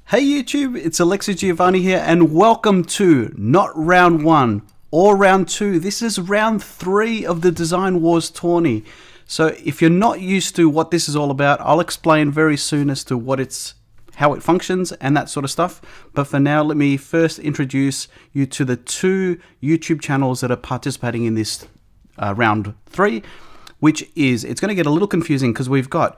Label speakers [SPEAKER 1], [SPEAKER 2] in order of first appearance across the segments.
[SPEAKER 1] Hey YouTube, it's Alexi Giovani here and welcome to not round 1 or round 2. This is round 3 of the Design Wars Tourney. So if you're not used to what this is all about, I'll explain very soon as to how it functions and that sort of stuff. But for now, let me first introduce you to the 2 YouTube channels that are participating in this round 3, which is, it's going to get a little confusing because we've got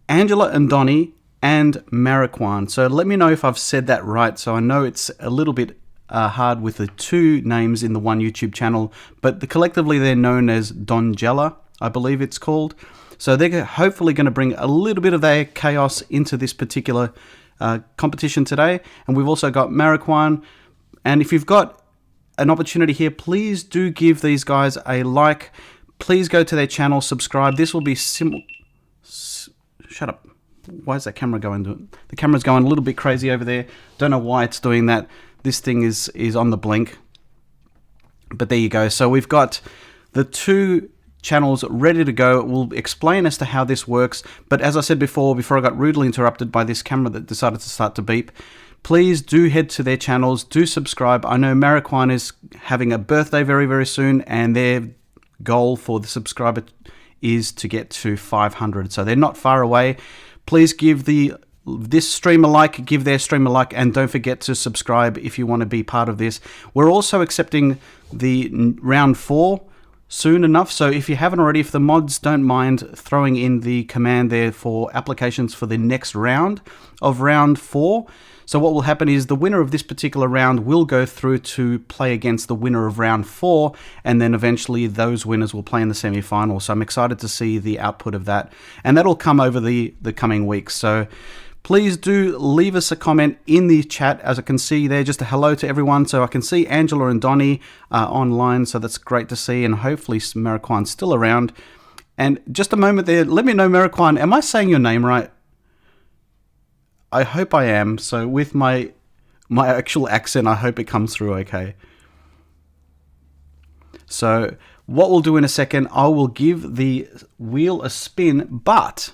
[SPEAKER 1] Angela and Donnie and Mariquan. So let me know if I've said that right. So I know it's a little bit hard with the 2 names in the one YouTube channel, but collectively they're known as Donjella, I believe it's called. So they're hopefully going to bring a little bit of their chaos into this particular competition today. And we've also got Mariquan. And if you've got an opportunity here, please do give these guys a like. Please go to their channel, subscribe. This will be Shut up. Why is that camera going? The camera's going a little bit crazy over there. Don't know why it's doing that. This thing is on the blink. But there you go. So we've got the 2 channels ready to go. We'll explain as to how this works. But as I said before I got rudely interrupted by this camera that decided to start to beep, please do head to their channels. Do subscribe. I know Mariquan is having a birthday very, very soon, and their goal for the subscriber is to get to 500. So they're not far away. Please give this stream a like, give their stream a like, and don't forget to subscribe if you want to be part of this. We're also accepting the round 4 soon enough, so if you haven't already, if the mods don't mind throwing in the command there for applications for the next round of round 4. So what will happen is the winner of this particular round will go through to play against the winner of round 4, and then eventually those winners will play in the semi-final. So I'm excited to see the output of that, and that'll come over the coming weeks. So please do leave us a comment in the chat. As I can see there, just a hello to everyone. So I can see Angela and Donnie online, so that's great to see, and hopefully Mariquan's still around. And just a moment there, let me know, Mariquan, am I saying your name right? I hope I am. So with my actual accent, I hope it comes through okay. So what we'll do in a second, I will give the wheel a spin, but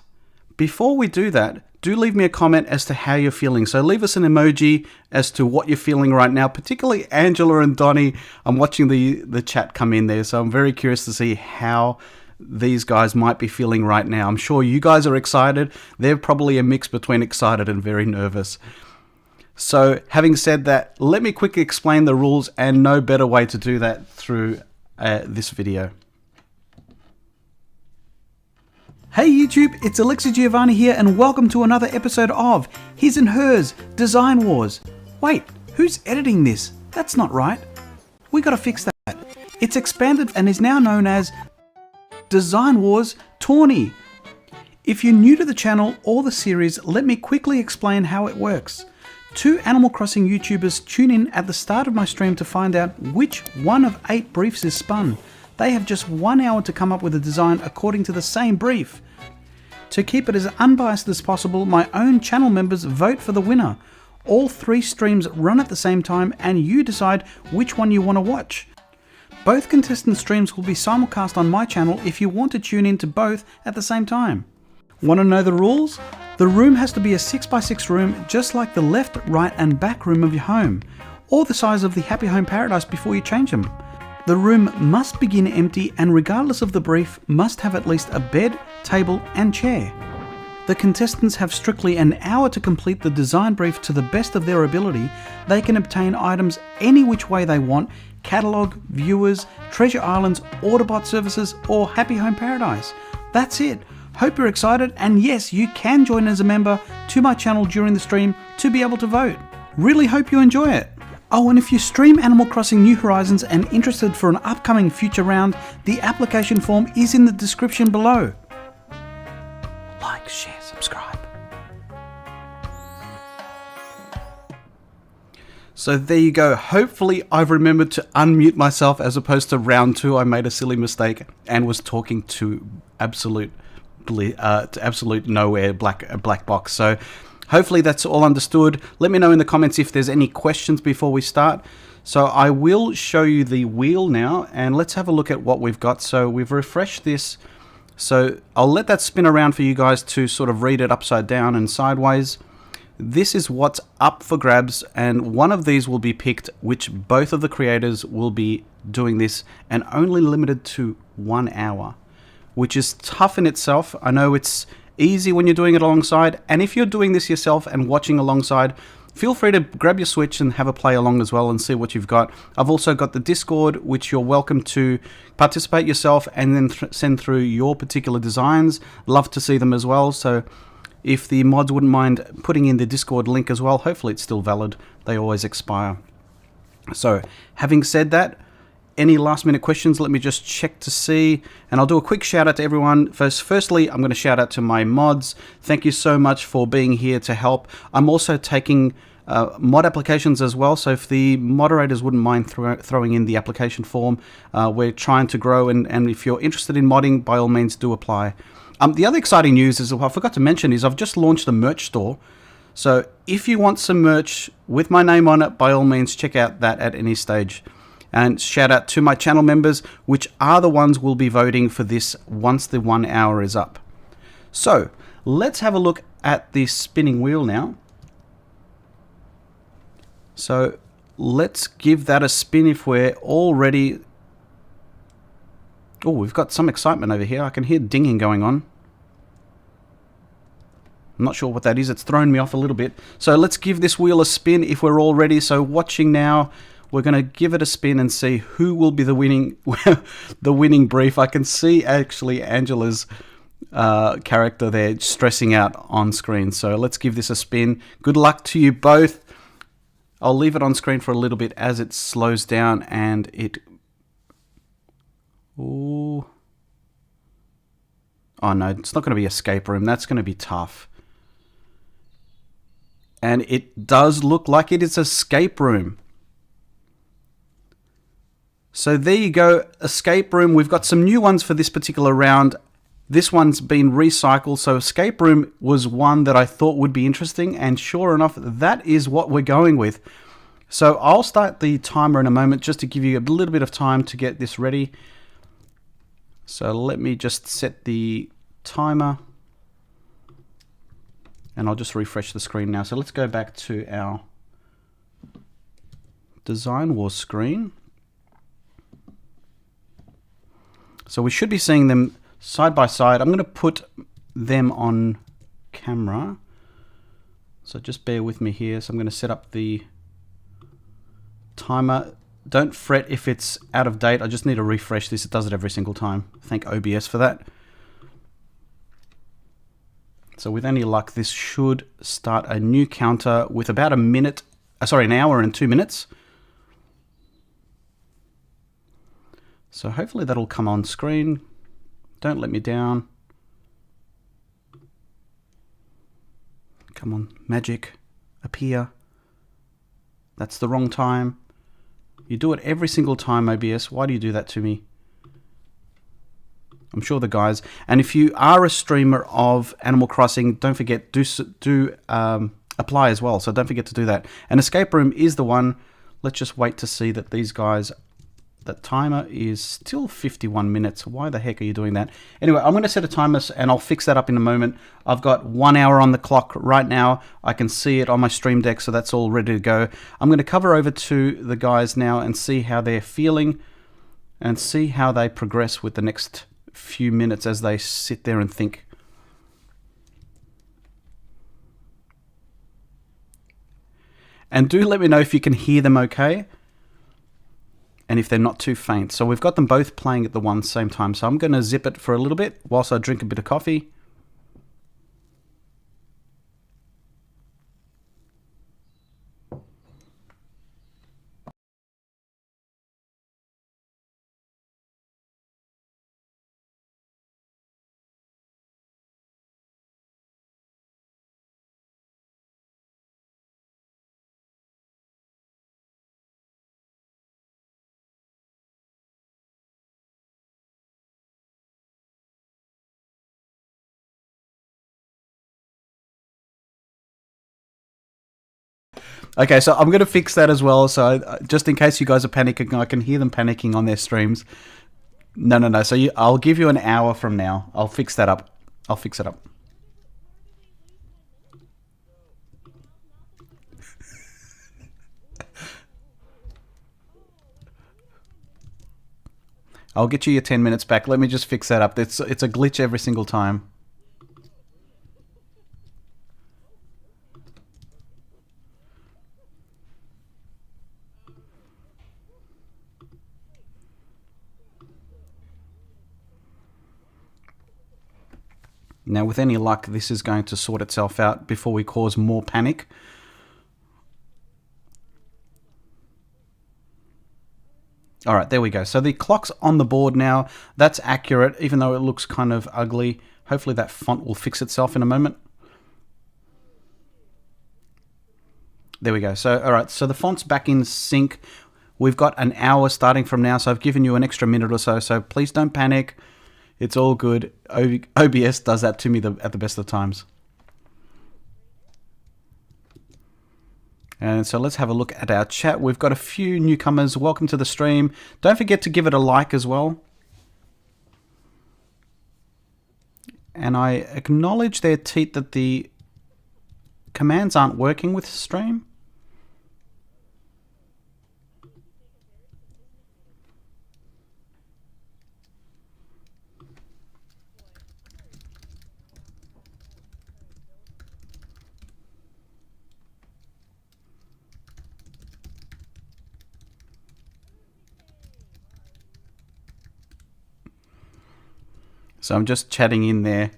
[SPEAKER 1] before we do that, do leave me a comment as to how you're feeling. So leave us an emoji as to what you're feeling right now, particularly Angela and Donnie. I'm watching the chat come in there, so I'm very curious to see how these guys might be feeling right now. I'm sure you guys are excited. They're probably a mix between excited and very nervous. So having said that, let me quickly explain the rules, and no better way to do that through this video. Hey YouTube, it's Alexi Giovani here, and welcome to another episode of His and Hers Design Wars. Wait, who's editing this? That's not right. We gotta fix that. It's expanded and is now known as Design Wars Tourney. If you're new to the channel or the series, let me quickly explain how it works. 2 Animal Crossing YouTubers tune in at the start of my stream to find out which one of 8 briefs is spun. They have just 1 hour to come up with a design according to the same brief. To keep it as unbiased as possible, my own channel members vote for the winner. All 3 streams run at the same time, and you decide which one you want to watch. Both contestant streams will be simulcast on my channel if you want to tune in to both at the same time. Want to know the rules? The room has to be a 6x6 room, just like the left, right and back room of your home, or the size of the Happy Home Paradise before you change them. The room must begin empty, and regardless of the brief, must have at least a bed, table and chair. The contestants have strictly an hour to complete the design brief to the best of their ability. They can obtain items any which way they want: catalog, viewers, treasure islands, Autobot services or Happy Home Paradise. That's it. Hope you're excited, and yes, you can join as a member to my channel during the stream to be able to vote. Really hope you enjoy it. Oh, and if you stream Animal Crossing New Horizons and interested for an upcoming future round, the application form is in the description below. Like, share, subscribe. So there you go. Hopefully I've remembered to unmute myself, as opposed to round 2. I made a silly mistake and was talking to absolute nowhere, black box. So hopefully that's all understood. Let me know in the comments if there's any questions before we start. So I will show you the wheel now, and let's have a look at what we've got. So we've refreshed this. So I'll let that spin around for you guys to sort of read it upside down and sideways. this is what's up for grabs, and one of these will be picked, which both of the creators will be doing this, and only limited to 1 hour, which is tough in itself. I know it's easy when you're doing it alongside, and if you're doing this yourself and watching alongside, feel free to grab your Switch and have a play along as well and see what you've got. I've also got the Discord, which you're welcome to participate yourself and then send through your particular designs. Love to see them as well, so if the mods wouldn't mind putting in the Discord link as well, hopefully it's still valid. They always expire. So, having said that, any last minute questions, let me just check to see. And I'll do a quick shout out to everyone. Firstly, I'm going to shout out to my mods. Thank you so much for being here to help. I'm also taking mod applications as well. So if the moderators wouldn't mind throwing in the application form, we're trying to grow. And if you're interested in modding, by all means do apply. The other exciting news is, I forgot to mention, is I've just launched a merch store. So if you want some merch with my name on it, by all means check out that at any stage. And shout out to my channel members, which are the ones who will be voting for this once the 1 hour is up. So let's have a look at the spinning wheel now. So let's give that a spin if we're all ready. Oh, we've got some excitement over here. I can hear dinging going on. I'm not sure what that is. It's thrown me off a little bit. So let's give this wheel a spin if we're all ready. So watching now, we're going to give it a spin and see who will be the winning brief. I can see actually Angela's character there stressing out on screen. So let's give this a spin. Good luck to you both. I'll leave it on screen for a little bit as it slows down and it... Ooh. Oh no, it's not going to be escape room. That's going to be tough. And it does look like it is escape room. So there you go, escape room. We've got some new ones for this particular round. This one's been recycled, so escape room was one that I thought would be interesting, and sure enough, that is what we're going with. So I'll start the timer in a moment just to give you a little bit of time to get this ready. So let me just set the timer. And I'll just refresh the screen now. So let's go back to our Design Wars screen. So we should be seeing them side by side. I'm going to put them on camera. So just bear with me here. So I'm going to set up the timer. Don't fret if it's out of date. I just need to refresh this. It does it every single time. Thank OBS for that. So with any luck, this should start a new counter with about an hour and 2 minutes. So hopefully that'll come on screen. Don't let me down. Come on, magic, appear. That's the wrong time. You do it every single time, OBS. Why do you do that to me? I'm sure the guys, and if you are a streamer of Animal Crossing, don't forget, do apply as well, so don't forget to do that. And escape room is the one. Let's just wait to see that these guys, that timer is still 51 minutes. Why the heck are you doing that? Anyway, I'm going to set a timer and I'll fix that up in a moment. I've got 1 hour on the clock right now. I can see it on my stream deck, so that's all ready to go. I'm going to cover over to the guys now and see how they're feeling and see how they progress with the next few minutes as they sit there and think. And do let me know if you can hear them okay and if they're not too faint. So we've got them both playing at the same time. So I'm going to zip it for a little bit whilst I drink a bit of coffee. Okay, so I'm going to fix that as well. So just in case you guys are panicking, I can hear them panicking on their streams. No. So I'll give you an hour from now. I'll fix that up. I'll fix it up. I'll get you your 10 minutes back. Let me just fix that up. It's a glitch every single time. Now, with any luck, this is going to sort itself out before we cause more panic. All right, there we go. So the clock's on the board now. That's accurate, even though it looks kind of ugly. Hopefully that font will fix itself in a moment. There we go. So, all right, so the font's back in sync. We've got an hour starting from now, so I've given you an extra minute or so. So please don't panic. It's all good. OBS does that to me at the best of times. And so let's have a look at our chat. We've got a few newcomers. Welcome to the stream. Don't forget to give it a like as well. And I acknowledge there, Teat, that the commands aren't working with stream. So I'm just chatting in there.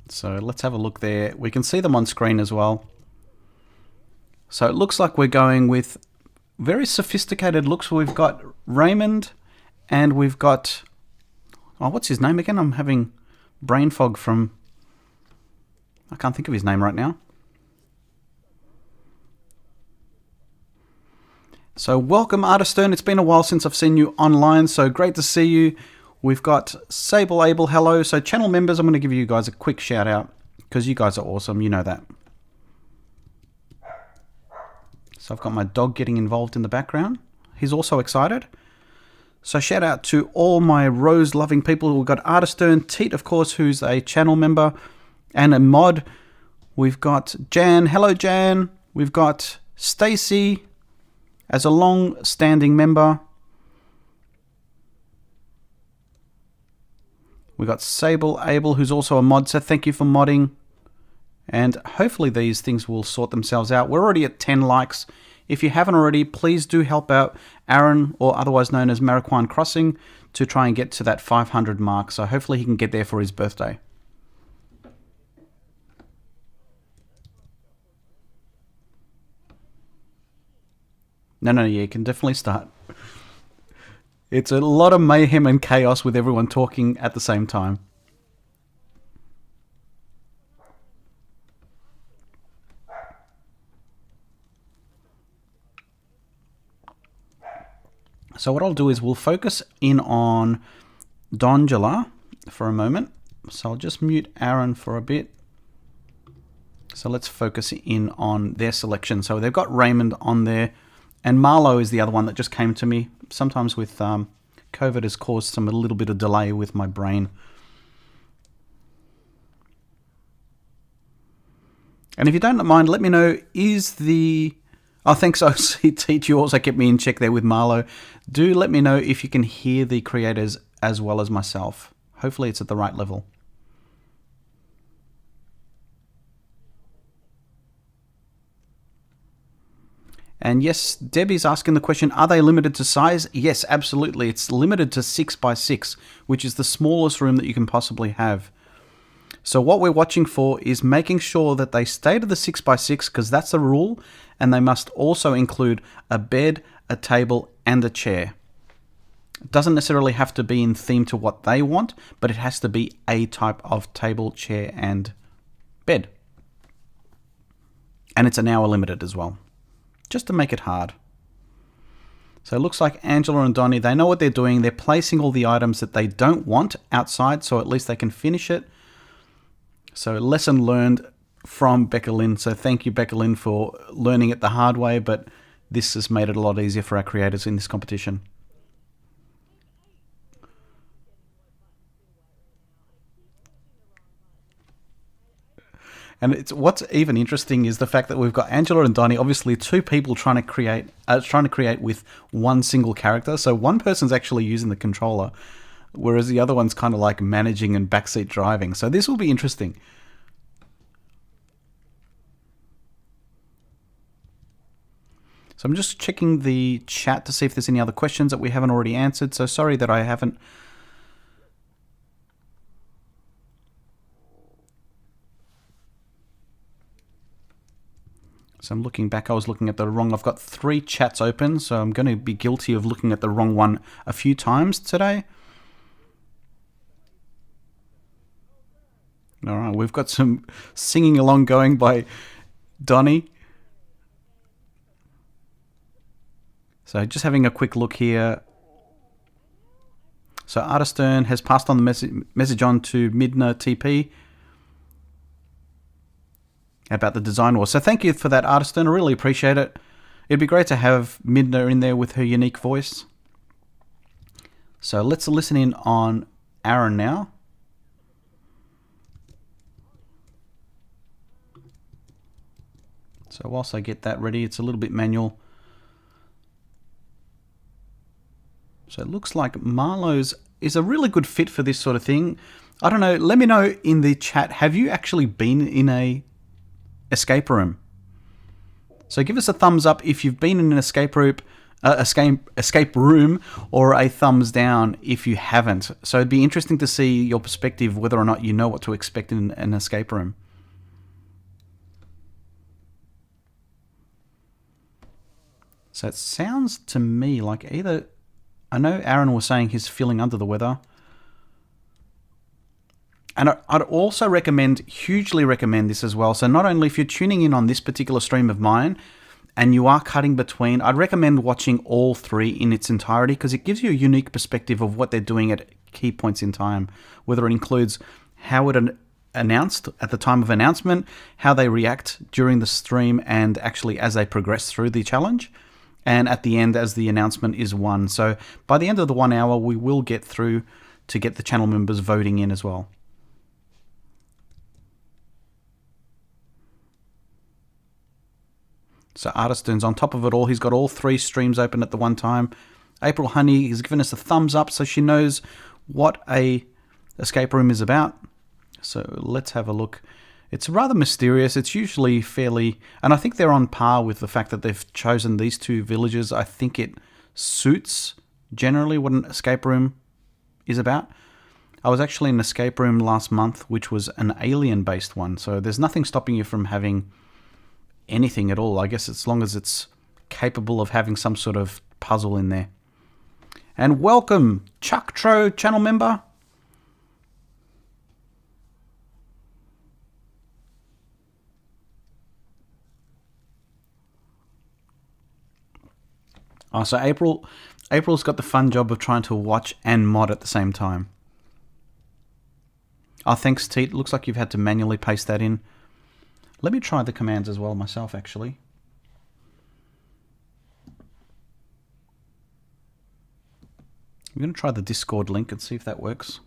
[SPEAKER 1] So let's have a look there. We can see them on screen as well. So it looks like we're going with very sophisticated looks. We've got Raymond and we've got... Oh, what's his name again? I'm having brain fog from... I can't think of his name right now. So welcome, Artistern. It's been a while since I've seen you online, so great to see you. We've got Sable Abel, hello. So channel members, I'm going to give you guys a quick shout out because you guys are awesome, you know that. So I've got my dog getting involved in the background. He's also excited. So shout out to all my rose-loving people. We've got Artistern, Teat, of course, who's a channel member and a mod. We've got Jan, hello Jan. We've got Stacy as a long-standing member. We got Sable Abel, who's also a mod, so thank you for modding. And hopefully these things will sort themselves out. We're already at 10 likes. If you haven't already, please do help out Aaron, or otherwise known as Mariquine Crossing, to try and get to that 500 mark. So hopefully he can get there for his birthday. No, yeah, you can definitely start. It's a lot of mayhem and chaos with everyone talking at the same time. So what I'll do is we'll focus in on Dongela for a moment. So I'll just mute Aaron for a bit. So let's focus in on their selection. So they've got Raymond on there. And Marlowe is the other one that just came to me. Sometimes with COVID has caused a little bit of delay with my brain. And if you don't mind, let me know, is the... Oh, thanks, OCT. You also kept me in check there with Marlowe. Do let me know if you can hear the creators as well as myself. Hopefully it's at the right level. And yes, Debbie's asking the question, are they limited to size? Yes, absolutely. It's limited to 6x6, which is the smallest room that you can possibly have. So what we're watching for is making sure that they stay to the 6x6, because that's the rule, and they must also include a bed, a table, and a chair. It doesn't necessarily have to be in theme to what they want, but it has to be a type of table, chair, and bed. And it's an hour limited as well, just to make it hard. So it looks like Angela and Donnie, they know what they're doing. They're placing all the items that they don't want outside, so at least they can finish it. So lesson learned from Becca Lynn. So thank you, Becca Lynn, for learning it the hard way, but this has made it a lot easier for our creators in this competition. And it's what's even interesting is the fact that we've got Angela and Donnie, obviously two people trying to create with one single character. So one person's actually using the controller, whereas the other one's kind of like managing and backseat driving. So this will be interesting. So I'm just checking the chat to see if there's any other questions that we haven't already answered. So sorry that I haven't. So I'm looking back, I was looking at the wrong, I've got 3 chats open, so I'm going to be guilty of looking at the wrong one a few times today. All right, we've got some singing along going by Donnie. So just having a quick look here. So Artistern has passed on the message on to Midna TP about the design war. So thank you for that, Artistern. I really appreciate it. It'd be great to have Midna in there with her unique voice. So let's listen in on Aaron now. So whilst I get that ready, it's a little bit manual. So it looks like Marlowe's is a really good fit for this sort of thing. I don't know, let me know in the chat, have you actually been in a escape room? So give us a thumbs up if you've been in an escape room, or a thumbs down if you haven't. So it'd be interesting to see your perspective, whether or not you know what to expect in an escape room. So it sounds to me like either... I know Aaron was saying he's feeling under the weather. And I'd also hugely recommend this as well. So not only if you're tuning in on this particular stream of mine and you are cutting between, I'd recommend watching all 3 in its entirety because it gives you a unique perspective of what they're doing at key points in time, whether it includes how it announced at the time of announcement, how they react during the stream and actually as they progress through the challenge, and at the end as the announcement is won. So by the end of the 1 hour, we will get through to get the channel members voting in as well. So Artistern's on top of it all. He's got all 3 streams open at the one time. April Honey has given us a thumbs up so she knows what a escape room is about. So let's have a look. It's rather mysterious. It's usually fairly... And I think they're on par with the fact that they've chosen these 2 villages. I think it suits generally what an escape room is about. I was actually in an escape room last month, which was an alien-based one. So there's nothing stopping you from having anything at all. I guess as long as it's capable of having some sort of puzzle in there. And welcome, Chuck Tro channel member. Oh, so April's got the fun job of trying to watch and mod at the same time. Oh, thanks, Teet. Looks like you've had to manually paste that in. Let me try the commands as well myself, actually. I'm going to try the Discord link and see if that works.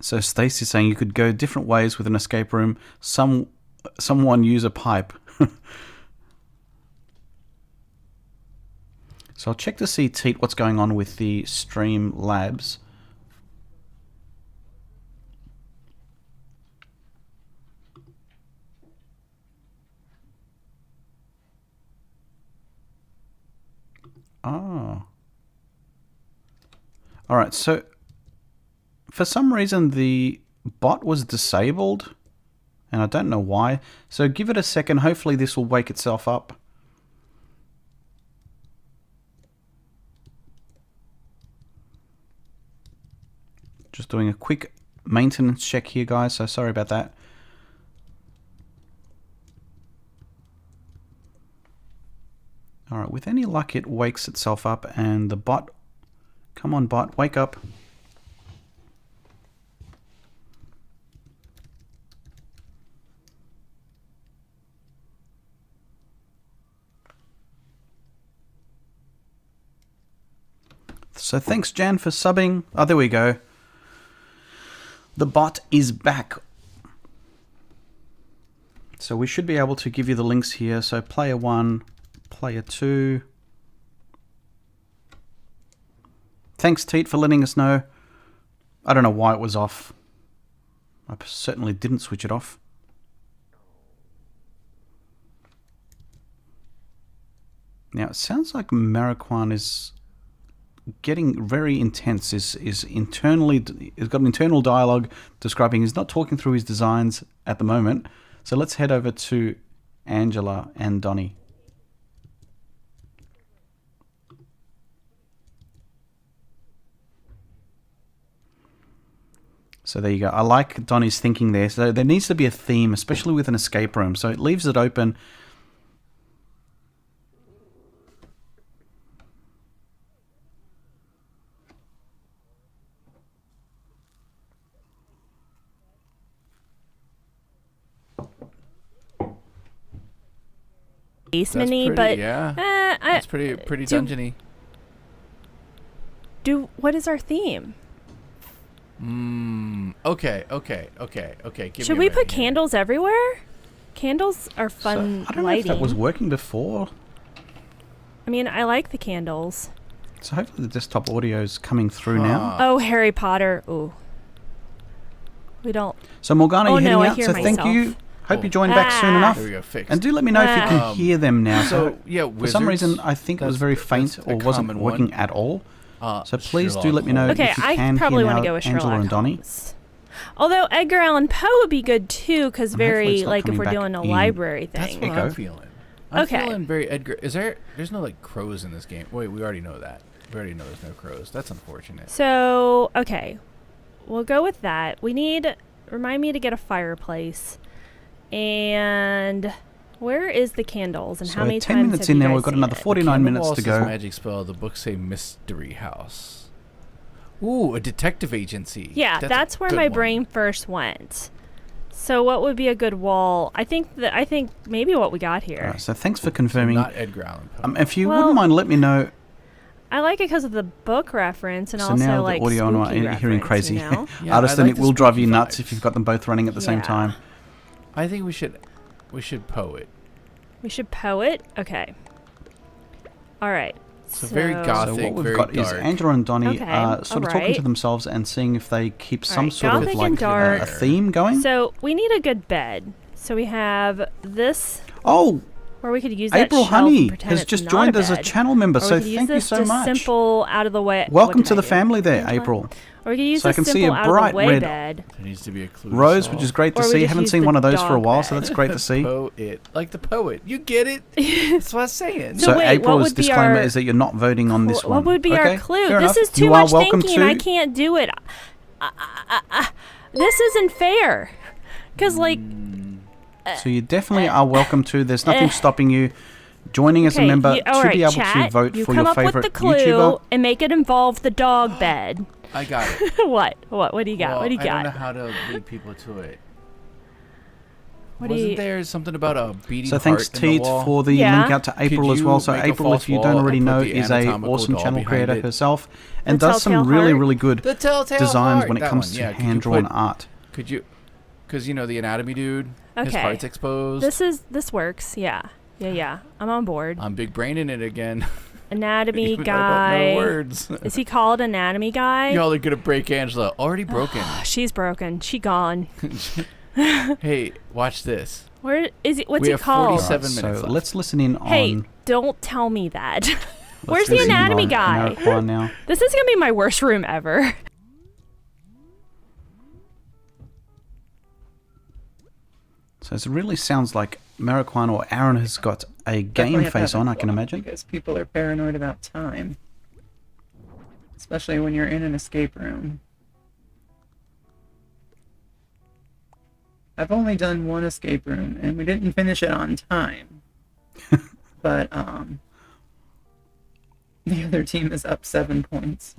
[SPEAKER 1] So Stacey's saying you could go different ways with an escape room. Someone use a pipe. So I'll check to see, Teet, what's going on with the Stream Labs. Oh. All right, so for some reason the bot was disabled and I don't know why. So give it a second. Hopefully this will wake itself up. Just doing a quick maintenance check here, guys, so sorry about that. All right, with any luck, it wakes itself up and the bot, come on bot, wake up. So thanks, Jan, for subbing. Oh, there we go. The bot is back. So we should be able to give you the links here. So player 1, player 2. Thanks, Teet, for letting us know. I don't know why it was off. I certainly didn't switch it off. Now, it sounds like Marquand is getting very intense. Is internally, he's got an internal dialogue describing he's not talking through his designs at the moment. So let's head over to Angela and Donnie. So there you go. I like Donnie's thinking there. So there needs to be a theme, especially with an escape room. So it leaves it open.
[SPEAKER 2] Basement-y, but
[SPEAKER 3] yeah, that's pretty dungeony.
[SPEAKER 2] What is our theme?
[SPEAKER 3] Okay.
[SPEAKER 2] Should we put candles everywhere? Candles are fun.
[SPEAKER 1] So, I don't
[SPEAKER 2] lighting.
[SPEAKER 1] know if that was working before.
[SPEAKER 2] I mean, I like the candles.
[SPEAKER 1] So hopefully the desktop audio is coming through now.
[SPEAKER 2] Oh, Harry Potter. Ooh. We don't.
[SPEAKER 1] So Morgana, you're heading
[SPEAKER 2] I
[SPEAKER 1] out.
[SPEAKER 2] hear
[SPEAKER 1] So
[SPEAKER 2] myself.
[SPEAKER 1] thank you. Hope you join back soon enough.
[SPEAKER 3] There we go, fixed.
[SPEAKER 1] And do let me know if you can hear them now.
[SPEAKER 3] So yeah,
[SPEAKER 1] for some reason I think it was very faint or wasn't working at all. So please do let me know if you can
[SPEAKER 2] I probably
[SPEAKER 1] hear
[SPEAKER 2] want
[SPEAKER 1] now
[SPEAKER 2] to go with
[SPEAKER 1] Angela
[SPEAKER 2] Sherlock
[SPEAKER 1] and Donnie.
[SPEAKER 2] Holmes. Although Edgar Allan Poe would be good too, because
[SPEAKER 1] hopefully it's not
[SPEAKER 2] like if
[SPEAKER 1] coming
[SPEAKER 2] we're
[SPEAKER 1] back
[SPEAKER 2] doing a
[SPEAKER 1] in.
[SPEAKER 2] library
[SPEAKER 3] That's
[SPEAKER 2] thing.
[SPEAKER 3] what I'm feeling. I'm
[SPEAKER 2] Okay.
[SPEAKER 3] feeling very Edgar. There's no like crows in this game. Wait, we already know that. We already know there's no crows. That's unfortunate.
[SPEAKER 2] So okay, we'll go with that. Remind me to get a fireplace. And where is the candles and
[SPEAKER 1] So
[SPEAKER 2] how many
[SPEAKER 1] 10
[SPEAKER 2] times
[SPEAKER 1] minutes
[SPEAKER 2] have
[SPEAKER 1] in
[SPEAKER 2] you
[SPEAKER 1] there,
[SPEAKER 2] guys
[SPEAKER 1] we've got
[SPEAKER 2] seen
[SPEAKER 1] another
[SPEAKER 2] it?
[SPEAKER 1] 49 minutes to go.
[SPEAKER 3] Magic spell. The books say mystery house. Ooh, a detective agency.
[SPEAKER 2] Yeah, that's where my brain first went. So what would be a good wall? I think maybe what we got here.
[SPEAKER 1] Alright, so thanks for confirming.
[SPEAKER 3] Not Edgar Allan Poe.
[SPEAKER 1] If you wouldn't mind, let me know.
[SPEAKER 2] I like it because of the book reference and
[SPEAKER 1] So
[SPEAKER 2] also
[SPEAKER 1] now
[SPEAKER 2] like
[SPEAKER 1] the audio and
[SPEAKER 2] spooky
[SPEAKER 1] hearing
[SPEAKER 2] reference,
[SPEAKER 1] crazy
[SPEAKER 2] you know?
[SPEAKER 3] Yeah,
[SPEAKER 1] artists,
[SPEAKER 3] I
[SPEAKER 1] then
[SPEAKER 3] like
[SPEAKER 1] it
[SPEAKER 3] the
[SPEAKER 1] will drive you
[SPEAKER 3] spooky
[SPEAKER 1] nuts
[SPEAKER 3] vibes.
[SPEAKER 1] if you've got them both running at the same
[SPEAKER 2] Yeah.
[SPEAKER 1] time.
[SPEAKER 3] I think we should poet.
[SPEAKER 2] We should poet? Okay. All right.
[SPEAKER 3] So very
[SPEAKER 1] So
[SPEAKER 3] gothic,
[SPEAKER 1] what we've
[SPEAKER 3] very
[SPEAKER 1] got
[SPEAKER 3] dark.
[SPEAKER 1] is Angela and Donnie
[SPEAKER 2] Okay,
[SPEAKER 1] sort of talking
[SPEAKER 2] alright.
[SPEAKER 1] to themselves and seeing if they keep some
[SPEAKER 2] Alright,
[SPEAKER 1] sort of
[SPEAKER 2] gothic
[SPEAKER 1] like
[SPEAKER 2] and dark.
[SPEAKER 1] a theme going.
[SPEAKER 2] So we need a good bed. So we have this,
[SPEAKER 1] Oh,
[SPEAKER 2] or we could use that
[SPEAKER 1] April
[SPEAKER 2] shelf
[SPEAKER 1] Honey
[SPEAKER 2] and pretend
[SPEAKER 1] has
[SPEAKER 2] it's
[SPEAKER 1] just
[SPEAKER 2] not
[SPEAKER 1] joined
[SPEAKER 2] a
[SPEAKER 1] as a
[SPEAKER 2] bed.
[SPEAKER 1] channel member,
[SPEAKER 2] Or we
[SPEAKER 1] so
[SPEAKER 2] could use
[SPEAKER 1] thank you
[SPEAKER 2] this
[SPEAKER 1] so
[SPEAKER 2] just
[SPEAKER 1] much.
[SPEAKER 2] simple out of the way.
[SPEAKER 1] Welcome
[SPEAKER 2] what
[SPEAKER 1] to
[SPEAKER 2] did
[SPEAKER 1] the
[SPEAKER 2] I do?
[SPEAKER 1] family there,
[SPEAKER 2] Angela?
[SPEAKER 1] April.
[SPEAKER 2] Or we could use
[SPEAKER 1] So I
[SPEAKER 2] this
[SPEAKER 1] can see
[SPEAKER 2] simple
[SPEAKER 1] a
[SPEAKER 2] out of
[SPEAKER 1] bright
[SPEAKER 2] the way
[SPEAKER 1] red
[SPEAKER 2] bed.
[SPEAKER 3] There needs to be a clue.
[SPEAKER 1] Rose, which is great to
[SPEAKER 2] Or we
[SPEAKER 1] see.
[SPEAKER 2] just
[SPEAKER 1] Haven't
[SPEAKER 2] use
[SPEAKER 1] seen
[SPEAKER 2] the
[SPEAKER 1] one of those for a
[SPEAKER 2] dog
[SPEAKER 1] while, so
[SPEAKER 2] bed.
[SPEAKER 1] that's great to see.
[SPEAKER 3] Poet, like the poet. You get it? That's what I'm saying.
[SPEAKER 2] So
[SPEAKER 1] So
[SPEAKER 2] wait,
[SPEAKER 1] April's
[SPEAKER 2] what would be
[SPEAKER 1] disclaimer
[SPEAKER 2] our
[SPEAKER 1] is that you're not voting on this one.
[SPEAKER 2] What would be
[SPEAKER 1] Okay,
[SPEAKER 2] our clue?
[SPEAKER 1] fair
[SPEAKER 2] This
[SPEAKER 1] enough.
[SPEAKER 2] is too
[SPEAKER 1] You are
[SPEAKER 2] much
[SPEAKER 1] welcome
[SPEAKER 2] thinking. I
[SPEAKER 1] to-
[SPEAKER 2] can't do it. This isn't fair. Because, like...
[SPEAKER 1] So you definitely are welcome to. There's nothing stopping you joining as a member to
[SPEAKER 2] all right,
[SPEAKER 1] be able
[SPEAKER 2] chat,
[SPEAKER 1] to vote
[SPEAKER 2] you
[SPEAKER 1] for
[SPEAKER 2] come
[SPEAKER 1] your
[SPEAKER 2] up with
[SPEAKER 1] favorite
[SPEAKER 2] the clue
[SPEAKER 1] YouTuber.
[SPEAKER 2] and make it involve the dog bed.
[SPEAKER 3] I got it.
[SPEAKER 2] What? What do you got?
[SPEAKER 3] Well,
[SPEAKER 2] What do you
[SPEAKER 3] I don't
[SPEAKER 2] got?
[SPEAKER 3] know how to lead people to it.
[SPEAKER 2] What do
[SPEAKER 3] Wasn't
[SPEAKER 2] you-
[SPEAKER 3] there something about a beating
[SPEAKER 1] So thanks,
[SPEAKER 3] heart in the
[SPEAKER 1] Teet,
[SPEAKER 3] wall?
[SPEAKER 1] for the
[SPEAKER 2] Yeah.
[SPEAKER 1] link out to April as
[SPEAKER 3] you
[SPEAKER 1] well. So
[SPEAKER 3] make a
[SPEAKER 1] April, if
[SPEAKER 3] false
[SPEAKER 1] you
[SPEAKER 3] wall
[SPEAKER 1] don't already
[SPEAKER 3] and put
[SPEAKER 1] know,
[SPEAKER 3] the
[SPEAKER 1] is a
[SPEAKER 3] anatomical
[SPEAKER 1] awesome
[SPEAKER 3] doll
[SPEAKER 1] channel
[SPEAKER 3] behind
[SPEAKER 1] creator
[SPEAKER 3] it?
[SPEAKER 1] herself and
[SPEAKER 2] The
[SPEAKER 1] does some
[SPEAKER 2] Telltale
[SPEAKER 1] really,
[SPEAKER 2] Heart?
[SPEAKER 1] really good
[SPEAKER 3] The Telltale
[SPEAKER 1] designs
[SPEAKER 3] Heart,
[SPEAKER 1] when it
[SPEAKER 3] that
[SPEAKER 1] comes
[SPEAKER 3] one,
[SPEAKER 1] to
[SPEAKER 3] yeah. Could you
[SPEAKER 1] hand-drawn
[SPEAKER 3] put-
[SPEAKER 1] art.
[SPEAKER 3] Could you? Because you know the anatomy dude. His
[SPEAKER 2] Okay.
[SPEAKER 3] heart's exposed.
[SPEAKER 2] This works. Yeah. I'm on board.
[SPEAKER 3] I'm big braining it again.
[SPEAKER 2] Anatomy
[SPEAKER 3] Even though I don't know
[SPEAKER 2] guy.
[SPEAKER 3] words.
[SPEAKER 2] Is he called anatomy guy?
[SPEAKER 3] Y'all are gonna break Angela. Already broken.
[SPEAKER 2] She's broken. She gone.
[SPEAKER 3] Hey, watch this.
[SPEAKER 2] Where is it? What's
[SPEAKER 3] We
[SPEAKER 2] he
[SPEAKER 3] have
[SPEAKER 2] called?
[SPEAKER 3] 47
[SPEAKER 1] So
[SPEAKER 3] minutes left.
[SPEAKER 1] let's listen in on.
[SPEAKER 2] Hey, don't tell me that.
[SPEAKER 1] let's
[SPEAKER 2] Where's the
[SPEAKER 1] listen in
[SPEAKER 2] anatomy
[SPEAKER 1] on
[SPEAKER 2] guy?
[SPEAKER 1] Marijuana now.
[SPEAKER 2] This is gonna be my worst room ever.
[SPEAKER 1] So it really sounds like Marijuana or Aaron has got a game
[SPEAKER 4] Definitely have to
[SPEAKER 1] face
[SPEAKER 4] have
[SPEAKER 1] on,
[SPEAKER 4] a
[SPEAKER 1] I can
[SPEAKER 4] clock
[SPEAKER 1] imagine.
[SPEAKER 4] Because people are paranoid about time. Especially when you're in an escape room. I've only done one escape room, and we didn't finish it on time. But, the other team is up 7 points.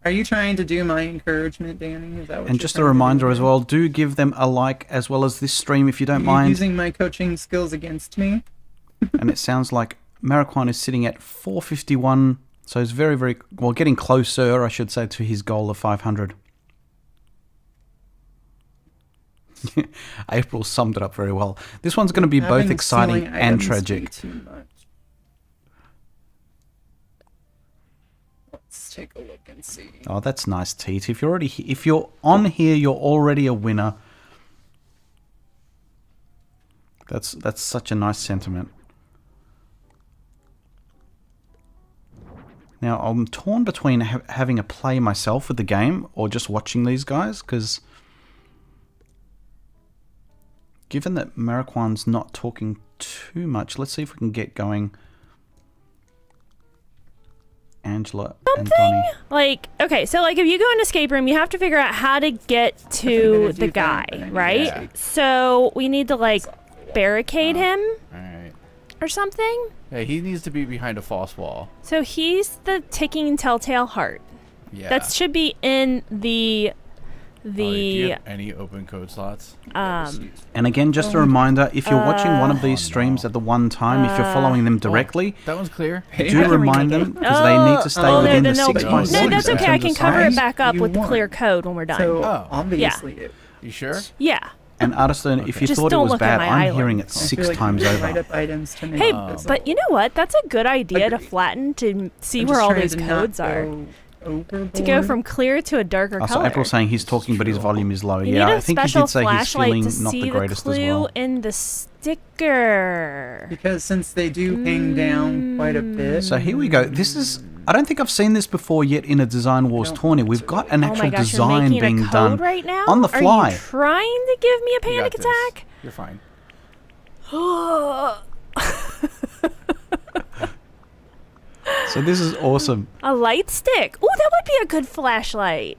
[SPEAKER 4] Are you trying to do my encouragement, Danny? Is that what
[SPEAKER 1] And
[SPEAKER 4] you're
[SPEAKER 1] just a
[SPEAKER 4] trying to
[SPEAKER 1] reminder
[SPEAKER 4] do?
[SPEAKER 1] as well, do give them a like as well as this stream if you don't
[SPEAKER 4] Are you
[SPEAKER 1] mind.
[SPEAKER 4] using my coaching skills against me?
[SPEAKER 1] And it sounds like Marijuana is sitting at 451 So he's very, very, well, getting closer, I should say, to his goal of 500. April summed it up very well. This one's going to be both
[SPEAKER 4] Having
[SPEAKER 1] exciting
[SPEAKER 4] ceiling
[SPEAKER 1] and
[SPEAKER 4] items be
[SPEAKER 1] tragic.
[SPEAKER 4] Too much. Let's take a look and see.
[SPEAKER 1] Oh, that's nice, Teet. If you're on here, you're already a winner. That's such a nice sentiment. Now, I'm torn between having a play myself with the game or just watching these guys, because given that Marquand's not talking too much, let's see if we can get going. Angela and Donnie.
[SPEAKER 2] Like, okay, so like if you go in an escape room, you have to figure out how to get to the guy, right?
[SPEAKER 3] Yeah.
[SPEAKER 2] So we need to like barricade him
[SPEAKER 3] Alright.
[SPEAKER 2] or something.
[SPEAKER 3] Yeah, he needs to be behind a false wall.
[SPEAKER 2] So he's the ticking telltale heart.
[SPEAKER 3] Yeah.
[SPEAKER 2] That should be in the
[SPEAKER 3] Oh, do you have any open code slots?
[SPEAKER 1] And again, just a reminder, if you're watching one of these streams at the one time, if you're following them directly,
[SPEAKER 3] That one's clear.
[SPEAKER 1] do remind them, because they need to stay within the 6 by 6.
[SPEAKER 2] No, that's
[SPEAKER 1] in
[SPEAKER 2] okay. I
[SPEAKER 1] terms
[SPEAKER 2] can
[SPEAKER 1] of
[SPEAKER 2] cover it
[SPEAKER 1] size.
[SPEAKER 2] back up
[SPEAKER 4] You
[SPEAKER 2] with the
[SPEAKER 4] won.
[SPEAKER 2] clear code when we're done.
[SPEAKER 4] So
[SPEAKER 3] Oh.
[SPEAKER 4] obviously,
[SPEAKER 3] You sure?
[SPEAKER 2] Yeah.
[SPEAKER 1] And Artisan, if you
[SPEAKER 2] Just
[SPEAKER 1] thought it
[SPEAKER 2] don't
[SPEAKER 1] was
[SPEAKER 2] look at
[SPEAKER 1] bad,
[SPEAKER 2] my
[SPEAKER 1] I'm
[SPEAKER 2] island.
[SPEAKER 1] hearing it
[SPEAKER 4] I
[SPEAKER 1] 6
[SPEAKER 4] feel like
[SPEAKER 1] times
[SPEAKER 4] you
[SPEAKER 1] over.
[SPEAKER 4] write up items to make
[SPEAKER 2] Hey,
[SPEAKER 4] it visible.
[SPEAKER 2] but you know what? That's a good idea to
[SPEAKER 4] Agreed.
[SPEAKER 2] flatten to see
[SPEAKER 4] I'm
[SPEAKER 2] where
[SPEAKER 4] just
[SPEAKER 2] all
[SPEAKER 4] trying
[SPEAKER 2] those
[SPEAKER 4] to not
[SPEAKER 2] codes are.
[SPEAKER 4] go overboard.
[SPEAKER 2] To go from clear to a darker
[SPEAKER 1] Oh, so
[SPEAKER 2] color.
[SPEAKER 1] April's saying he's talking, but his volume is low.
[SPEAKER 2] You
[SPEAKER 1] Yeah,
[SPEAKER 2] need
[SPEAKER 1] I
[SPEAKER 2] a
[SPEAKER 1] think he
[SPEAKER 2] special
[SPEAKER 1] did say he's
[SPEAKER 2] flashlight
[SPEAKER 1] feeling
[SPEAKER 2] to
[SPEAKER 1] not
[SPEAKER 2] see
[SPEAKER 1] the greatest
[SPEAKER 2] the
[SPEAKER 1] as
[SPEAKER 2] clue
[SPEAKER 1] well.
[SPEAKER 2] in the sticker.
[SPEAKER 4] Because since they do hang down quite a bit.
[SPEAKER 1] So here we go. This is, I don't think I've seen this before yet in a Design Wars
[SPEAKER 4] don't
[SPEAKER 1] tourney.
[SPEAKER 4] want
[SPEAKER 1] We've
[SPEAKER 4] to.
[SPEAKER 1] got an
[SPEAKER 2] Oh
[SPEAKER 1] actual
[SPEAKER 2] my gosh, you're
[SPEAKER 1] design
[SPEAKER 2] making
[SPEAKER 1] being
[SPEAKER 2] a code
[SPEAKER 1] done
[SPEAKER 2] right now?
[SPEAKER 1] on the
[SPEAKER 2] Are
[SPEAKER 1] fly.
[SPEAKER 2] you trying to give me a
[SPEAKER 3] You got
[SPEAKER 2] panic
[SPEAKER 3] this.
[SPEAKER 2] attack?
[SPEAKER 3] You're fine.
[SPEAKER 1] So this is awesome.
[SPEAKER 2] A light stick. Oh, that would be a good flashlight.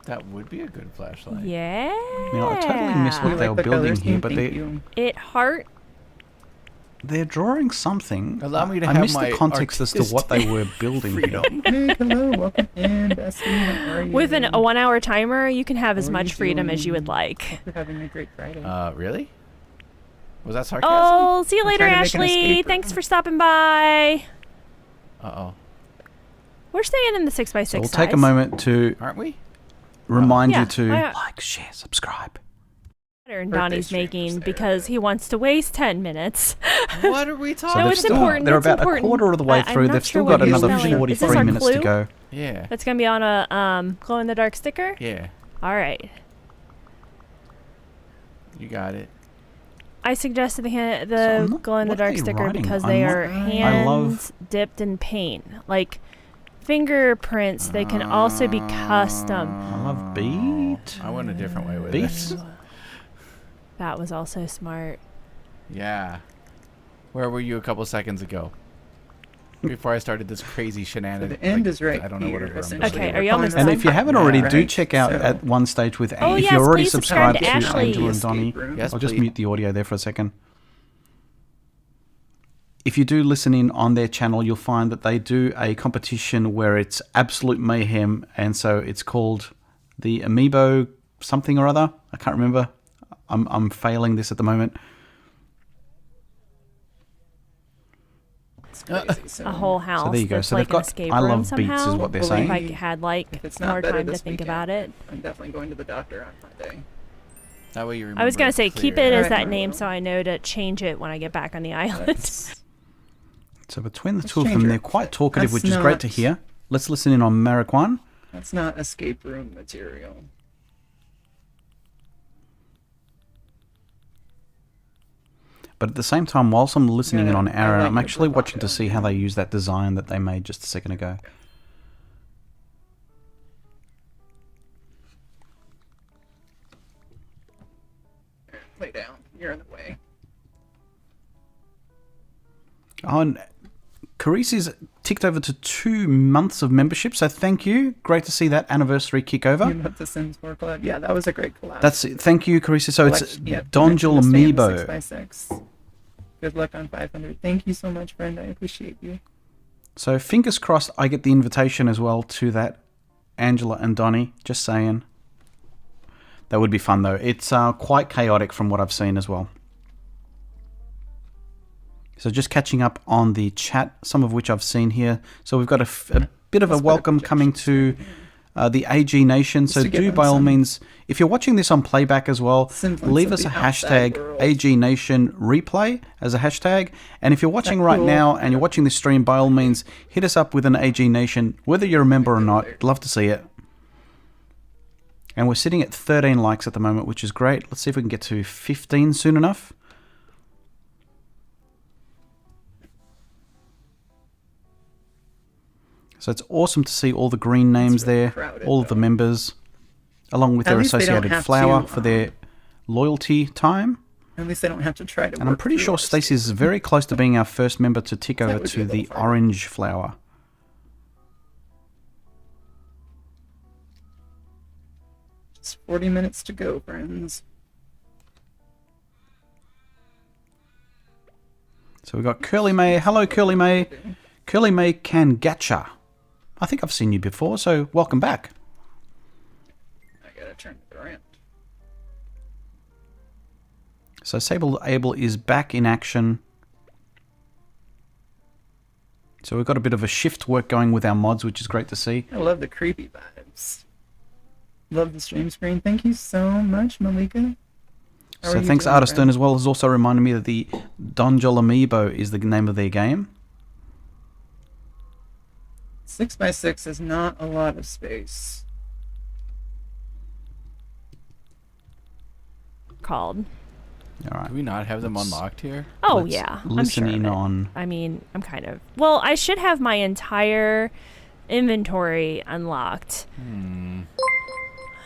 [SPEAKER 3] That would be a good flashlight.
[SPEAKER 2] Yeah.
[SPEAKER 1] Now, I totally missed
[SPEAKER 4] We
[SPEAKER 1] what they
[SPEAKER 4] like
[SPEAKER 1] were
[SPEAKER 4] the
[SPEAKER 1] building
[SPEAKER 4] colors,
[SPEAKER 1] here,
[SPEAKER 4] Ian,
[SPEAKER 1] but
[SPEAKER 4] thank you.
[SPEAKER 2] It heart.
[SPEAKER 1] they're drawing something.
[SPEAKER 3] Allow me to
[SPEAKER 1] I
[SPEAKER 3] have
[SPEAKER 1] missed
[SPEAKER 3] my
[SPEAKER 1] the context as to what they were building here.
[SPEAKER 3] freedom.
[SPEAKER 4] Hey, hello, welcome in, Bessie. How are you?
[SPEAKER 2] With a 1 hour timer, you can have as
[SPEAKER 4] How are
[SPEAKER 2] much
[SPEAKER 4] you
[SPEAKER 2] freedom as you would
[SPEAKER 4] doing?
[SPEAKER 2] like.
[SPEAKER 4] Hope you're having a great Friday.
[SPEAKER 3] Really? Was that sarcasm?
[SPEAKER 2] Oh, see you
[SPEAKER 4] I'm
[SPEAKER 2] later,
[SPEAKER 4] trying to make an
[SPEAKER 2] Ashley.
[SPEAKER 4] escape
[SPEAKER 2] Thanks
[SPEAKER 4] room.
[SPEAKER 2] for stopping by.
[SPEAKER 3] Uh-oh.
[SPEAKER 2] We're staying in the 6x6
[SPEAKER 1] So we'll
[SPEAKER 2] size.
[SPEAKER 1] take a moment to
[SPEAKER 3] Aren't we?
[SPEAKER 1] remind
[SPEAKER 2] Yeah,
[SPEAKER 1] you to
[SPEAKER 2] I-
[SPEAKER 1] like, share, subscribe.
[SPEAKER 2] And
[SPEAKER 4] Birthday
[SPEAKER 2] Donnie's
[SPEAKER 4] stream
[SPEAKER 2] making
[SPEAKER 4] was there.
[SPEAKER 2] because he wants to waste 10 minutes.
[SPEAKER 3] What are we
[SPEAKER 1] So
[SPEAKER 3] talking
[SPEAKER 2] No,
[SPEAKER 1] they've
[SPEAKER 2] it's
[SPEAKER 1] still,
[SPEAKER 2] important,
[SPEAKER 1] they're
[SPEAKER 2] it's
[SPEAKER 1] about
[SPEAKER 2] important.
[SPEAKER 1] a quarter of the way
[SPEAKER 2] I'm
[SPEAKER 1] through.
[SPEAKER 2] not
[SPEAKER 1] They've
[SPEAKER 2] sure
[SPEAKER 1] still
[SPEAKER 2] what
[SPEAKER 1] got
[SPEAKER 2] you're
[SPEAKER 1] another
[SPEAKER 2] spelling. Is
[SPEAKER 1] 43
[SPEAKER 2] this our
[SPEAKER 1] minutes to
[SPEAKER 2] clue?
[SPEAKER 1] go.
[SPEAKER 3] Yeah.
[SPEAKER 2] That's going to be on a glow-in-the-dark sticker?
[SPEAKER 3] Yeah.
[SPEAKER 2] All right.
[SPEAKER 3] You got it.
[SPEAKER 2] I suggested
[SPEAKER 1] So I'm
[SPEAKER 2] the
[SPEAKER 1] not-
[SPEAKER 2] glow-in-the-dark
[SPEAKER 1] what are they
[SPEAKER 2] sticker
[SPEAKER 1] writing?
[SPEAKER 2] because
[SPEAKER 1] I'm
[SPEAKER 2] they
[SPEAKER 1] not-
[SPEAKER 2] are
[SPEAKER 1] I
[SPEAKER 2] hands
[SPEAKER 1] love-
[SPEAKER 2] dipped in paint. Like fingerprints, they can also be custom.
[SPEAKER 1] I love beat.
[SPEAKER 3] I went a different way with
[SPEAKER 1] Beats.
[SPEAKER 3] it.
[SPEAKER 2] That was also smart.
[SPEAKER 3] Yeah. Where were you a couple seconds ago? Before I started this crazy
[SPEAKER 4] So
[SPEAKER 3] shenanigans.
[SPEAKER 4] the end is right
[SPEAKER 3] I don't know
[SPEAKER 4] here,
[SPEAKER 3] whatever I'm
[SPEAKER 4] essentially.
[SPEAKER 3] doing.
[SPEAKER 2] Okay, are you almost
[SPEAKER 1] And
[SPEAKER 2] done?
[SPEAKER 1] if you haven't
[SPEAKER 3] Yeah.
[SPEAKER 1] already, do
[SPEAKER 4] Right,
[SPEAKER 1] check out
[SPEAKER 4] so-
[SPEAKER 1] at one stage with
[SPEAKER 2] Oh,
[SPEAKER 1] if
[SPEAKER 2] yes,
[SPEAKER 1] you're already
[SPEAKER 2] please subscribe
[SPEAKER 1] subscribed
[SPEAKER 2] to
[SPEAKER 1] to
[SPEAKER 2] Ashley.
[SPEAKER 1] Angela and Donnie.
[SPEAKER 4] Escape room.
[SPEAKER 3] Yes,
[SPEAKER 1] I'll just
[SPEAKER 3] please.
[SPEAKER 1] mute the audio there for a second. If you do listen in on their channel, you'll find that they do a competition where it's absolute mayhem, and so it's called the Amiibo something or other. I can't remember. I'm failing this at the moment.
[SPEAKER 4] It's crazy. So
[SPEAKER 2] A whole house
[SPEAKER 1] there you go.
[SPEAKER 2] that's
[SPEAKER 1] So
[SPEAKER 2] like
[SPEAKER 1] they've
[SPEAKER 2] an
[SPEAKER 1] got
[SPEAKER 2] escape
[SPEAKER 1] I
[SPEAKER 2] room
[SPEAKER 1] love beats
[SPEAKER 2] somehow.
[SPEAKER 1] is what they're
[SPEAKER 4] Hopefully-
[SPEAKER 1] saying.
[SPEAKER 2] If I had like
[SPEAKER 4] if it's not
[SPEAKER 2] more
[SPEAKER 4] better
[SPEAKER 2] time to
[SPEAKER 4] this
[SPEAKER 2] think
[SPEAKER 4] weekend,
[SPEAKER 2] about it.
[SPEAKER 4] I'm definitely going to the doctor on Monday.
[SPEAKER 3] That way you remember.
[SPEAKER 2] I was gonna
[SPEAKER 3] it's
[SPEAKER 2] say keep
[SPEAKER 3] clear.
[SPEAKER 2] it as
[SPEAKER 4] Alright,
[SPEAKER 2] that
[SPEAKER 4] I
[SPEAKER 2] name
[SPEAKER 4] will.
[SPEAKER 2] so I know to change it when I get back on the island.
[SPEAKER 4] Let's-
[SPEAKER 1] So between the
[SPEAKER 4] Let's
[SPEAKER 1] two of
[SPEAKER 4] change
[SPEAKER 1] them,
[SPEAKER 4] it.
[SPEAKER 1] they're quite talkative,
[SPEAKER 4] That's
[SPEAKER 1] which is great to
[SPEAKER 4] not-
[SPEAKER 1] hear. Let's listen in on Marquand.
[SPEAKER 4] That's not escape room material.
[SPEAKER 1] But at the same time, whilst I'm listening in
[SPEAKER 4] Yeah,
[SPEAKER 1] on
[SPEAKER 4] I
[SPEAKER 1] Aaron,
[SPEAKER 4] like
[SPEAKER 1] I'm
[SPEAKER 4] your
[SPEAKER 1] actually watching to
[SPEAKER 4] bravado.
[SPEAKER 1] see how they use that design that they made just a second ago.
[SPEAKER 4] Lay down. You're in the way.
[SPEAKER 1] Oh, and Carisi's ticked over to 2 months of membership, so thank you. Great to see that anniversary kick
[SPEAKER 4] You
[SPEAKER 1] over.
[SPEAKER 4] about the Sims 4 collab? Yeah, that was a great collab.
[SPEAKER 1] That's it. Thank you, Carisi. So it's
[SPEAKER 4] Yeah,
[SPEAKER 1] Donjel
[SPEAKER 4] mention the
[SPEAKER 1] Amiibo.
[SPEAKER 4] 6x6. Good luck on 500. Thank you so much, friend. I appreciate you.
[SPEAKER 1] So fingers crossed I get the invitation as well to that, Angela and Donnie. Just saying. That would be fun though. It's quite chaotic from what I've seen as well. So just catching up on the chat, some of which I've seen here. So we've got a bit of a welcome coming to the AG Nation. So do by all means, if you're watching this on playback as well, leave us a hashtag AG Nation replay as a hashtag. And if you're watching right now and you're watching this stream, by all means, hit us up with an AG Nation, whether you're a member or not. I'd love to see it. And we're sitting at 13 likes at the moment, which is great. Let's see if we can get to 15 soon enough. So it's awesome to see all the green names there, all of the members, along with their associated flower for their loyalty time.
[SPEAKER 4] At least they don't have to try to.
[SPEAKER 1] And I'm pretty sure Stacey's very close to being our first member to tick over to the orange flower.
[SPEAKER 4] Just 40 minutes to go, friends.
[SPEAKER 1] So we've got Curly May. Hello, Curly May. Curly May Kangacha. I think I've seen you before, so welcome back.
[SPEAKER 4] I gotta turn it around.
[SPEAKER 1] So Sable Abel is back in action. So we've got a bit of a shift work going with our mods, which is great to see.
[SPEAKER 4] I love the creepy vibes. Love the stream screen. Thank you so much, Malika.
[SPEAKER 1] So thanks, Artistone, as well, has also reminded me that the Donjol Amiibo is the name of their game.
[SPEAKER 4] 6x6 is not a lot of space.
[SPEAKER 2] Called.
[SPEAKER 1] All right.
[SPEAKER 3] Do we not have them unlocked here?
[SPEAKER 2] Oh,
[SPEAKER 1] Let's
[SPEAKER 2] yeah.
[SPEAKER 1] listen
[SPEAKER 2] I'm sure
[SPEAKER 1] in
[SPEAKER 2] of it.
[SPEAKER 1] on...
[SPEAKER 2] I mean, I'm kind of... Well, I should have my entire inventory unlocked.
[SPEAKER 3] I'm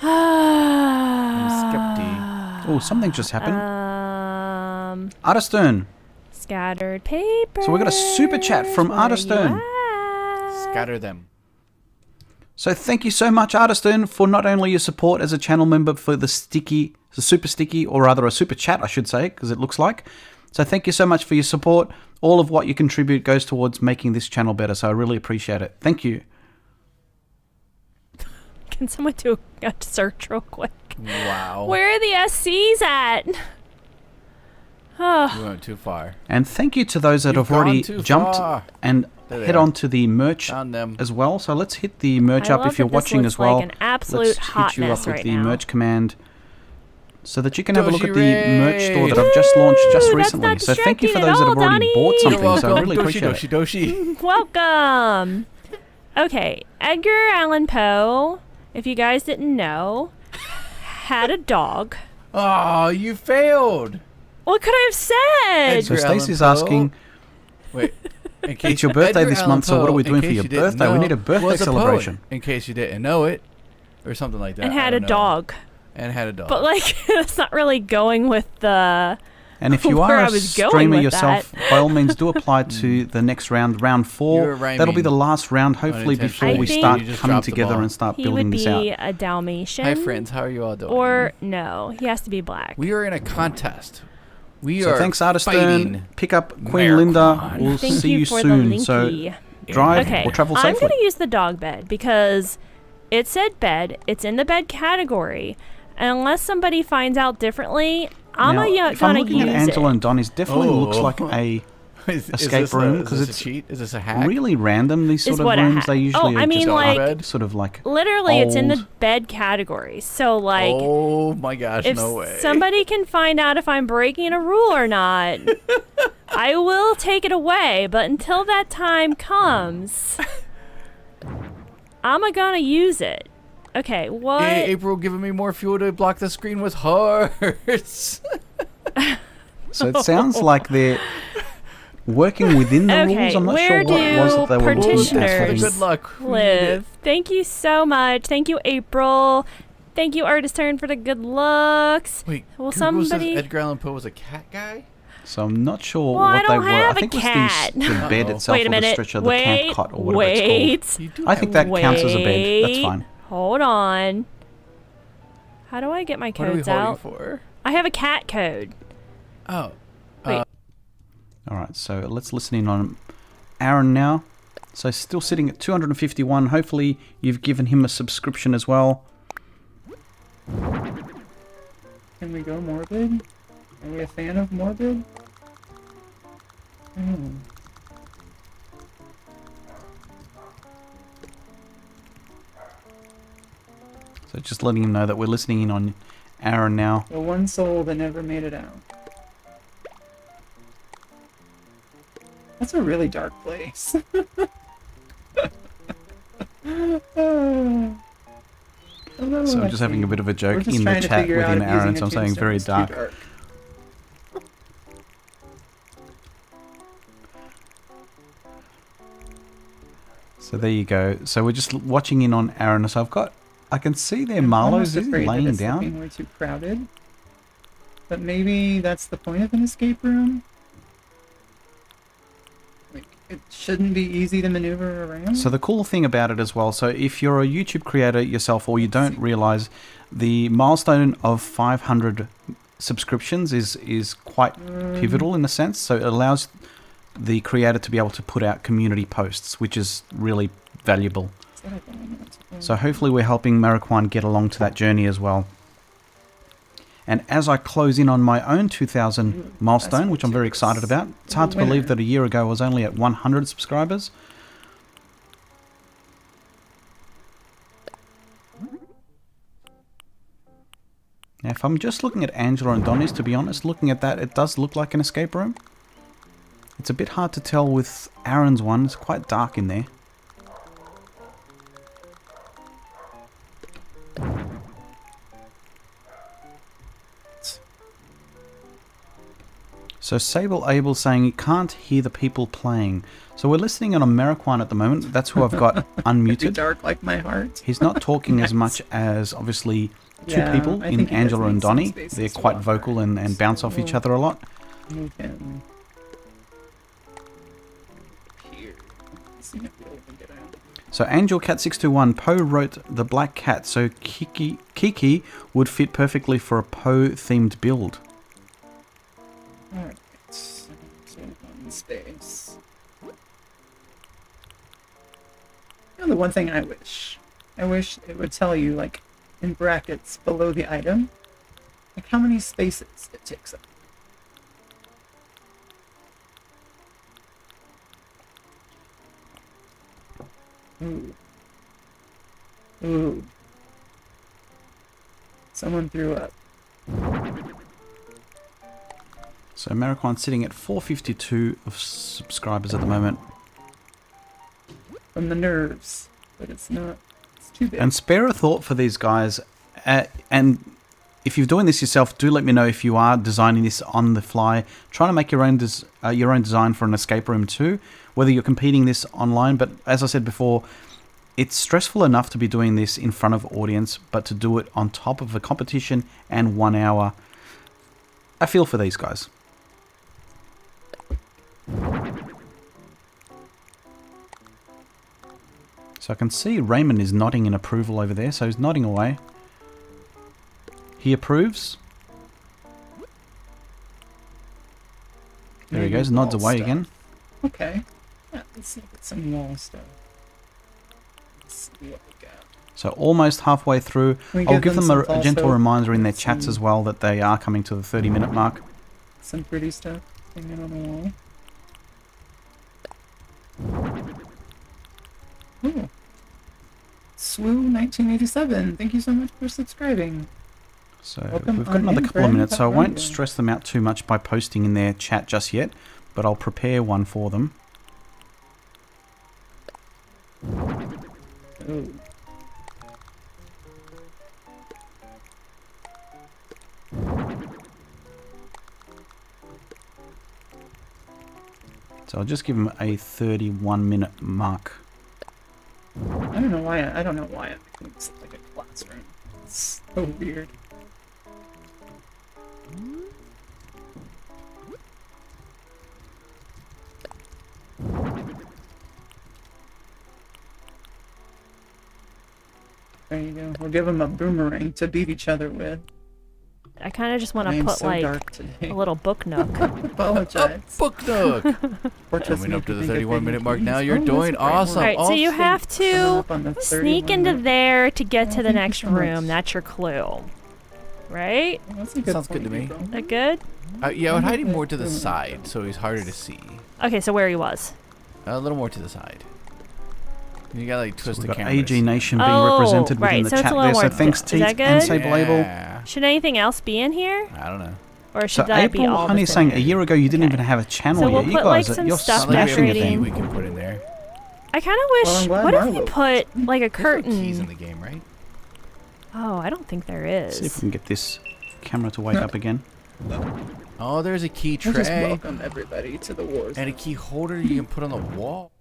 [SPEAKER 2] I'm
[SPEAKER 3] skeptic.
[SPEAKER 1] Oh, something just happened. Artistone.
[SPEAKER 2] Scattered paper.
[SPEAKER 1] So we got a super chat from Artistone.
[SPEAKER 3] Scatter them.
[SPEAKER 1] So thank you so much, Artistone, for not only your support as a channel member for the super sticky, or rather a super chat, I should say, because it looks like. So thank you so much for your support. All of what you contribute goes towards making this channel better, so I really appreciate it. Thank you.
[SPEAKER 2] Can someone do a search real quick?
[SPEAKER 3] Wow.
[SPEAKER 2] Where are the SCs at?
[SPEAKER 3] We went too far.
[SPEAKER 1] And thank you to those that
[SPEAKER 3] You've
[SPEAKER 1] have already
[SPEAKER 3] gone too
[SPEAKER 1] jumped
[SPEAKER 3] far.
[SPEAKER 1] and
[SPEAKER 3] There they
[SPEAKER 1] head
[SPEAKER 3] are.
[SPEAKER 1] on to the merch
[SPEAKER 3] Found them.
[SPEAKER 1] as well. So let's hit the merch
[SPEAKER 2] I
[SPEAKER 1] up
[SPEAKER 2] love
[SPEAKER 1] if you're
[SPEAKER 2] that this
[SPEAKER 1] watching
[SPEAKER 2] looks
[SPEAKER 1] as well.
[SPEAKER 2] like an absolute
[SPEAKER 1] Let's
[SPEAKER 2] hot
[SPEAKER 1] hit you
[SPEAKER 2] mess
[SPEAKER 1] up with
[SPEAKER 2] right
[SPEAKER 1] the
[SPEAKER 2] now.
[SPEAKER 1] merch command so that you can have a look
[SPEAKER 3] Doshi
[SPEAKER 1] at the merch store that
[SPEAKER 3] Ray.
[SPEAKER 1] I've just launched just
[SPEAKER 2] Ooh, that's
[SPEAKER 1] recently.
[SPEAKER 2] not
[SPEAKER 1] So thank you for
[SPEAKER 2] distracting
[SPEAKER 1] those
[SPEAKER 2] at
[SPEAKER 1] that have
[SPEAKER 2] all,
[SPEAKER 1] already
[SPEAKER 2] Donnie.
[SPEAKER 1] bought
[SPEAKER 3] You're
[SPEAKER 1] something. So I
[SPEAKER 3] welcome.
[SPEAKER 1] really appreciate
[SPEAKER 3] Doshi,
[SPEAKER 1] it.
[SPEAKER 3] Doshi.
[SPEAKER 2] Welcome. Okay, Edgar Allan Poe, if you guys didn't know, had a dog.
[SPEAKER 3] Oh, you failed.
[SPEAKER 2] What could I have said?
[SPEAKER 1] So
[SPEAKER 3] Edgar Allan
[SPEAKER 1] Stacey's
[SPEAKER 3] Poe.
[SPEAKER 1] asking,
[SPEAKER 3] Wait. In case
[SPEAKER 1] it's your birthday
[SPEAKER 3] Edgar
[SPEAKER 1] this
[SPEAKER 3] Allan
[SPEAKER 1] month, so what are we
[SPEAKER 3] Poe,
[SPEAKER 1] doing
[SPEAKER 3] in
[SPEAKER 1] for
[SPEAKER 3] case
[SPEAKER 1] your
[SPEAKER 3] you didn't
[SPEAKER 1] birthday? We
[SPEAKER 3] know,
[SPEAKER 1] need a birthday
[SPEAKER 3] was
[SPEAKER 1] celebration.
[SPEAKER 3] poet, in case you didn't know it, or something like that.
[SPEAKER 2] And
[SPEAKER 3] I
[SPEAKER 2] had a
[SPEAKER 3] don't know.
[SPEAKER 2] dog.
[SPEAKER 3] And had a dog.
[SPEAKER 2] But, like, that's not really going with the...
[SPEAKER 1] And if you
[SPEAKER 2] Where
[SPEAKER 1] are
[SPEAKER 2] I
[SPEAKER 1] a
[SPEAKER 2] was going
[SPEAKER 1] streamer
[SPEAKER 2] with
[SPEAKER 1] yourself, by all means do apply to the next round, round
[SPEAKER 3] You
[SPEAKER 1] 4.
[SPEAKER 3] were rhyming
[SPEAKER 1] That'll be the last round, hopefully, before
[SPEAKER 2] I
[SPEAKER 1] we
[SPEAKER 2] think-
[SPEAKER 1] start
[SPEAKER 3] You just
[SPEAKER 1] coming
[SPEAKER 3] dropped the
[SPEAKER 1] together
[SPEAKER 3] ball.
[SPEAKER 1] and start
[SPEAKER 2] He
[SPEAKER 1] building
[SPEAKER 2] would
[SPEAKER 1] this out.
[SPEAKER 2] be a Dalmatian.
[SPEAKER 3] Hi, friends. How are you all doing?
[SPEAKER 2] Or, no, he has to be black.
[SPEAKER 3] We are in a contest. We
[SPEAKER 1] So
[SPEAKER 3] are
[SPEAKER 1] thanks, Artistone.
[SPEAKER 3] fighting.
[SPEAKER 1] Pick up Queen Linda.
[SPEAKER 3] Marathon.
[SPEAKER 1] We'll
[SPEAKER 2] Thank
[SPEAKER 1] see
[SPEAKER 2] you
[SPEAKER 1] you
[SPEAKER 2] for
[SPEAKER 1] soon.
[SPEAKER 2] the
[SPEAKER 1] So
[SPEAKER 2] linky.
[SPEAKER 1] drive
[SPEAKER 2] Okay,
[SPEAKER 1] or travel
[SPEAKER 2] I'm
[SPEAKER 1] safely.
[SPEAKER 2] going to use the dog bed because it said bed. It's in the bed category. And unless somebody finds out differently, I'm
[SPEAKER 1] Now, if I'm
[SPEAKER 2] gonna
[SPEAKER 1] looking at
[SPEAKER 2] use
[SPEAKER 1] Angela
[SPEAKER 2] it.
[SPEAKER 1] and Donnie's, definitely looks
[SPEAKER 3] Oh.
[SPEAKER 1] like a
[SPEAKER 3] Is
[SPEAKER 1] escape
[SPEAKER 3] this
[SPEAKER 1] room,
[SPEAKER 3] is
[SPEAKER 1] 'cause
[SPEAKER 3] this
[SPEAKER 1] it's
[SPEAKER 3] a cheat? Is this a hack?
[SPEAKER 1] really random. These
[SPEAKER 2] Is
[SPEAKER 1] sort of
[SPEAKER 2] what a
[SPEAKER 1] rooms,
[SPEAKER 2] hack.
[SPEAKER 1] they usually
[SPEAKER 2] Oh, I
[SPEAKER 1] are
[SPEAKER 2] mean,
[SPEAKER 1] just
[SPEAKER 2] like-
[SPEAKER 3] bed?
[SPEAKER 1] sort of like
[SPEAKER 2] Literally, it's in the
[SPEAKER 1] old.
[SPEAKER 2] bed category. So, like,
[SPEAKER 3] Oh my gosh,
[SPEAKER 2] if
[SPEAKER 3] no way.
[SPEAKER 2] somebody can find out if I'm breaking a rule or not, I will take it away. But until that time comes, I'm gonna use it. Okay, what?
[SPEAKER 3] Hey, April giving me more fuel to block the screen with hearts.
[SPEAKER 1] So it sounds like they're working within the
[SPEAKER 2] Okay,
[SPEAKER 1] rules. I'm not sure
[SPEAKER 2] where
[SPEAKER 1] what it was that they were looking at. for
[SPEAKER 2] petitioners
[SPEAKER 1] these.
[SPEAKER 3] Good luck. We need
[SPEAKER 2] Live.
[SPEAKER 3] it.
[SPEAKER 2] Thank you so much. Thank you, April. Thank you, Artist Turn, for the good looks.
[SPEAKER 3] Wait,
[SPEAKER 2] Will
[SPEAKER 3] Google says
[SPEAKER 2] somebody-
[SPEAKER 3] Edgar Allan Poe was a cat guy?
[SPEAKER 1] So I'm not sure
[SPEAKER 2] Well, I
[SPEAKER 1] what they
[SPEAKER 2] don't
[SPEAKER 1] were.
[SPEAKER 2] have
[SPEAKER 1] I
[SPEAKER 2] a
[SPEAKER 1] think
[SPEAKER 2] cat.
[SPEAKER 1] it was the bed
[SPEAKER 3] Uh-oh.
[SPEAKER 1] itself
[SPEAKER 2] Wait a
[SPEAKER 1] or the
[SPEAKER 2] minute.
[SPEAKER 1] stretcher, the
[SPEAKER 2] Wait.
[SPEAKER 1] camp cot or whatever it's
[SPEAKER 2] Wait.
[SPEAKER 3] You do
[SPEAKER 1] called. I think that counts as a bed. That's
[SPEAKER 2] Wait.
[SPEAKER 1] fine.
[SPEAKER 2] Hold on. How do I get my
[SPEAKER 3] What are we
[SPEAKER 2] codes
[SPEAKER 3] holding
[SPEAKER 2] out?
[SPEAKER 3] for?
[SPEAKER 2] I have a cat code.
[SPEAKER 3] Oh.
[SPEAKER 2] Wait.
[SPEAKER 1] All right, so let's listen in on Aaron now. So still sitting at 251. Hopefully you've given him a subscription as well.
[SPEAKER 4] Can we go morbid? Are we a fan of morbid? Hmm.
[SPEAKER 1] So just letting him know that we're listening in on Aaron now.
[SPEAKER 4] The one soul that never made it out. That's a really dark place.
[SPEAKER 1] So I'm just having a bit of a joke in the chat within Aaron, so I'm saying very dark. So there you go. So we're just watching in on Aaron. So I can see their Marlowe's laying down.
[SPEAKER 4] Way too crowded. But maybe that's the point of an escape room. Like, it shouldn't be easy to maneuver around.
[SPEAKER 1] So the cool thing about it as well, so if you're a YouTube creator yourself or you don't realize, the milestone of 500 subscriptions is quite pivotal in a sense. So it allows the creator to be able to put out community posts, which is really valuable. So hopefully we're helping Marijuana get along to that journey as well. And as I close in on my own 2,000 milestone, which I'm very excited about, it's hard to believe that a year ago I was only at 100 subscribers. Now, if I'm just looking at Angela and Donnie's, to be honest, looking at that, it does look like an escape room. It's a bit hard to tell with Aaron's one. It's quite dark in there. So Sable Abel saying you can't hear the people playing. So we're listening on Ameriquan at the moment. That's who I've got unmuted.
[SPEAKER 4] Dark like my heart.
[SPEAKER 1] He's not talking as much as obviously two people in Angela and Donnie. They're quite vocal and bounce off each other a lot. So Angel Cat 621, Poe wrote the Black Cat, so Kiki would fit perfectly for a Poe themed build.
[SPEAKER 4] Alright, so one space. You know, the one thing I wish it would tell you, like, in brackets below the item, like how many spaces it takes up. Ooh. Ooh. Someone threw up.
[SPEAKER 1] So Mariquan's sitting at 452 of subscribers at the moment.
[SPEAKER 4] From the nerves, but it's not. It's too big.
[SPEAKER 1] And spare a thought for these guys. And if you're doing this yourself, do let me know if you are designing this on the fly. Trying to make your own design for an escape room too. Whether you're competing this online, but as I said before, it's stressful enough to be doing this in front of audience, but to do it on top of a competition and 1 hour, I feel for these guys. So I can see Raymond is nodding in approval over there, so he's nodding away. He approves. There he goes, nods away again.
[SPEAKER 4] Okay. Yeah, let's look at some wall stuff. Let's see what we got.
[SPEAKER 1] So almost halfway through. I'll give them a gentle reminder in their chats as well that they are coming to the 30-minute mark.
[SPEAKER 4] Some pretty stuff hanging on the wall. Ooh. Swoo 1987. Thank you so much for subscribing.
[SPEAKER 1] So
[SPEAKER 4] Welcome
[SPEAKER 1] we've got another couple of minutes, so I won't
[SPEAKER 4] you.
[SPEAKER 1] stress them out too much by posting in their chat just yet, but I'll prepare one for them.
[SPEAKER 4] Oh.
[SPEAKER 1] So I'll just give them a 31-minute mark.
[SPEAKER 4] I don't know why it looks like a classroom. It's so weird. There you go. We'll give them a boomerang to beat each other with.
[SPEAKER 2] I kind of just want
[SPEAKER 4] I
[SPEAKER 2] to
[SPEAKER 4] am
[SPEAKER 2] put
[SPEAKER 4] so
[SPEAKER 2] like
[SPEAKER 4] dark today.
[SPEAKER 2] a little book nook.
[SPEAKER 4] Apologize.
[SPEAKER 3] Book nook. Coming up to the 31-minute mark now. You're doing awesome.
[SPEAKER 2] All right, so you have to
[SPEAKER 4] Coming up on the
[SPEAKER 2] sneak
[SPEAKER 4] 31
[SPEAKER 2] into
[SPEAKER 4] minute.
[SPEAKER 2] there to get to the
[SPEAKER 4] thank you
[SPEAKER 2] next
[SPEAKER 4] so much.
[SPEAKER 2] room. That's your clue. right?
[SPEAKER 4] Well, that's a good
[SPEAKER 3] Sounds good to
[SPEAKER 4] point,
[SPEAKER 3] me.
[SPEAKER 4] Hugo.
[SPEAKER 2] That good?
[SPEAKER 3] Yeah, I would hide him more to the side, so he's harder to see.
[SPEAKER 2] Okay, so where he was.
[SPEAKER 3] A little more to the side. You gotta like twist
[SPEAKER 1] We've
[SPEAKER 3] the
[SPEAKER 1] got
[SPEAKER 3] camera.
[SPEAKER 1] AG
[SPEAKER 3] to see.
[SPEAKER 1] Nation being
[SPEAKER 2] Oh,
[SPEAKER 1] represented within
[SPEAKER 2] right,
[SPEAKER 1] the
[SPEAKER 2] so it's
[SPEAKER 1] chat
[SPEAKER 2] a little
[SPEAKER 1] there. So
[SPEAKER 2] more
[SPEAKER 1] thanks,
[SPEAKER 2] is
[SPEAKER 1] Teeth
[SPEAKER 2] that
[SPEAKER 1] and
[SPEAKER 2] good?
[SPEAKER 1] Sable Label.
[SPEAKER 3] Yeah.
[SPEAKER 2] Should anything else be in here?
[SPEAKER 3] I don't know.
[SPEAKER 2] Or
[SPEAKER 1] So
[SPEAKER 2] should that be
[SPEAKER 1] April
[SPEAKER 2] all
[SPEAKER 1] Honey's
[SPEAKER 2] the
[SPEAKER 1] saying a
[SPEAKER 2] thing?
[SPEAKER 1] year ago you didn't
[SPEAKER 2] Okay.
[SPEAKER 1] even have a channel
[SPEAKER 2] So we'll
[SPEAKER 1] yet. You
[SPEAKER 2] put, like,
[SPEAKER 1] guys,
[SPEAKER 2] some
[SPEAKER 1] you're
[SPEAKER 2] stuff
[SPEAKER 1] smashing it
[SPEAKER 2] decorating.
[SPEAKER 1] then.
[SPEAKER 3] We can put in there.
[SPEAKER 2] I kind of
[SPEAKER 4] Well, I'm
[SPEAKER 2] wish.
[SPEAKER 4] glad
[SPEAKER 2] What if we
[SPEAKER 4] Marlo-
[SPEAKER 2] put like a
[SPEAKER 3] There's no keys in
[SPEAKER 2] curtain?
[SPEAKER 3] the game, right?
[SPEAKER 2] Oh, I don't think there
[SPEAKER 1] See if
[SPEAKER 2] is.
[SPEAKER 1] we can get this camera to wake up again.
[SPEAKER 3] Oh, there's a key
[SPEAKER 4] We'll just
[SPEAKER 3] tray
[SPEAKER 4] welcome everybody to the wars.
[SPEAKER 3] and a key holder you can put on the wall.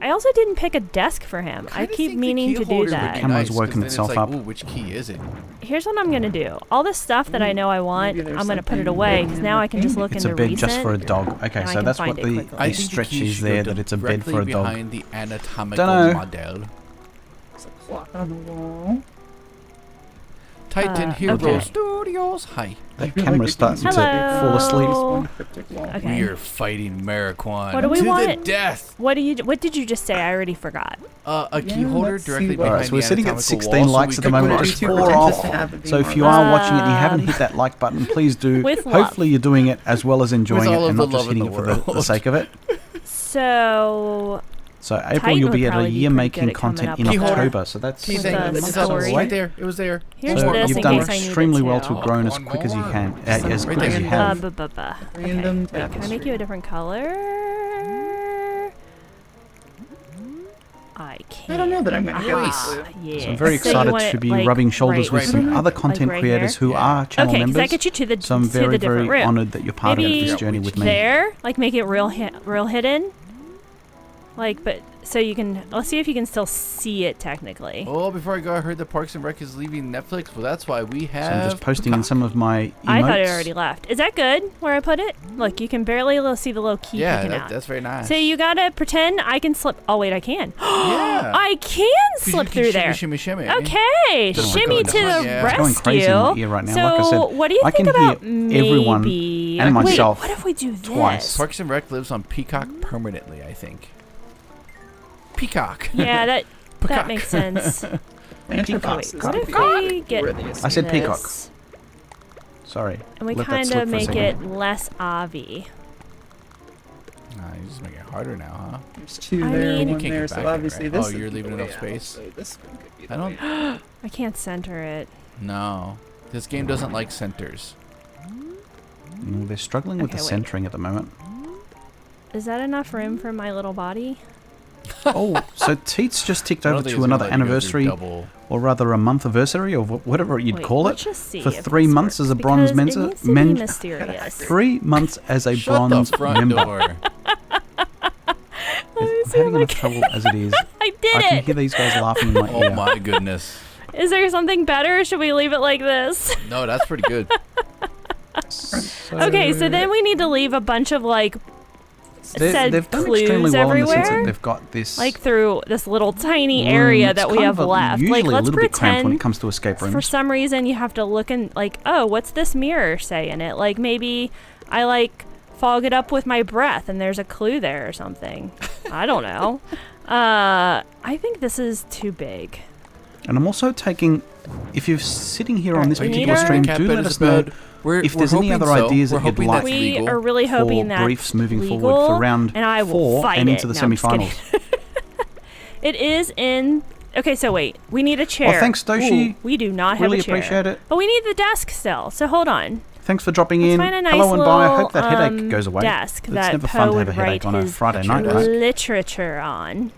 [SPEAKER 2] I also didn't pick a desk for him. I
[SPEAKER 3] Kinda
[SPEAKER 2] keep
[SPEAKER 3] think the
[SPEAKER 2] meaning
[SPEAKER 3] key
[SPEAKER 2] to do
[SPEAKER 3] holder would
[SPEAKER 2] that.
[SPEAKER 3] be
[SPEAKER 1] Camera's
[SPEAKER 3] nice, 'cause
[SPEAKER 1] woken
[SPEAKER 3] then it's
[SPEAKER 1] itself
[SPEAKER 3] like,
[SPEAKER 1] up.
[SPEAKER 3] Ooh, which key is it?
[SPEAKER 2] Here's what I'm gonna do. All the stuff that I know I want,
[SPEAKER 4] Maybe there's
[SPEAKER 2] I'm gonna put it
[SPEAKER 4] something
[SPEAKER 2] away
[SPEAKER 4] hidden
[SPEAKER 2] because
[SPEAKER 4] in
[SPEAKER 2] now
[SPEAKER 4] the
[SPEAKER 2] I can just
[SPEAKER 4] thing.
[SPEAKER 2] look
[SPEAKER 1] It's a
[SPEAKER 2] into
[SPEAKER 1] bed
[SPEAKER 2] recent.
[SPEAKER 1] just for a dog. Okay,
[SPEAKER 2] and I
[SPEAKER 1] so
[SPEAKER 2] can
[SPEAKER 1] that's
[SPEAKER 2] find
[SPEAKER 1] what
[SPEAKER 2] it
[SPEAKER 1] the
[SPEAKER 2] quickly.
[SPEAKER 3] I
[SPEAKER 1] the
[SPEAKER 3] think the
[SPEAKER 1] stretch
[SPEAKER 3] key
[SPEAKER 1] is
[SPEAKER 3] should
[SPEAKER 1] there,
[SPEAKER 3] go
[SPEAKER 1] that it's a bed for a
[SPEAKER 3] directly
[SPEAKER 1] dog.
[SPEAKER 3] behind the anatomical
[SPEAKER 1] Dunno.
[SPEAKER 3] model.
[SPEAKER 4] There's a clock on the wall.
[SPEAKER 3] Titan Hero
[SPEAKER 2] okay.
[SPEAKER 3] Studios. Hi.
[SPEAKER 1] The
[SPEAKER 4] I feel
[SPEAKER 1] camera's
[SPEAKER 4] like
[SPEAKER 1] starting to
[SPEAKER 2] Hello.
[SPEAKER 1] fall asleep.
[SPEAKER 4] This one cryptic wall.
[SPEAKER 2] Okay.
[SPEAKER 3] We are fighting marijuana
[SPEAKER 2] What do we
[SPEAKER 3] to the
[SPEAKER 2] want?
[SPEAKER 3] death.
[SPEAKER 2] What did you just say? I already forgot.
[SPEAKER 3] A key
[SPEAKER 4] Yeah,
[SPEAKER 3] holder
[SPEAKER 4] let's see
[SPEAKER 3] directly
[SPEAKER 4] what-
[SPEAKER 3] behind
[SPEAKER 1] Alright, so we're
[SPEAKER 3] the
[SPEAKER 1] sitting at
[SPEAKER 3] anatomical
[SPEAKER 1] 16
[SPEAKER 3] wall, so
[SPEAKER 1] likes
[SPEAKER 3] we
[SPEAKER 1] at the
[SPEAKER 3] can
[SPEAKER 1] moment,
[SPEAKER 3] put
[SPEAKER 1] which
[SPEAKER 3] it
[SPEAKER 1] is
[SPEAKER 4] Too
[SPEAKER 3] to
[SPEAKER 1] 4
[SPEAKER 4] pretentious
[SPEAKER 1] off.
[SPEAKER 4] to have it be
[SPEAKER 1] So if you
[SPEAKER 4] Marlo.
[SPEAKER 1] are watching it and you haven't hit that like button, please do.
[SPEAKER 2] With love.
[SPEAKER 1] Hopefully you're doing it as well as enjoying
[SPEAKER 3] With
[SPEAKER 1] it
[SPEAKER 3] all of
[SPEAKER 1] and
[SPEAKER 3] the
[SPEAKER 1] not just
[SPEAKER 3] love in
[SPEAKER 1] hitting
[SPEAKER 3] the
[SPEAKER 1] it for the
[SPEAKER 3] world.
[SPEAKER 1] sake of it.
[SPEAKER 2] So
[SPEAKER 1] So April,
[SPEAKER 2] Titan
[SPEAKER 1] you'll
[SPEAKER 2] would
[SPEAKER 1] be at a
[SPEAKER 2] probably be
[SPEAKER 1] year
[SPEAKER 2] pretty
[SPEAKER 1] making
[SPEAKER 2] good at coming
[SPEAKER 1] content
[SPEAKER 2] up
[SPEAKER 1] in
[SPEAKER 3] with that.
[SPEAKER 1] October. So that's
[SPEAKER 3] Key
[SPEAKER 2] With
[SPEAKER 3] thing.
[SPEAKER 2] the
[SPEAKER 3] It's up
[SPEAKER 2] story.
[SPEAKER 3] right there. It was there.
[SPEAKER 2] Here's
[SPEAKER 1] So
[SPEAKER 2] this
[SPEAKER 1] you've
[SPEAKER 2] in
[SPEAKER 1] done
[SPEAKER 2] case I need it
[SPEAKER 1] extremely well
[SPEAKER 2] too.
[SPEAKER 1] to have grown as quick as you can, as
[SPEAKER 3] Right
[SPEAKER 1] quick as
[SPEAKER 3] there.
[SPEAKER 1] you have.
[SPEAKER 2] Okay.
[SPEAKER 4] Random
[SPEAKER 2] Wait, can I make
[SPEAKER 4] tapestry.
[SPEAKER 2] you a different color? I can't.
[SPEAKER 4] I don't know that I'm gonna get
[SPEAKER 3] Nice.
[SPEAKER 4] this.
[SPEAKER 2] Yeah.
[SPEAKER 1] So I'm very
[SPEAKER 2] you
[SPEAKER 1] excited
[SPEAKER 2] want
[SPEAKER 1] to
[SPEAKER 2] it,
[SPEAKER 1] be
[SPEAKER 2] like,
[SPEAKER 1] rubbing shoulders
[SPEAKER 2] right
[SPEAKER 1] with some
[SPEAKER 2] here?
[SPEAKER 1] other content
[SPEAKER 2] Like right
[SPEAKER 1] creators
[SPEAKER 2] here?
[SPEAKER 1] who are channel
[SPEAKER 2] Okay, because
[SPEAKER 1] members.
[SPEAKER 2] that gets you to the
[SPEAKER 1] So I'm
[SPEAKER 2] to
[SPEAKER 1] very,
[SPEAKER 2] the different
[SPEAKER 1] very
[SPEAKER 2] room.
[SPEAKER 1] honoured that you're part
[SPEAKER 2] Maybe
[SPEAKER 1] of this journey with me.
[SPEAKER 2] There, like make it real hidden. Like, but so you can. Let's see if you can still see it technically.
[SPEAKER 3] Oh, before I go, I heard that Parks and Rec is leaving Netflix. Well, that's why we
[SPEAKER 1] So
[SPEAKER 3] have.
[SPEAKER 1] I'm just posting in some of my emotes.
[SPEAKER 2] I thought it already left. Is that good where I put it? Look, you can barely see the little key
[SPEAKER 3] Yeah,
[SPEAKER 2] peeking out.
[SPEAKER 3] that's very nice.
[SPEAKER 2] So you gotta pretend I can slip. Oh wait, I can.
[SPEAKER 3] Yeah.
[SPEAKER 2] I can
[SPEAKER 3] 'Cause you
[SPEAKER 2] slip
[SPEAKER 3] can
[SPEAKER 2] through
[SPEAKER 3] shimmy,
[SPEAKER 2] there.
[SPEAKER 3] Shimmy, shimmy.
[SPEAKER 2] Okay,
[SPEAKER 3] Doesn't
[SPEAKER 2] shimmy
[SPEAKER 3] go
[SPEAKER 2] to
[SPEAKER 3] down.
[SPEAKER 2] the
[SPEAKER 3] Yeah.
[SPEAKER 2] rescue.
[SPEAKER 1] It's going crazy in my ear right now.
[SPEAKER 2] So
[SPEAKER 1] Like I said,
[SPEAKER 2] what do you
[SPEAKER 1] I
[SPEAKER 2] think
[SPEAKER 1] can hear
[SPEAKER 2] about maybe?
[SPEAKER 1] everyone and myself
[SPEAKER 2] Wait, what if we do this?
[SPEAKER 1] twice.
[SPEAKER 3] Parks and Rec lives on Peacock permanently, I think. Peacock.
[SPEAKER 2] Yeah, that
[SPEAKER 3] Peacock.
[SPEAKER 2] makes sense.
[SPEAKER 4] Lantern
[SPEAKER 1] Peacock.
[SPEAKER 4] boxes
[SPEAKER 2] What
[SPEAKER 4] would
[SPEAKER 2] if
[SPEAKER 4] be
[SPEAKER 2] we get
[SPEAKER 4] worthiest.
[SPEAKER 1] I said
[SPEAKER 2] this,
[SPEAKER 1] peacock. Sorry.
[SPEAKER 2] and we
[SPEAKER 1] let that
[SPEAKER 2] kind
[SPEAKER 1] slip
[SPEAKER 2] of
[SPEAKER 1] for a
[SPEAKER 2] make
[SPEAKER 1] second.
[SPEAKER 2] it less obvi?
[SPEAKER 3] Nah, you just make it harder now, huh?
[SPEAKER 4] There's two
[SPEAKER 2] I
[SPEAKER 4] there,
[SPEAKER 2] mean-
[SPEAKER 3] You
[SPEAKER 4] one
[SPEAKER 3] can't
[SPEAKER 4] there,
[SPEAKER 3] get
[SPEAKER 4] so
[SPEAKER 3] back there,
[SPEAKER 4] obviously
[SPEAKER 3] right?
[SPEAKER 4] this.
[SPEAKER 3] Oh, you're
[SPEAKER 4] would be
[SPEAKER 3] leaving
[SPEAKER 4] the
[SPEAKER 3] enough
[SPEAKER 4] way out,
[SPEAKER 3] space?
[SPEAKER 4] so this one could be the
[SPEAKER 3] I don't.
[SPEAKER 4] way out.
[SPEAKER 2] I can't center it.
[SPEAKER 3] No. This game doesn't like centers.
[SPEAKER 1] They're struggling with
[SPEAKER 2] Okay,
[SPEAKER 1] the
[SPEAKER 2] wait.
[SPEAKER 1] centering at the moment.
[SPEAKER 2] Is that enough room for my little body?
[SPEAKER 1] Oh, so Teats just ticked
[SPEAKER 3] I don't
[SPEAKER 1] over
[SPEAKER 3] think
[SPEAKER 1] to
[SPEAKER 3] it's gonna
[SPEAKER 1] another
[SPEAKER 3] let you go through
[SPEAKER 1] anniversary,
[SPEAKER 3] double.
[SPEAKER 1] or rather a month anniversary, or whatever you'd
[SPEAKER 2] Wait,
[SPEAKER 1] call
[SPEAKER 2] let's
[SPEAKER 1] it,
[SPEAKER 2] just see
[SPEAKER 1] for
[SPEAKER 2] if
[SPEAKER 1] 3
[SPEAKER 2] this
[SPEAKER 1] months
[SPEAKER 2] works,
[SPEAKER 1] as a bronze
[SPEAKER 2] because it needs to be mysterious.
[SPEAKER 1] 3 months as a
[SPEAKER 3] Shut
[SPEAKER 1] bronze
[SPEAKER 3] the front
[SPEAKER 1] member.
[SPEAKER 3] door.
[SPEAKER 1] I'm having enough trouble as it is.
[SPEAKER 2] I did
[SPEAKER 1] I can
[SPEAKER 2] it!
[SPEAKER 1] hear these guys laughing in my
[SPEAKER 3] Oh
[SPEAKER 1] ear.
[SPEAKER 3] my goodness.
[SPEAKER 2] Is there something better, or should we leave it like this?
[SPEAKER 3] No, that's pretty good.
[SPEAKER 2] Okay, so then we need to leave a bunch of, like, said
[SPEAKER 1] They've done
[SPEAKER 2] clues
[SPEAKER 1] extremely well in the sense
[SPEAKER 2] everywhere?
[SPEAKER 1] that they've got this
[SPEAKER 2] like through this little tiny
[SPEAKER 1] room.
[SPEAKER 2] area
[SPEAKER 1] It's
[SPEAKER 2] that we
[SPEAKER 1] kind
[SPEAKER 2] have
[SPEAKER 1] of
[SPEAKER 2] left.
[SPEAKER 1] Usually
[SPEAKER 2] Like,
[SPEAKER 1] a
[SPEAKER 2] let's
[SPEAKER 1] little bit cramped when
[SPEAKER 2] pretend
[SPEAKER 1] it comes to escape rooms.
[SPEAKER 2] for some reason you have to look and, like, oh, what's this mirror say in it? Like, maybe I, like, fog it up with my breath and there's a clue there or something. I don't know. I think this is too big.
[SPEAKER 1] And I'm also taking, if you're sitting here on this
[SPEAKER 2] We need
[SPEAKER 1] particular
[SPEAKER 2] our-
[SPEAKER 1] stream,
[SPEAKER 3] Cat
[SPEAKER 1] do
[SPEAKER 3] bed
[SPEAKER 1] let
[SPEAKER 3] is
[SPEAKER 1] us know
[SPEAKER 3] bed. We're
[SPEAKER 1] if there's any
[SPEAKER 3] hoping
[SPEAKER 1] other
[SPEAKER 3] so.
[SPEAKER 1] ideas
[SPEAKER 3] We're
[SPEAKER 1] that you'd
[SPEAKER 3] hoping
[SPEAKER 1] like
[SPEAKER 3] that's
[SPEAKER 2] We
[SPEAKER 3] legal.
[SPEAKER 2] are really hoping
[SPEAKER 1] for
[SPEAKER 2] that
[SPEAKER 1] briefs moving
[SPEAKER 2] legal,
[SPEAKER 1] forward for round
[SPEAKER 2] and I will
[SPEAKER 1] 4
[SPEAKER 2] fight
[SPEAKER 1] and
[SPEAKER 2] it.
[SPEAKER 1] into the
[SPEAKER 2] No, I'm just
[SPEAKER 1] semi-finals.
[SPEAKER 2] kidding. It is in. Okay, so wait. We need a chair.
[SPEAKER 1] Oh, thanks, Doshi.
[SPEAKER 2] Ooh, we do not have
[SPEAKER 1] Really
[SPEAKER 2] a chair.
[SPEAKER 1] appreciate it.
[SPEAKER 2] But we need the desk still. So hold on.
[SPEAKER 1] Thanks for dropping
[SPEAKER 2] Let's
[SPEAKER 1] in.
[SPEAKER 2] find a nice
[SPEAKER 1] Hello and bye. I
[SPEAKER 2] little,
[SPEAKER 1] hope that headache goes away.
[SPEAKER 2] desk
[SPEAKER 1] It's
[SPEAKER 2] that
[SPEAKER 1] never
[SPEAKER 2] Poe
[SPEAKER 1] fun to have
[SPEAKER 2] would
[SPEAKER 1] a headache
[SPEAKER 2] write
[SPEAKER 1] on a
[SPEAKER 2] his
[SPEAKER 1] Friday night, right?
[SPEAKER 2] literature on.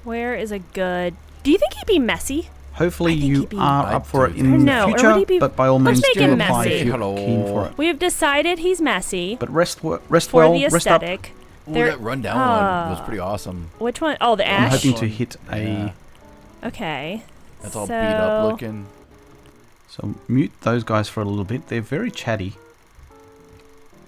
[SPEAKER 2] Where is a good? Do you think he'd be messy?
[SPEAKER 1] Hopefully
[SPEAKER 2] I think
[SPEAKER 1] you
[SPEAKER 2] he'd be-
[SPEAKER 1] are
[SPEAKER 3] I
[SPEAKER 1] up for it
[SPEAKER 3] do
[SPEAKER 1] in
[SPEAKER 3] think-
[SPEAKER 1] the
[SPEAKER 2] No, or would
[SPEAKER 1] future,
[SPEAKER 2] he be-
[SPEAKER 1] but by all
[SPEAKER 2] Let's
[SPEAKER 1] means
[SPEAKER 2] make
[SPEAKER 1] do
[SPEAKER 2] him
[SPEAKER 1] apply
[SPEAKER 2] messy.
[SPEAKER 1] if you're
[SPEAKER 3] Hello.
[SPEAKER 1] keen for it.
[SPEAKER 2] We have decided he's messy
[SPEAKER 1] But rest
[SPEAKER 2] for
[SPEAKER 1] well,
[SPEAKER 2] the
[SPEAKER 1] rest up.
[SPEAKER 2] aesthetic.
[SPEAKER 3] Ooh,
[SPEAKER 2] There-
[SPEAKER 3] that rundown one was pretty awesome.
[SPEAKER 2] Which one? Oh, the
[SPEAKER 1] I'm
[SPEAKER 2] ash.
[SPEAKER 1] hoping to hit a...
[SPEAKER 3] Yeah.
[SPEAKER 2] Okay.
[SPEAKER 3] That's all
[SPEAKER 2] so,
[SPEAKER 3] beat up looking.
[SPEAKER 1] So mute those guys for a little bit. They're very chatty.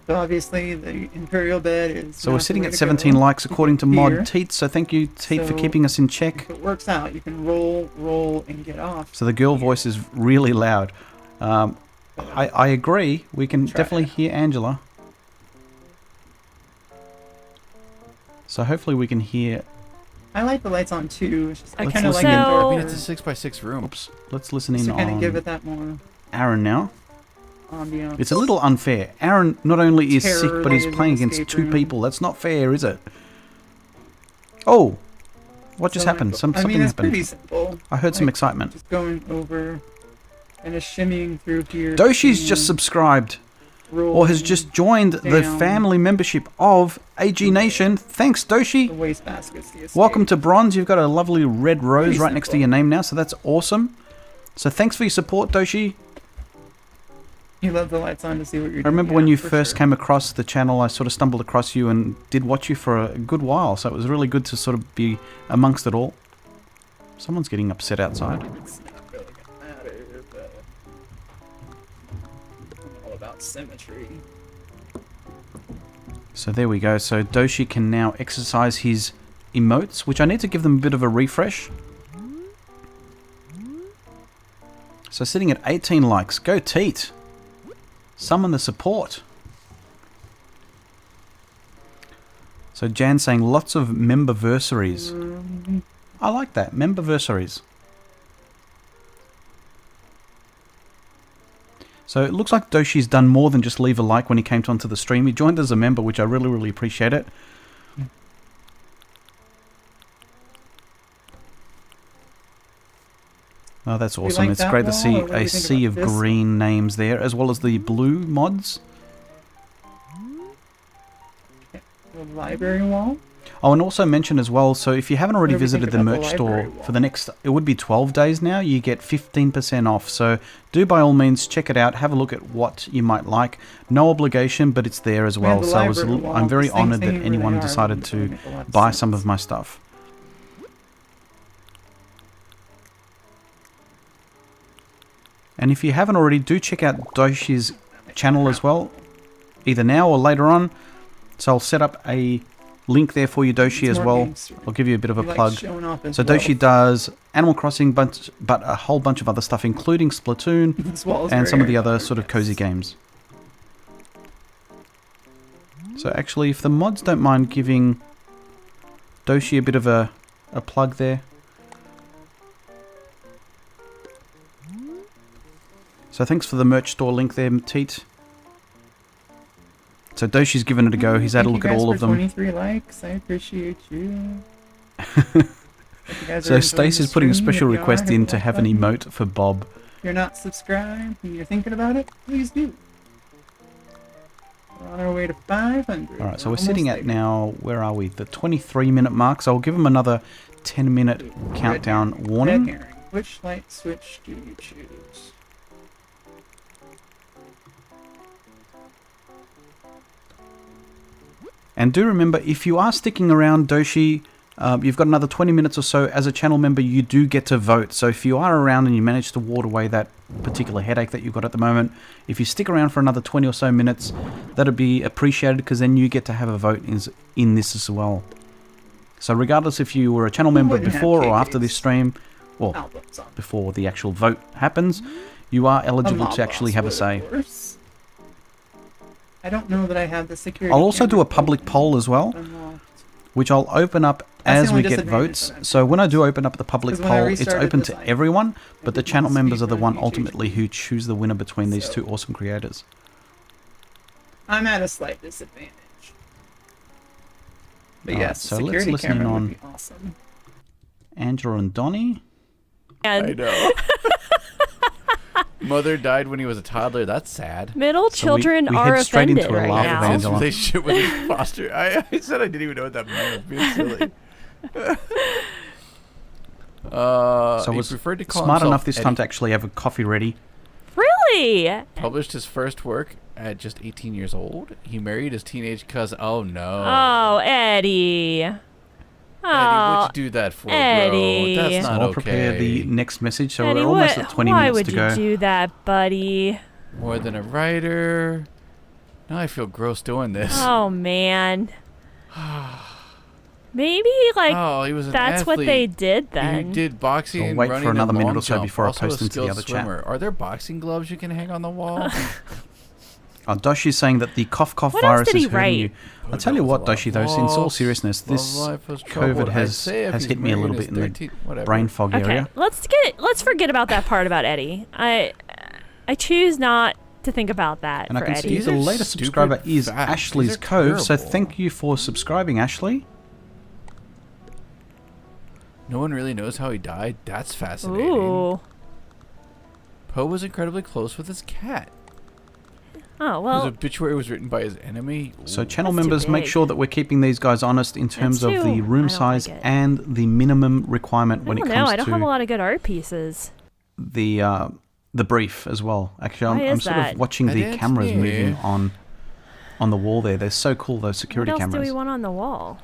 [SPEAKER 4] So obviously the Imperial bed is.
[SPEAKER 1] So we're
[SPEAKER 4] not the
[SPEAKER 1] sitting
[SPEAKER 4] way
[SPEAKER 1] at
[SPEAKER 4] to
[SPEAKER 1] 17
[SPEAKER 4] go.
[SPEAKER 1] likes according to
[SPEAKER 4] Here.
[SPEAKER 1] Mod Teat. So thank you, Teat, for
[SPEAKER 4] So-
[SPEAKER 1] keeping us in check.
[SPEAKER 4] If it works out, you can roll, and get off.
[SPEAKER 1] So the girl voice is really loud. I agree. We can
[SPEAKER 4] Try
[SPEAKER 1] definitely
[SPEAKER 4] it.
[SPEAKER 1] hear Angela. So hopefully we can hear
[SPEAKER 4] I like the lights on too. It's just, I
[SPEAKER 2] Okay,
[SPEAKER 4] kind of like
[SPEAKER 2] so-
[SPEAKER 4] it
[SPEAKER 3] I
[SPEAKER 4] darker.
[SPEAKER 3] mean, it's a 6x6 room.
[SPEAKER 1] Oops. Let's listen in
[SPEAKER 4] So kind of
[SPEAKER 1] on
[SPEAKER 4] give it that more
[SPEAKER 1] Aaron now.
[SPEAKER 4] ambiance.
[SPEAKER 1] It's a little unfair. Aaron not only is sick,
[SPEAKER 4] Terror
[SPEAKER 1] but he's
[SPEAKER 4] that is
[SPEAKER 1] playing
[SPEAKER 4] an
[SPEAKER 1] against
[SPEAKER 4] escape
[SPEAKER 1] 2
[SPEAKER 4] room.
[SPEAKER 1] people. That's not fair, is it? Oh! What just
[SPEAKER 4] So,
[SPEAKER 1] happened?
[SPEAKER 4] like,
[SPEAKER 1] Something
[SPEAKER 4] I mean, it's
[SPEAKER 1] happened.
[SPEAKER 4] pretty simple.
[SPEAKER 1] I heard some
[SPEAKER 4] Like,
[SPEAKER 1] excitement.
[SPEAKER 4] Just going over and just shimmying through here.
[SPEAKER 1] Doshi's
[SPEAKER 4] and
[SPEAKER 1] just subscribed or has
[SPEAKER 4] rolling
[SPEAKER 1] just joined the
[SPEAKER 4] down
[SPEAKER 1] family membership of AG Nation. Thanks,
[SPEAKER 4] the
[SPEAKER 1] Doshi.
[SPEAKER 4] wastebaskets. The escape.
[SPEAKER 1] Welcome to Bronze. You've got a lovely red rose
[SPEAKER 4] Pretty
[SPEAKER 1] right next to
[SPEAKER 4] simple.
[SPEAKER 1] your name now, so that's awesome. So thanks for your support, Doshi.
[SPEAKER 4] You love the lights on to see what you're doing.
[SPEAKER 1] I remember when you
[SPEAKER 4] for
[SPEAKER 1] first
[SPEAKER 4] sure.
[SPEAKER 1] came across the channel, I sort of stumbled across you and did watch you for a good while, so it was really good to sort of be amongst it all. Someone's getting upset outside.
[SPEAKER 4] It's not really gonna matter, but I'm all about symmetry.
[SPEAKER 1] So there we go. So Doshi can now exercise his emotes, which I need to give them a bit of a refresh. So sitting at 18 likes. Go Teat. Summon the support. So Jan saying lots of memberversaries. I like that. Memberversaries. So it looks like Doshi's done more than just leave a like when he came onto the stream. He joined as a member, which I really, really appreciate it. Oh, that's awesome.
[SPEAKER 4] like
[SPEAKER 1] It's
[SPEAKER 4] that
[SPEAKER 1] great to
[SPEAKER 4] wall,
[SPEAKER 1] see
[SPEAKER 4] or what do
[SPEAKER 1] a
[SPEAKER 4] you think
[SPEAKER 1] sea
[SPEAKER 4] about
[SPEAKER 1] of
[SPEAKER 4] this
[SPEAKER 1] green names there, as well as the blue mods.
[SPEAKER 4] The library wall.
[SPEAKER 1] Oh, and also mention as well, so if you haven't already
[SPEAKER 4] What do we think
[SPEAKER 1] visited the
[SPEAKER 4] about the
[SPEAKER 1] merch store
[SPEAKER 4] library
[SPEAKER 1] for the next, it would be 12 days now, you get 15% off. So do by all means check it out, have a look at what you might like. No obligation, but it's there as well.
[SPEAKER 4] the
[SPEAKER 1] So
[SPEAKER 4] library wall,
[SPEAKER 1] I'm very
[SPEAKER 4] these things
[SPEAKER 1] honored that
[SPEAKER 4] ain't really
[SPEAKER 1] anyone
[SPEAKER 4] hard,
[SPEAKER 1] decided
[SPEAKER 4] and
[SPEAKER 1] to
[SPEAKER 4] they make a lot of
[SPEAKER 1] buy some
[SPEAKER 4] sense.
[SPEAKER 1] of my stuff. And if you haven't already, do check out Doshi's channel as well, either now or later on. So I'll set up a link there for you, Doshi,
[SPEAKER 4] It's
[SPEAKER 1] as
[SPEAKER 4] more
[SPEAKER 1] well.
[SPEAKER 4] games.
[SPEAKER 1] I'll give you a bit of a
[SPEAKER 4] He likes
[SPEAKER 1] plug.
[SPEAKER 4] showing off his
[SPEAKER 1] So Doshi
[SPEAKER 4] wealth.
[SPEAKER 1] does Animal Crossing, but a whole bunch of other stuff, including Splatoon
[SPEAKER 4] This wall is
[SPEAKER 1] and
[SPEAKER 4] very
[SPEAKER 1] some of the other
[SPEAKER 4] hard,
[SPEAKER 1] sort of
[SPEAKER 4] yes.
[SPEAKER 1] cozy games. So actually, if the mods don't mind giving Doshi a bit of a plug there. So thanks for the merch store link there, Teat. So Doshi's given it a go. He's had a
[SPEAKER 4] Thank
[SPEAKER 1] look
[SPEAKER 4] you
[SPEAKER 1] at
[SPEAKER 4] guys
[SPEAKER 1] all
[SPEAKER 4] for
[SPEAKER 1] of them.
[SPEAKER 4] 23 likes. I appreciate you. Hope you guys are
[SPEAKER 1] So
[SPEAKER 4] enjoying
[SPEAKER 1] Stace
[SPEAKER 4] the
[SPEAKER 1] is putting a
[SPEAKER 4] stream.
[SPEAKER 1] special
[SPEAKER 4] If you are,
[SPEAKER 1] request
[SPEAKER 4] hit
[SPEAKER 1] in
[SPEAKER 4] the
[SPEAKER 1] to
[SPEAKER 4] like
[SPEAKER 1] have an
[SPEAKER 4] button.
[SPEAKER 1] emote for Bob.
[SPEAKER 4] If you're not subscribed and you're thinking about it, please do. We're on our way to 500.
[SPEAKER 1] Alright, so we're
[SPEAKER 4] almost
[SPEAKER 1] sitting at
[SPEAKER 4] there.
[SPEAKER 1] now, where are we? The 23-minute mark. So I'll give him another 10-minute
[SPEAKER 4] Red
[SPEAKER 1] countdown
[SPEAKER 4] herring.
[SPEAKER 1] warning.
[SPEAKER 4] Red herring. Which light switch do you choose?
[SPEAKER 1] And do remember, if you are sticking around, Doshi, you've got another 20 minutes or so. As a channel member, you do get to vote. So if you are around and you manage to ward away that particular headache that you've got at the moment, if you stick around for another 20 or so minutes, that'd be appreciated, because then you get to have a vote in this as well. So regardless if you were a channel member
[SPEAKER 4] wouldn't have
[SPEAKER 1] before or after
[SPEAKER 4] KKs.
[SPEAKER 1] this stream, or
[SPEAKER 4] Albums on.
[SPEAKER 1] before the actual vote happens, you are eligible
[SPEAKER 4] mob
[SPEAKER 1] to actually
[SPEAKER 4] boss
[SPEAKER 1] have a
[SPEAKER 4] would,
[SPEAKER 1] say.
[SPEAKER 4] of course. I don't know that I have the security.
[SPEAKER 1] I'll also do a
[SPEAKER 4] camera
[SPEAKER 1] public poll as well,
[SPEAKER 4] unlocked.
[SPEAKER 1] which I'll open up
[SPEAKER 4] That's
[SPEAKER 1] as
[SPEAKER 4] the
[SPEAKER 1] we
[SPEAKER 4] only
[SPEAKER 1] get
[SPEAKER 4] disadvantage
[SPEAKER 1] votes.
[SPEAKER 4] that I'm
[SPEAKER 1] So when I do open up the public
[SPEAKER 4] 'Cause when I
[SPEAKER 1] poll, it's
[SPEAKER 4] restarted
[SPEAKER 1] open
[SPEAKER 4] this,
[SPEAKER 1] to
[SPEAKER 4] I-
[SPEAKER 1] everyone, but the
[SPEAKER 4] did
[SPEAKER 1] channel
[SPEAKER 4] not
[SPEAKER 1] members are
[SPEAKER 4] speed
[SPEAKER 1] the
[SPEAKER 4] run
[SPEAKER 1] one
[SPEAKER 4] YouTube.
[SPEAKER 1] ultimately who choose the winner between these
[SPEAKER 4] So-
[SPEAKER 1] two awesome creators.
[SPEAKER 4] I'm at a slight disadvantage. But
[SPEAKER 1] Alright,
[SPEAKER 4] yes,
[SPEAKER 1] so
[SPEAKER 4] the
[SPEAKER 1] let's
[SPEAKER 4] security
[SPEAKER 1] listen in
[SPEAKER 4] camera
[SPEAKER 1] on-
[SPEAKER 4] would be awesome.
[SPEAKER 1] Angela and Donnie.
[SPEAKER 2] And
[SPEAKER 3] know. Mother died when he was a toddler. That's sad.
[SPEAKER 2] middle
[SPEAKER 1] So
[SPEAKER 2] children
[SPEAKER 1] we
[SPEAKER 2] are
[SPEAKER 1] head straight into
[SPEAKER 2] offended
[SPEAKER 1] a
[SPEAKER 2] right
[SPEAKER 1] laugh
[SPEAKER 2] now.
[SPEAKER 1] of
[SPEAKER 3] His
[SPEAKER 1] Angela.
[SPEAKER 3] relationship with his foster. I said I didn't even know what that meant. Being silly.
[SPEAKER 1] So
[SPEAKER 3] he
[SPEAKER 1] was
[SPEAKER 3] preferred to call
[SPEAKER 1] smart
[SPEAKER 3] himself
[SPEAKER 1] enough this time
[SPEAKER 3] Eddie.
[SPEAKER 1] to actually have a coffee ready.
[SPEAKER 2] Really?
[SPEAKER 3] Published his first work at just 18 years old. He married his teenage cousin. Oh no.
[SPEAKER 2] Oh, Eddie.
[SPEAKER 3] Eddie,
[SPEAKER 2] Oh,
[SPEAKER 3] what'd you do that for,
[SPEAKER 2] Eddie.
[SPEAKER 3] bro? That's
[SPEAKER 1] So
[SPEAKER 3] not
[SPEAKER 1] I'll
[SPEAKER 3] okay.
[SPEAKER 1] prepare the next message. So
[SPEAKER 2] Eddie,
[SPEAKER 1] we're almost
[SPEAKER 2] what,
[SPEAKER 1] at 20
[SPEAKER 2] why
[SPEAKER 1] minutes
[SPEAKER 2] would
[SPEAKER 1] to
[SPEAKER 2] you
[SPEAKER 1] go.
[SPEAKER 2] do that, buddy?
[SPEAKER 3] More than a writer. Now I feel gross doing this.
[SPEAKER 2] Oh, man. Maybe, like,
[SPEAKER 3] Oh, he was an
[SPEAKER 2] that's what
[SPEAKER 3] athlete.
[SPEAKER 2] they did
[SPEAKER 3] He
[SPEAKER 2] then.
[SPEAKER 3] did boxing,
[SPEAKER 1] So I'll wait for
[SPEAKER 3] running,
[SPEAKER 1] another
[SPEAKER 3] and
[SPEAKER 1] minute
[SPEAKER 3] long
[SPEAKER 1] or so
[SPEAKER 3] jump.
[SPEAKER 1] before I
[SPEAKER 3] Also
[SPEAKER 1] post
[SPEAKER 3] a
[SPEAKER 1] into the
[SPEAKER 3] skilled
[SPEAKER 1] other chat.
[SPEAKER 3] swimmer. Are there boxing gloves you can hang on the wall?
[SPEAKER 1] Doshi's saying that the cough
[SPEAKER 2] What else
[SPEAKER 1] virus
[SPEAKER 2] did he
[SPEAKER 1] is hurting you.
[SPEAKER 2] write?
[SPEAKER 1] I'll tell you what, Doshi, though, in all seriousness, this COVID has hit me a little bit in the brain fog
[SPEAKER 2] Okay,
[SPEAKER 1] area.
[SPEAKER 2] let's forget about that part about Eddie. I choose not to think about that
[SPEAKER 1] And I
[SPEAKER 2] for
[SPEAKER 1] can
[SPEAKER 2] Eddie.
[SPEAKER 1] see the latest
[SPEAKER 3] stupid
[SPEAKER 1] subscriber is
[SPEAKER 3] facts.
[SPEAKER 1] Ashley's
[SPEAKER 3] These are
[SPEAKER 1] Cove, so
[SPEAKER 3] terrible.
[SPEAKER 1] thank you for subscribing, Ashley.
[SPEAKER 3] No one really knows how he died. That's fascinating.
[SPEAKER 2] Ooh.
[SPEAKER 3] Poe was incredibly close with his cat.
[SPEAKER 2] Oh
[SPEAKER 3] His
[SPEAKER 2] well.
[SPEAKER 3] obituary was written by his enemy.
[SPEAKER 1] So
[SPEAKER 3] Ooh.
[SPEAKER 1] channel
[SPEAKER 2] That's too
[SPEAKER 1] members, make
[SPEAKER 2] big.
[SPEAKER 1] sure that we're keeping these guys honest in terms of
[SPEAKER 2] too-
[SPEAKER 1] the
[SPEAKER 2] I
[SPEAKER 1] room
[SPEAKER 2] don't
[SPEAKER 1] size
[SPEAKER 2] like it.
[SPEAKER 1] and the minimum requirement when
[SPEAKER 2] I
[SPEAKER 1] it
[SPEAKER 2] don't
[SPEAKER 1] comes
[SPEAKER 2] know. I don't have a
[SPEAKER 1] to
[SPEAKER 2] lot of good art pieces.
[SPEAKER 1] the brief as well. Actually,
[SPEAKER 2] Why
[SPEAKER 1] I'm
[SPEAKER 2] is
[SPEAKER 1] sort
[SPEAKER 2] that?
[SPEAKER 1] of watching
[SPEAKER 3] I
[SPEAKER 1] the
[SPEAKER 3] didn't
[SPEAKER 1] cameras
[SPEAKER 3] see.
[SPEAKER 1] moving on the wall there. They're so cool, those security
[SPEAKER 2] What else
[SPEAKER 1] cameras.
[SPEAKER 2] do we want on the wall?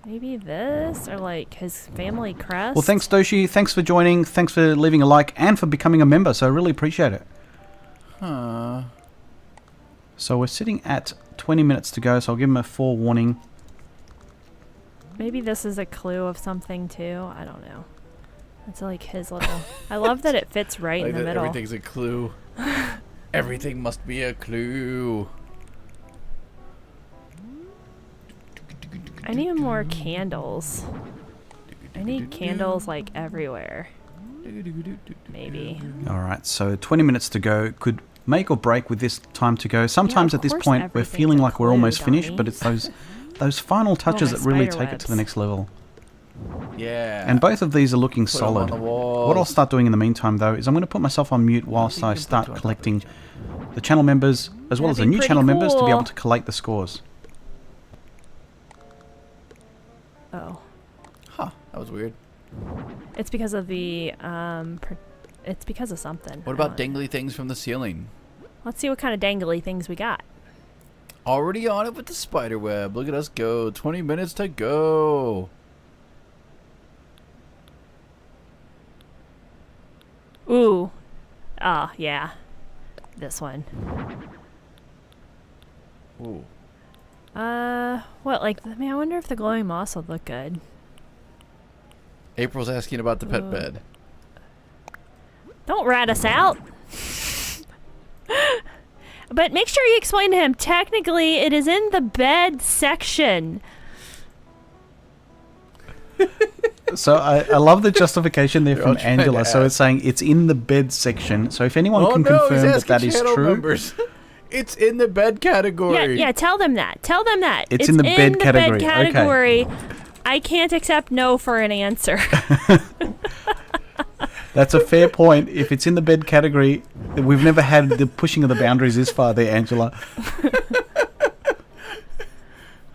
[SPEAKER 2] Maybe this, or like his family crest.
[SPEAKER 1] Well, thanks, Doshi. Thanks for joining. Thanks for leaving a like and for becoming a member. So I really appreciate it.
[SPEAKER 3] Huh.
[SPEAKER 1] So we're sitting at 20 minutes to go, so I'll give him a forewarning.
[SPEAKER 2] Maybe this is a clue of something too. I don't know. It's like his little. I love that it fits right
[SPEAKER 3] Like
[SPEAKER 2] in the
[SPEAKER 3] that
[SPEAKER 2] middle.
[SPEAKER 3] everything's a clue. Everything must be a clue.
[SPEAKER 2] I need more candles. I need candles like everywhere. Maybe.
[SPEAKER 1] All right, so 20 minutes to go. Could make or break with this time to go. Sometimes
[SPEAKER 2] of
[SPEAKER 1] at this
[SPEAKER 2] course
[SPEAKER 1] point we're
[SPEAKER 2] everything's
[SPEAKER 1] feeling
[SPEAKER 2] a
[SPEAKER 1] like we're
[SPEAKER 2] clue,
[SPEAKER 1] almost finished,
[SPEAKER 2] Donnie.
[SPEAKER 1] but it's those final touches
[SPEAKER 2] my
[SPEAKER 1] that really
[SPEAKER 2] spider
[SPEAKER 1] take it to the
[SPEAKER 2] webs.
[SPEAKER 1] next level.
[SPEAKER 3] Yeah.
[SPEAKER 1] And both of these are looking
[SPEAKER 3] Put 'em on
[SPEAKER 1] solid.
[SPEAKER 3] the
[SPEAKER 1] What I'll
[SPEAKER 3] walls.
[SPEAKER 1] start doing in the meantime, though, is I'm going to put myself on mute whilst I start collecting the channel members, as well as the
[SPEAKER 2] That'd be
[SPEAKER 1] new
[SPEAKER 2] pretty
[SPEAKER 1] channel members, to be able
[SPEAKER 2] cool.
[SPEAKER 1] to collate the scores.
[SPEAKER 2] Oh,
[SPEAKER 3] Huh. That was weird.
[SPEAKER 2] it's because of the it's because of something.
[SPEAKER 3] What about dangly things from the ceiling?
[SPEAKER 2] Let's see what kind of dangly things we got.
[SPEAKER 3] Already on it with the spider web. Look at us go. 20 minutes to go.
[SPEAKER 2] Ooh. Ah, yeah. This one.
[SPEAKER 3] Ooh.
[SPEAKER 2] What, like, I mean, I wonder if the glowing moss would look good.
[SPEAKER 3] April's asking about the pet
[SPEAKER 2] Ooh.
[SPEAKER 3] bed.
[SPEAKER 2] Don't rat us out. But make sure you explain to him, technically, it is in the bed section.
[SPEAKER 1] So I love the justification there
[SPEAKER 3] They're
[SPEAKER 1] from
[SPEAKER 3] all trying to
[SPEAKER 1] Angela. So
[SPEAKER 3] ask.
[SPEAKER 1] it's saying it's in the bed section. So if anyone
[SPEAKER 3] Oh
[SPEAKER 1] can
[SPEAKER 3] no, he's
[SPEAKER 1] confirm that
[SPEAKER 3] asking
[SPEAKER 1] that is
[SPEAKER 3] channel
[SPEAKER 1] true,
[SPEAKER 3] members. It's in the bed category.
[SPEAKER 2] Yeah, tell them that. Tell them that.
[SPEAKER 1] It's in the bed category. Okay.
[SPEAKER 2] category. I can't accept no for an answer.
[SPEAKER 1] that's a fair point. If it's in the bed category, we've never had the pushing of the boundaries this far there, Angela.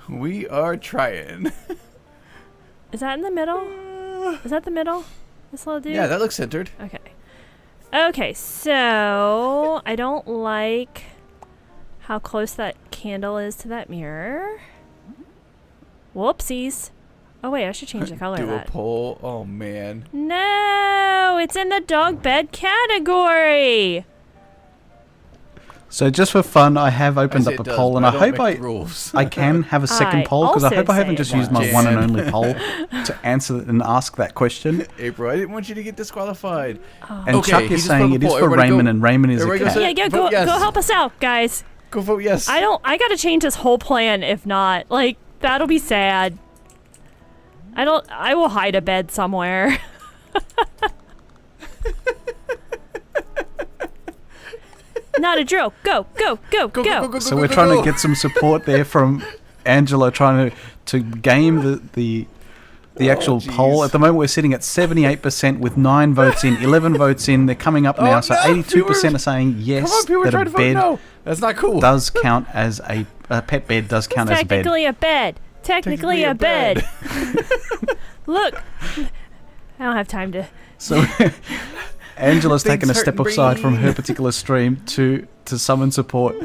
[SPEAKER 3] We are trying.
[SPEAKER 2] Is that in the middle? Is that the middle? This little dude?
[SPEAKER 3] Yeah, that looks centered.
[SPEAKER 2] Okay. Okay, so I don't like how close that candle is to that mirror. Whoopsies. Oh wait, I should change the color of
[SPEAKER 3] Do a
[SPEAKER 2] that.
[SPEAKER 3] poll. Oh man.
[SPEAKER 2] No, it's in the dog bed category.
[SPEAKER 1] So just for fun, I have opened
[SPEAKER 3] say
[SPEAKER 1] up
[SPEAKER 3] it
[SPEAKER 1] a
[SPEAKER 3] does,
[SPEAKER 1] poll,
[SPEAKER 3] but
[SPEAKER 1] and I
[SPEAKER 3] don't
[SPEAKER 1] hope
[SPEAKER 3] make the rules.
[SPEAKER 1] I can have a second
[SPEAKER 2] I
[SPEAKER 1] poll, because I
[SPEAKER 2] also
[SPEAKER 1] hope I
[SPEAKER 2] say
[SPEAKER 1] haven't
[SPEAKER 2] it
[SPEAKER 1] just used my
[SPEAKER 3] does.
[SPEAKER 1] one and only poll to answer and ask that question.
[SPEAKER 3] April, I didn't want you to get disqualified.
[SPEAKER 1] And
[SPEAKER 3] Okay,
[SPEAKER 1] Chuck
[SPEAKER 3] he
[SPEAKER 1] is
[SPEAKER 3] just
[SPEAKER 1] saying
[SPEAKER 3] put
[SPEAKER 1] it
[SPEAKER 3] up a
[SPEAKER 1] is
[SPEAKER 3] poll.
[SPEAKER 1] for
[SPEAKER 3] Everybody
[SPEAKER 1] Raymond,
[SPEAKER 3] go-
[SPEAKER 1] and Raymond is a
[SPEAKER 3] everybody go
[SPEAKER 1] cat.
[SPEAKER 3] say-
[SPEAKER 2] Yeah,
[SPEAKER 3] vote yes.
[SPEAKER 2] go help us out, guys.
[SPEAKER 3] Go vote yes.
[SPEAKER 2] I gotta change this whole plan if not. Like, that'll be sad. I will hide a bed somewhere. Not a drill. Go.
[SPEAKER 1] So we're trying to get some support there from Angela, trying to game the actual
[SPEAKER 3] jeez.
[SPEAKER 1] poll. At the moment, we're sitting at 78% with 9 votes in, 11 votes in. They're coming up now, so
[SPEAKER 3] no,
[SPEAKER 1] 82% are saying yes,
[SPEAKER 3] Come on, people are
[SPEAKER 1] that
[SPEAKER 3] trying
[SPEAKER 1] a
[SPEAKER 3] to vote
[SPEAKER 1] bed
[SPEAKER 3] no. That's not cool.
[SPEAKER 1] does count as a pet bed does count as a bed.
[SPEAKER 2] Technically a bed. Technically a bed. Look. I don't have time to.
[SPEAKER 1] So Angela's
[SPEAKER 3] Things
[SPEAKER 1] taken a step
[SPEAKER 3] hurting
[SPEAKER 1] aside from her
[SPEAKER 3] brain.
[SPEAKER 1] particular stream to summon support.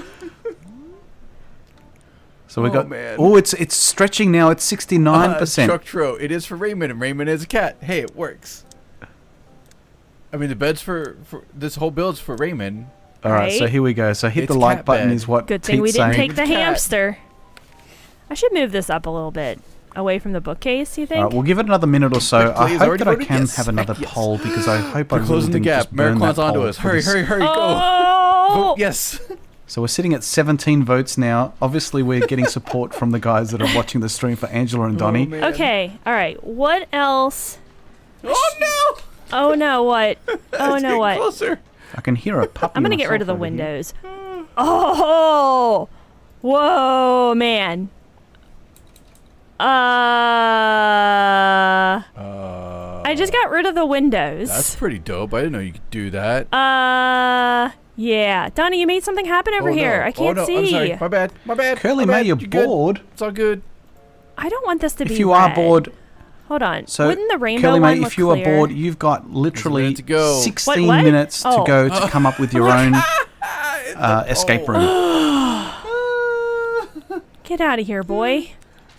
[SPEAKER 1] So we
[SPEAKER 3] Oh,
[SPEAKER 1] got.
[SPEAKER 3] man.
[SPEAKER 1] Oh, it's stretching now. It's 69%.
[SPEAKER 3] Chuck Tro, it is for Raymond, and Raymond is a cat. Hey, it works. I mean, the bed's for this whole build's for Raymond.
[SPEAKER 1] All right, so
[SPEAKER 2] Right?
[SPEAKER 1] here we go. So hit
[SPEAKER 3] It's
[SPEAKER 1] the like
[SPEAKER 3] cat
[SPEAKER 1] button
[SPEAKER 3] bed.
[SPEAKER 1] is what
[SPEAKER 2] Good thing we
[SPEAKER 1] Teet's
[SPEAKER 2] didn't
[SPEAKER 1] saying.
[SPEAKER 2] take the
[SPEAKER 3] Cat.
[SPEAKER 2] hamster. I should move this up a little bit. away from the bookcase, you think?
[SPEAKER 1] All right, we'll give it another minute or so. I
[SPEAKER 3] Please,
[SPEAKER 1] hope
[SPEAKER 3] already
[SPEAKER 1] that I
[SPEAKER 3] voted
[SPEAKER 1] can
[SPEAKER 3] yes.
[SPEAKER 1] have another
[SPEAKER 3] Yes.
[SPEAKER 1] poll because I hope I
[SPEAKER 3] We're
[SPEAKER 1] really
[SPEAKER 3] closing the
[SPEAKER 1] didn't
[SPEAKER 3] gap.
[SPEAKER 1] just burn that
[SPEAKER 3] Marijuana's onto
[SPEAKER 1] poll
[SPEAKER 3] us.
[SPEAKER 1] for
[SPEAKER 3] Hurry,
[SPEAKER 1] this.
[SPEAKER 3] hurry, hurry, go.
[SPEAKER 2] Oh!
[SPEAKER 3] Vote yes.
[SPEAKER 1] So we're sitting at 17 votes now. Obviously, we're getting support from the guys that are watching the stream for Angela and Donnie.
[SPEAKER 3] man.
[SPEAKER 2] Okay, all right. What else?
[SPEAKER 3] Oh no!
[SPEAKER 2] Oh no, what? Oh
[SPEAKER 3] It's
[SPEAKER 2] no,
[SPEAKER 3] getting
[SPEAKER 2] what?
[SPEAKER 3] Closer.
[SPEAKER 1] I can hear a puppy.
[SPEAKER 2] I'm gonna get rid of the
[SPEAKER 1] myself over here.
[SPEAKER 2] windows. Oh! Whoa, man. I just got rid of the windows.
[SPEAKER 3] That's pretty dope. I didn't know you could do that.
[SPEAKER 2] Yeah. Donnie, you made something happen over
[SPEAKER 3] Oh,
[SPEAKER 2] here.
[SPEAKER 3] no.
[SPEAKER 2] I can't
[SPEAKER 3] oh, no.
[SPEAKER 2] see.
[SPEAKER 3] I'm sorry. My bad. My bad.
[SPEAKER 1] Curly
[SPEAKER 3] my
[SPEAKER 1] May,
[SPEAKER 3] bad.
[SPEAKER 1] you're
[SPEAKER 3] good?
[SPEAKER 1] bored.
[SPEAKER 3] It's all good.
[SPEAKER 2] I don't want this to be
[SPEAKER 1] If you are
[SPEAKER 2] red.
[SPEAKER 1] bored,
[SPEAKER 2] Hold on.
[SPEAKER 1] so
[SPEAKER 2] Wouldn't the rainbow
[SPEAKER 1] Curly
[SPEAKER 2] one
[SPEAKER 1] May,
[SPEAKER 2] look
[SPEAKER 1] if you are
[SPEAKER 2] clear?
[SPEAKER 1] bored, you've got literally
[SPEAKER 3] minute to go.
[SPEAKER 1] 16
[SPEAKER 2] What?
[SPEAKER 1] minutes to
[SPEAKER 2] Oh.
[SPEAKER 1] go to come up with your own escape room.
[SPEAKER 2] Get out of here, boy.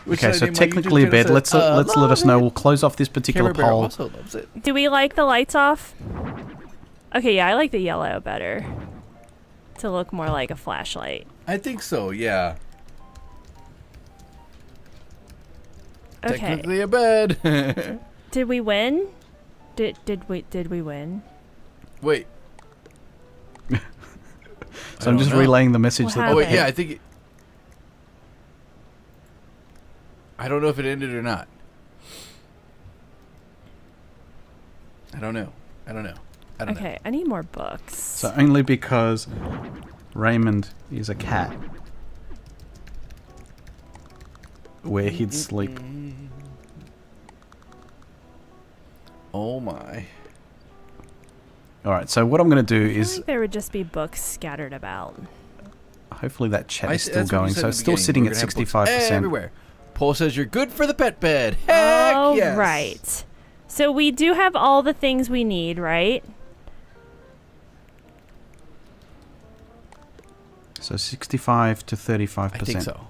[SPEAKER 3] Which
[SPEAKER 1] Okay,
[SPEAKER 3] should I
[SPEAKER 1] so
[SPEAKER 3] name my
[SPEAKER 1] technically a
[SPEAKER 3] YouTube
[SPEAKER 1] bed.
[SPEAKER 3] channel?
[SPEAKER 1] Let's let us know. We'll close off this particular
[SPEAKER 3] Camera Bear
[SPEAKER 1] poll.
[SPEAKER 3] also loves it.
[SPEAKER 2] Do we like the lights off? Okay, yeah, I like the yellow better. To look more like a flashlight.
[SPEAKER 3] I think so. Yeah.
[SPEAKER 2] Okay.
[SPEAKER 3] Technically a bed.
[SPEAKER 2] Did we win? Did we win?
[SPEAKER 3] Wait.
[SPEAKER 1] So I'm just
[SPEAKER 3] don't know.
[SPEAKER 1] relaying the message
[SPEAKER 2] What
[SPEAKER 1] that
[SPEAKER 3] Oh wait,
[SPEAKER 2] happened?
[SPEAKER 3] yeah. I think. I don't know if it ended or not. I don't know. I don't know. I don't know.
[SPEAKER 2] Okay, I need more books.
[SPEAKER 1] So only because Raymond is a cat, where he'd sleep.
[SPEAKER 3] Oh my.
[SPEAKER 1] All right. So what I'm going to do
[SPEAKER 2] I feel
[SPEAKER 1] is
[SPEAKER 2] like there would just be books scattered about.
[SPEAKER 1] hopefully that chat is still
[SPEAKER 3] That's what you
[SPEAKER 1] going.
[SPEAKER 3] said
[SPEAKER 1] So
[SPEAKER 3] at
[SPEAKER 1] it's
[SPEAKER 3] the
[SPEAKER 1] still
[SPEAKER 3] beginning.
[SPEAKER 1] sitting
[SPEAKER 3] We're
[SPEAKER 1] at
[SPEAKER 3] gonna have books
[SPEAKER 1] 65%.
[SPEAKER 3] everywhere. Paul says you're good for the pet bed. Heck
[SPEAKER 2] Oh,
[SPEAKER 3] yes.
[SPEAKER 2] right. So we do have all the things we need, right?
[SPEAKER 1] So 65 to 35%.
[SPEAKER 3] I think so.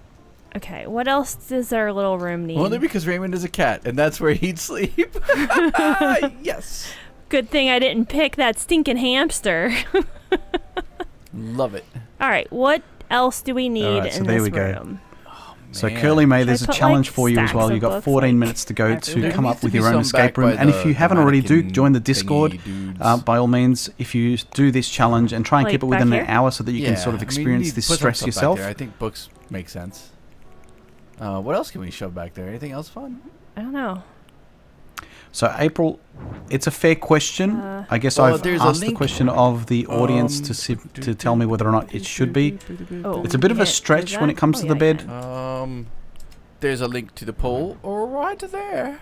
[SPEAKER 2] Okay, what else does our little room need?
[SPEAKER 3] Only because Raymond is a cat, and that's where he'd sleep. Yes.
[SPEAKER 2] Good thing I didn't pick that stinking hamster.
[SPEAKER 3] Love it.
[SPEAKER 2] All right, what else do we need
[SPEAKER 1] right, so
[SPEAKER 2] in
[SPEAKER 1] there
[SPEAKER 2] this
[SPEAKER 1] we go.
[SPEAKER 2] room?
[SPEAKER 1] So
[SPEAKER 3] Man.
[SPEAKER 1] Curly May,
[SPEAKER 2] Should I
[SPEAKER 1] there's a
[SPEAKER 2] put,
[SPEAKER 1] challenge
[SPEAKER 2] like,
[SPEAKER 1] for you as
[SPEAKER 2] stacks
[SPEAKER 1] well.
[SPEAKER 2] of
[SPEAKER 1] You've got
[SPEAKER 2] books,
[SPEAKER 1] 14
[SPEAKER 2] like,
[SPEAKER 1] minutes to go to
[SPEAKER 2] everywhere?
[SPEAKER 1] come
[SPEAKER 3] There
[SPEAKER 1] up with
[SPEAKER 3] needs
[SPEAKER 1] your
[SPEAKER 3] to
[SPEAKER 1] own
[SPEAKER 3] be some back
[SPEAKER 1] escape room.
[SPEAKER 3] by
[SPEAKER 1] And if
[SPEAKER 3] the
[SPEAKER 1] you haven't already, do
[SPEAKER 3] mannequin
[SPEAKER 1] join the Discord.
[SPEAKER 3] thingy dudes.
[SPEAKER 1] By all means, if you do this challenge and try and
[SPEAKER 2] Like
[SPEAKER 1] keep it
[SPEAKER 2] back
[SPEAKER 1] within
[SPEAKER 2] here?
[SPEAKER 1] an hour so that you can sort of
[SPEAKER 3] I mean, you
[SPEAKER 1] experience
[SPEAKER 3] need
[SPEAKER 1] this
[SPEAKER 3] to put some
[SPEAKER 1] stress
[SPEAKER 3] stuff back
[SPEAKER 1] yourself.
[SPEAKER 3] there. I think books make sense. What else can we shove back there? Anything else fun?
[SPEAKER 2] I don't know.
[SPEAKER 1] So April, it's a fair question. I guess
[SPEAKER 3] Well,
[SPEAKER 1] I've
[SPEAKER 3] there's a
[SPEAKER 1] asked the
[SPEAKER 3] link.
[SPEAKER 1] question of the audience to tell me whether or not it should be.
[SPEAKER 2] Oh,
[SPEAKER 1] It's a bit of a
[SPEAKER 2] can't do
[SPEAKER 1] stretch when
[SPEAKER 2] that?
[SPEAKER 1] it comes
[SPEAKER 2] Oh,
[SPEAKER 1] to
[SPEAKER 2] yeah,
[SPEAKER 1] the bed.
[SPEAKER 2] I can.
[SPEAKER 3] There's a link to the poll right there.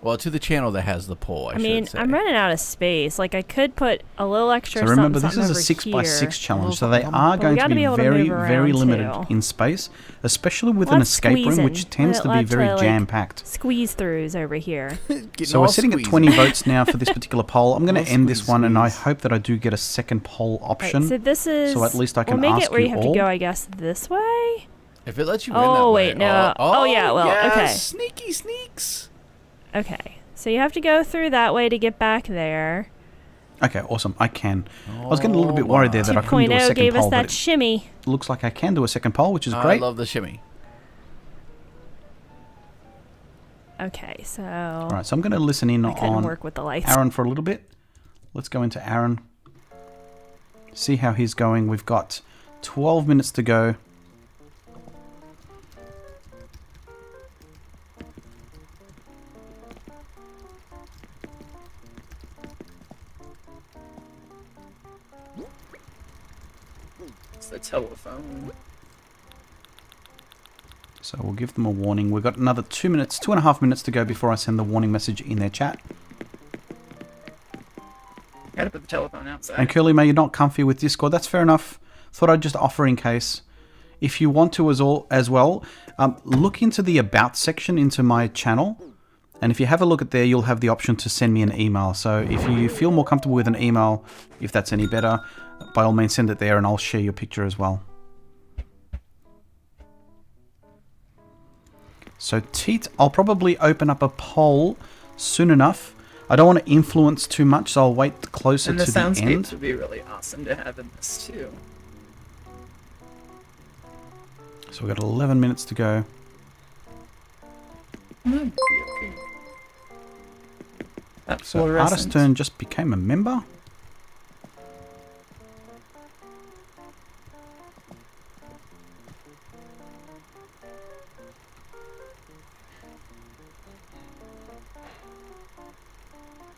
[SPEAKER 3] Well, to the channel that has the poll, I
[SPEAKER 2] mean,
[SPEAKER 3] should say.
[SPEAKER 2] I'm running out of space. Like, I could put a little extra
[SPEAKER 1] So remember,
[SPEAKER 2] something,
[SPEAKER 1] this is a
[SPEAKER 2] something over
[SPEAKER 1] 6x6
[SPEAKER 2] here.
[SPEAKER 1] challenge, so they are
[SPEAKER 2] But we
[SPEAKER 1] going to
[SPEAKER 2] gotta
[SPEAKER 1] be
[SPEAKER 2] be able to
[SPEAKER 1] very,
[SPEAKER 2] move
[SPEAKER 1] very
[SPEAKER 2] around,
[SPEAKER 1] limited
[SPEAKER 2] too.
[SPEAKER 1] in space, especially with an
[SPEAKER 2] Lots
[SPEAKER 1] escape room, which
[SPEAKER 2] squeezing.
[SPEAKER 1] tends to be
[SPEAKER 2] Lots
[SPEAKER 1] very
[SPEAKER 2] of, like,
[SPEAKER 1] jam-packed.
[SPEAKER 2] Squeeze-throughs over here.
[SPEAKER 3] Getting
[SPEAKER 1] So we're
[SPEAKER 3] all
[SPEAKER 1] sitting at
[SPEAKER 3] squeezy.
[SPEAKER 1] 20 votes now for this particular poll. I'm going
[SPEAKER 3] All
[SPEAKER 1] to end this one, and I
[SPEAKER 3] squeeze.
[SPEAKER 1] hope that I do get a second poll
[SPEAKER 2] Right,
[SPEAKER 1] option.
[SPEAKER 2] so this is...
[SPEAKER 1] so at least I can
[SPEAKER 2] we'll make
[SPEAKER 1] ask
[SPEAKER 2] it where
[SPEAKER 1] you
[SPEAKER 2] you have
[SPEAKER 1] all.
[SPEAKER 2] to go, I guess, this way?
[SPEAKER 3] If it lets you win
[SPEAKER 2] Oh,
[SPEAKER 3] that way.
[SPEAKER 2] wait, no. Oh, yeah, well,
[SPEAKER 3] yes,
[SPEAKER 2] okay.
[SPEAKER 3] Sneaky sneaks.
[SPEAKER 2] Okay. So you have to go through that way to get back there.
[SPEAKER 1] Okay, awesome. I can. I was getting a little bit worried there that I couldn't do a
[SPEAKER 2] 2.0
[SPEAKER 1] second
[SPEAKER 2] gave us
[SPEAKER 1] poll,
[SPEAKER 2] that
[SPEAKER 1] but
[SPEAKER 2] shimmy.
[SPEAKER 1] it looks like I can do a second poll, which is
[SPEAKER 3] I
[SPEAKER 1] great.
[SPEAKER 3] love the shimmy.
[SPEAKER 2] Okay, so...
[SPEAKER 1] All right, so I'm going to listen in
[SPEAKER 2] I couldn't
[SPEAKER 1] on
[SPEAKER 2] work with the lights.
[SPEAKER 1] Aaron for a little bit. Let's go into Aaron. See how he's going. We've got 12 minutes to go.
[SPEAKER 4] It's the telephone.
[SPEAKER 1] So we'll give them a warning. We've got another 2 minutes, 2.5 minutes to go before I send the warning message in their chat.
[SPEAKER 4] Gotta put the telephone outside.
[SPEAKER 1] And Curly May, you're not comfy with Discord. That's fair enough. Thought I'd just offer in case. If you want to as well, look into the About section into my channel. And if you have a look at there, you'll have the option to send me an email. So if you feel more comfortable with an email, if that's any better, by all means send it there and I'll share your picture as well. So Teat, I'll probably open up a poll soon enough. I don't want to influence too much, so I'll wait closer
[SPEAKER 4] And the
[SPEAKER 1] to the
[SPEAKER 4] soundscapes
[SPEAKER 1] end.
[SPEAKER 4] would be really awesome to have in this too.
[SPEAKER 1] So we've got 11 minutes to go.
[SPEAKER 4] That'd be okay. That
[SPEAKER 1] So
[SPEAKER 4] fluorescent.
[SPEAKER 1] artist turn just became a member.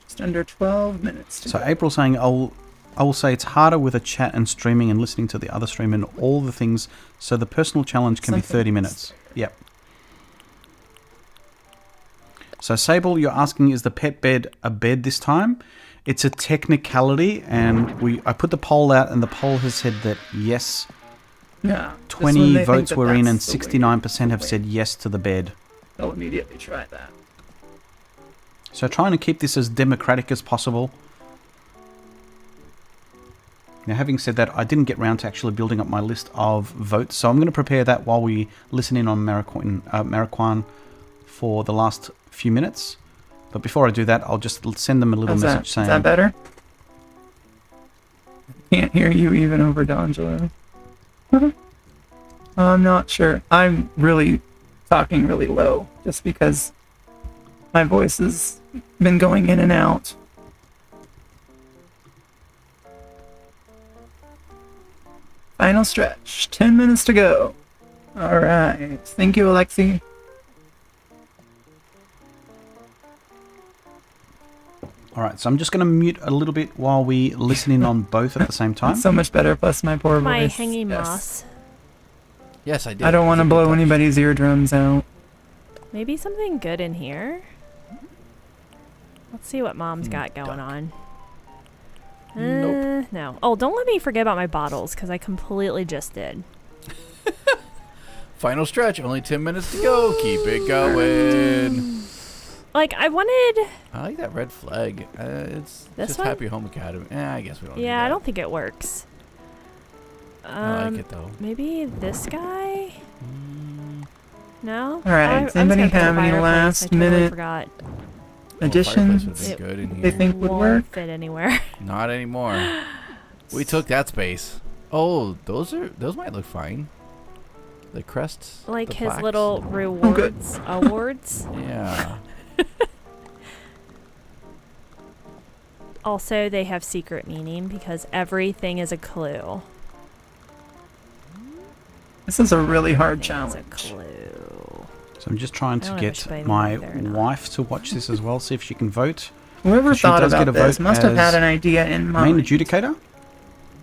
[SPEAKER 4] Just under 12 minutes to
[SPEAKER 1] So
[SPEAKER 4] go.
[SPEAKER 1] April saying, I will say it's harder with a chat and streaming and listening to the other stream and all the things. So the personal challenge can be 30 minutes. Yep. So Sable, you're asking, is the pet bed a bed this time? It's a technicality, and I put the poll out, and the poll has said that yes.
[SPEAKER 4] Yeah. just
[SPEAKER 1] 20
[SPEAKER 4] when they think
[SPEAKER 1] votes
[SPEAKER 4] that
[SPEAKER 1] were in, and
[SPEAKER 4] that's the way
[SPEAKER 1] 69% have
[SPEAKER 4] to
[SPEAKER 1] said
[SPEAKER 4] win,
[SPEAKER 1] yes to the bed.
[SPEAKER 4] they'll immediately try that.
[SPEAKER 1] So trying to keep this as democratic as possible. Now, having said that, I didn't get round to actually building up my list of votes, so I'm going to prepare that while we listen in on Marquand for the last few minutes. But before I do that, I'll just send them a little
[SPEAKER 4] How's
[SPEAKER 1] message
[SPEAKER 4] that?
[SPEAKER 1] saying...
[SPEAKER 4] Is that better? Can't hear you even over D'Angelo. I'm not sure. I'm really talking really low just because my voice has been going in and out. Final stretch. 10 minutes to go. Alright. Thank you, Alexi.
[SPEAKER 1] Alright, so I'm just going to mute a little bit while we listen in on both at the same time.
[SPEAKER 4] That's so much better, plus my poor
[SPEAKER 2] My
[SPEAKER 4] voice.
[SPEAKER 2] hanging
[SPEAKER 4] Yes.
[SPEAKER 2] moss.
[SPEAKER 3] Yes, I did.
[SPEAKER 4] I don't want to
[SPEAKER 3] It's a good
[SPEAKER 4] blow
[SPEAKER 3] touch.
[SPEAKER 4] anybody's eardrums out.
[SPEAKER 2] Maybe something good in here. Let's see what Mom's got going
[SPEAKER 3] duck.
[SPEAKER 2] on.
[SPEAKER 3] Nope.
[SPEAKER 2] No. Oh, don't let me forget about my bottles, because I completely just did.
[SPEAKER 3] Final stretch. Only 10 minutes to go. Keep it going.
[SPEAKER 2] Like, I wanted...
[SPEAKER 3] I like that red flag. It's
[SPEAKER 2] This
[SPEAKER 3] just
[SPEAKER 2] one?
[SPEAKER 3] Happy Home Academy. I guess we don't.
[SPEAKER 2] Yeah,
[SPEAKER 3] need
[SPEAKER 2] I
[SPEAKER 3] that.
[SPEAKER 2] don't think it works.
[SPEAKER 3] I like it though.
[SPEAKER 2] Maybe this guy? No?
[SPEAKER 4] All right,
[SPEAKER 2] I
[SPEAKER 4] does
[SPEAKER 2] was
[SPEAKER 4] anybody
[SPEAKER 2] gonna put
[SPEAKER 4] have any
[SPEAKER 2] fireplace,
[SPEAKER 4] last
[SPEAKER 2] I totally
[SPEAKER 4] minute
[SPEAKER 2] forgot.
[SPEAKER 4] additions
[SPEAKER 3] Fireplace would've been good in
[SPEAKER 4] they
[SPEAKER 3] here.
[SPEAKER 4] think would
[SPEAKER 2] Won't
[SPEAKER 4] work?
[SPEAKER 2] fit anywhere.
[SPEAKER 3] Not anymore. We took that space. Oh, those might look fine. The crests.
[SPEAKER 2] Like
[SPEAKER 3] the
[SPEAKER 2] his
[SPEAKER 3] plaques.
[SPEAKER 2] little
[SPEAKER 4] good.
[SPEAKER 2] rewards, awards.
[SPEAKER 3] Yeah.
[SPEAKER 2] Also, they have secret meaning because everything is a clue.
[SPEAKER 4] This is a really hard
[SPEAKER 2] Everything is
[SPEAKER 4] challenge.
[SPEAKER 2] a clue.
[SPEAKER 1] So I'm just trying
[SPEAKER 2] I
[SPEAKER 1] to
[SPEAKER 2] don't
[SPEAKER 1] get
[SPEAKER 2] know if
[SPEAKER 1] my
[SPEAKER 2] she's there or not.
[SPEAKER 1] wife to watch this as well, see if she can vote.
[SPEAKER 4] Whoever
[SPEAKER 1] She
[SPEAKER 4] thought
[SPEAKER 1] does get
[SPEAKER 4] about
[SPEAKER 1] a
[SPEAKER 4] this
[SPEAKER 1] vote
[SPEAKER 4] must have had
[SPEAKER 1] as
[SPEAKER 4] an idea in
[SPEAKER 1] Main
[SPEAKER 4] mind.
[SPEAKER 1] adjudicator.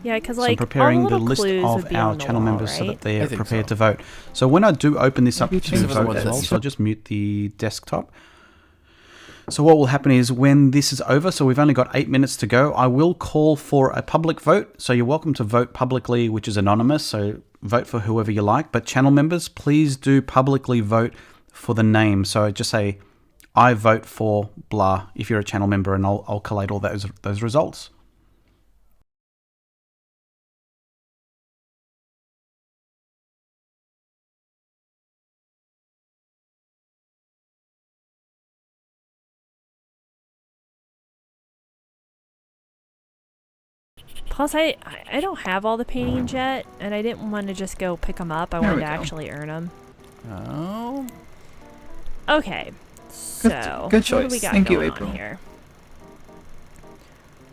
[SPEAKER 2] Yeah, because
[SPEAKER 1] So
[SPEAKER 2] like
[SPEAKER 1] I'm preparing
[SPEAKER 2] all
[SPEAKER 1] the
[SPEAKER 2] little
[SPEAKER 1] list
[SPEAKER 2] clues
[SPEAKER 1] of
[SPEAKER 2] would be
[SPEAKER 1] our
[SPEAKER 2] on the
[SPEAKER 1] channel
[SPEAKER 2] wall,
[SPEAKER 1] members so
[SPEAKER 2] right?
[SPEAKER 1] that they're
[SPEAKER 3] I think
[SPEAKER 1] prepared
[SPEAKER 3] so.
[SPEAKER 1] to vote. So when I do open this up
[SPEAKER 4] Maybe
[SPEAKER 1] to
[SPEAKER 4] choose
[SPEAKER 3] the
[SPEAKER 1] vote
[SPEAKER 3] one
[SPEAKER 1] as
[SPEAKER 3] that
[SPEAKER 1] well,
[SPEAKER 3] says-
[SPEAKER 1] so I'll just mute the desktop. So what will happen is when this is over, so we've only got 8 minutes to go, I will call for a public vote. So you're welcome to vote publicly, which is anonymous, so vote for whoever you like. But channel members, please do publicly vote for the name. So just say, I vote for blah, if you're a channel member, and I'll collate all those results.
[SPEAKER 2] Plus, I don't have all the paintings yet, and I didn't want to just go pick them up. I
[SPEAKER 4] There
[SPEAKER 2] wanted
[SPEAKER 4] we
[SPEAKER 2] to
[SPEAKER 4] go.
[SPEAKER 2] actually earn them.
[SPEAKER 3] Oh.
[SPEAKER 2] Okay, so
[SPEAKER 4] good
[SPEAKER 2] what do we
[SPEAKER 4] choice.
[SPEAKER 2] got
[SPEAKER 4] Thank you,
[SPEAKER 2] going on
[SPEAKER 4] April.
[SPEAKER 2] here?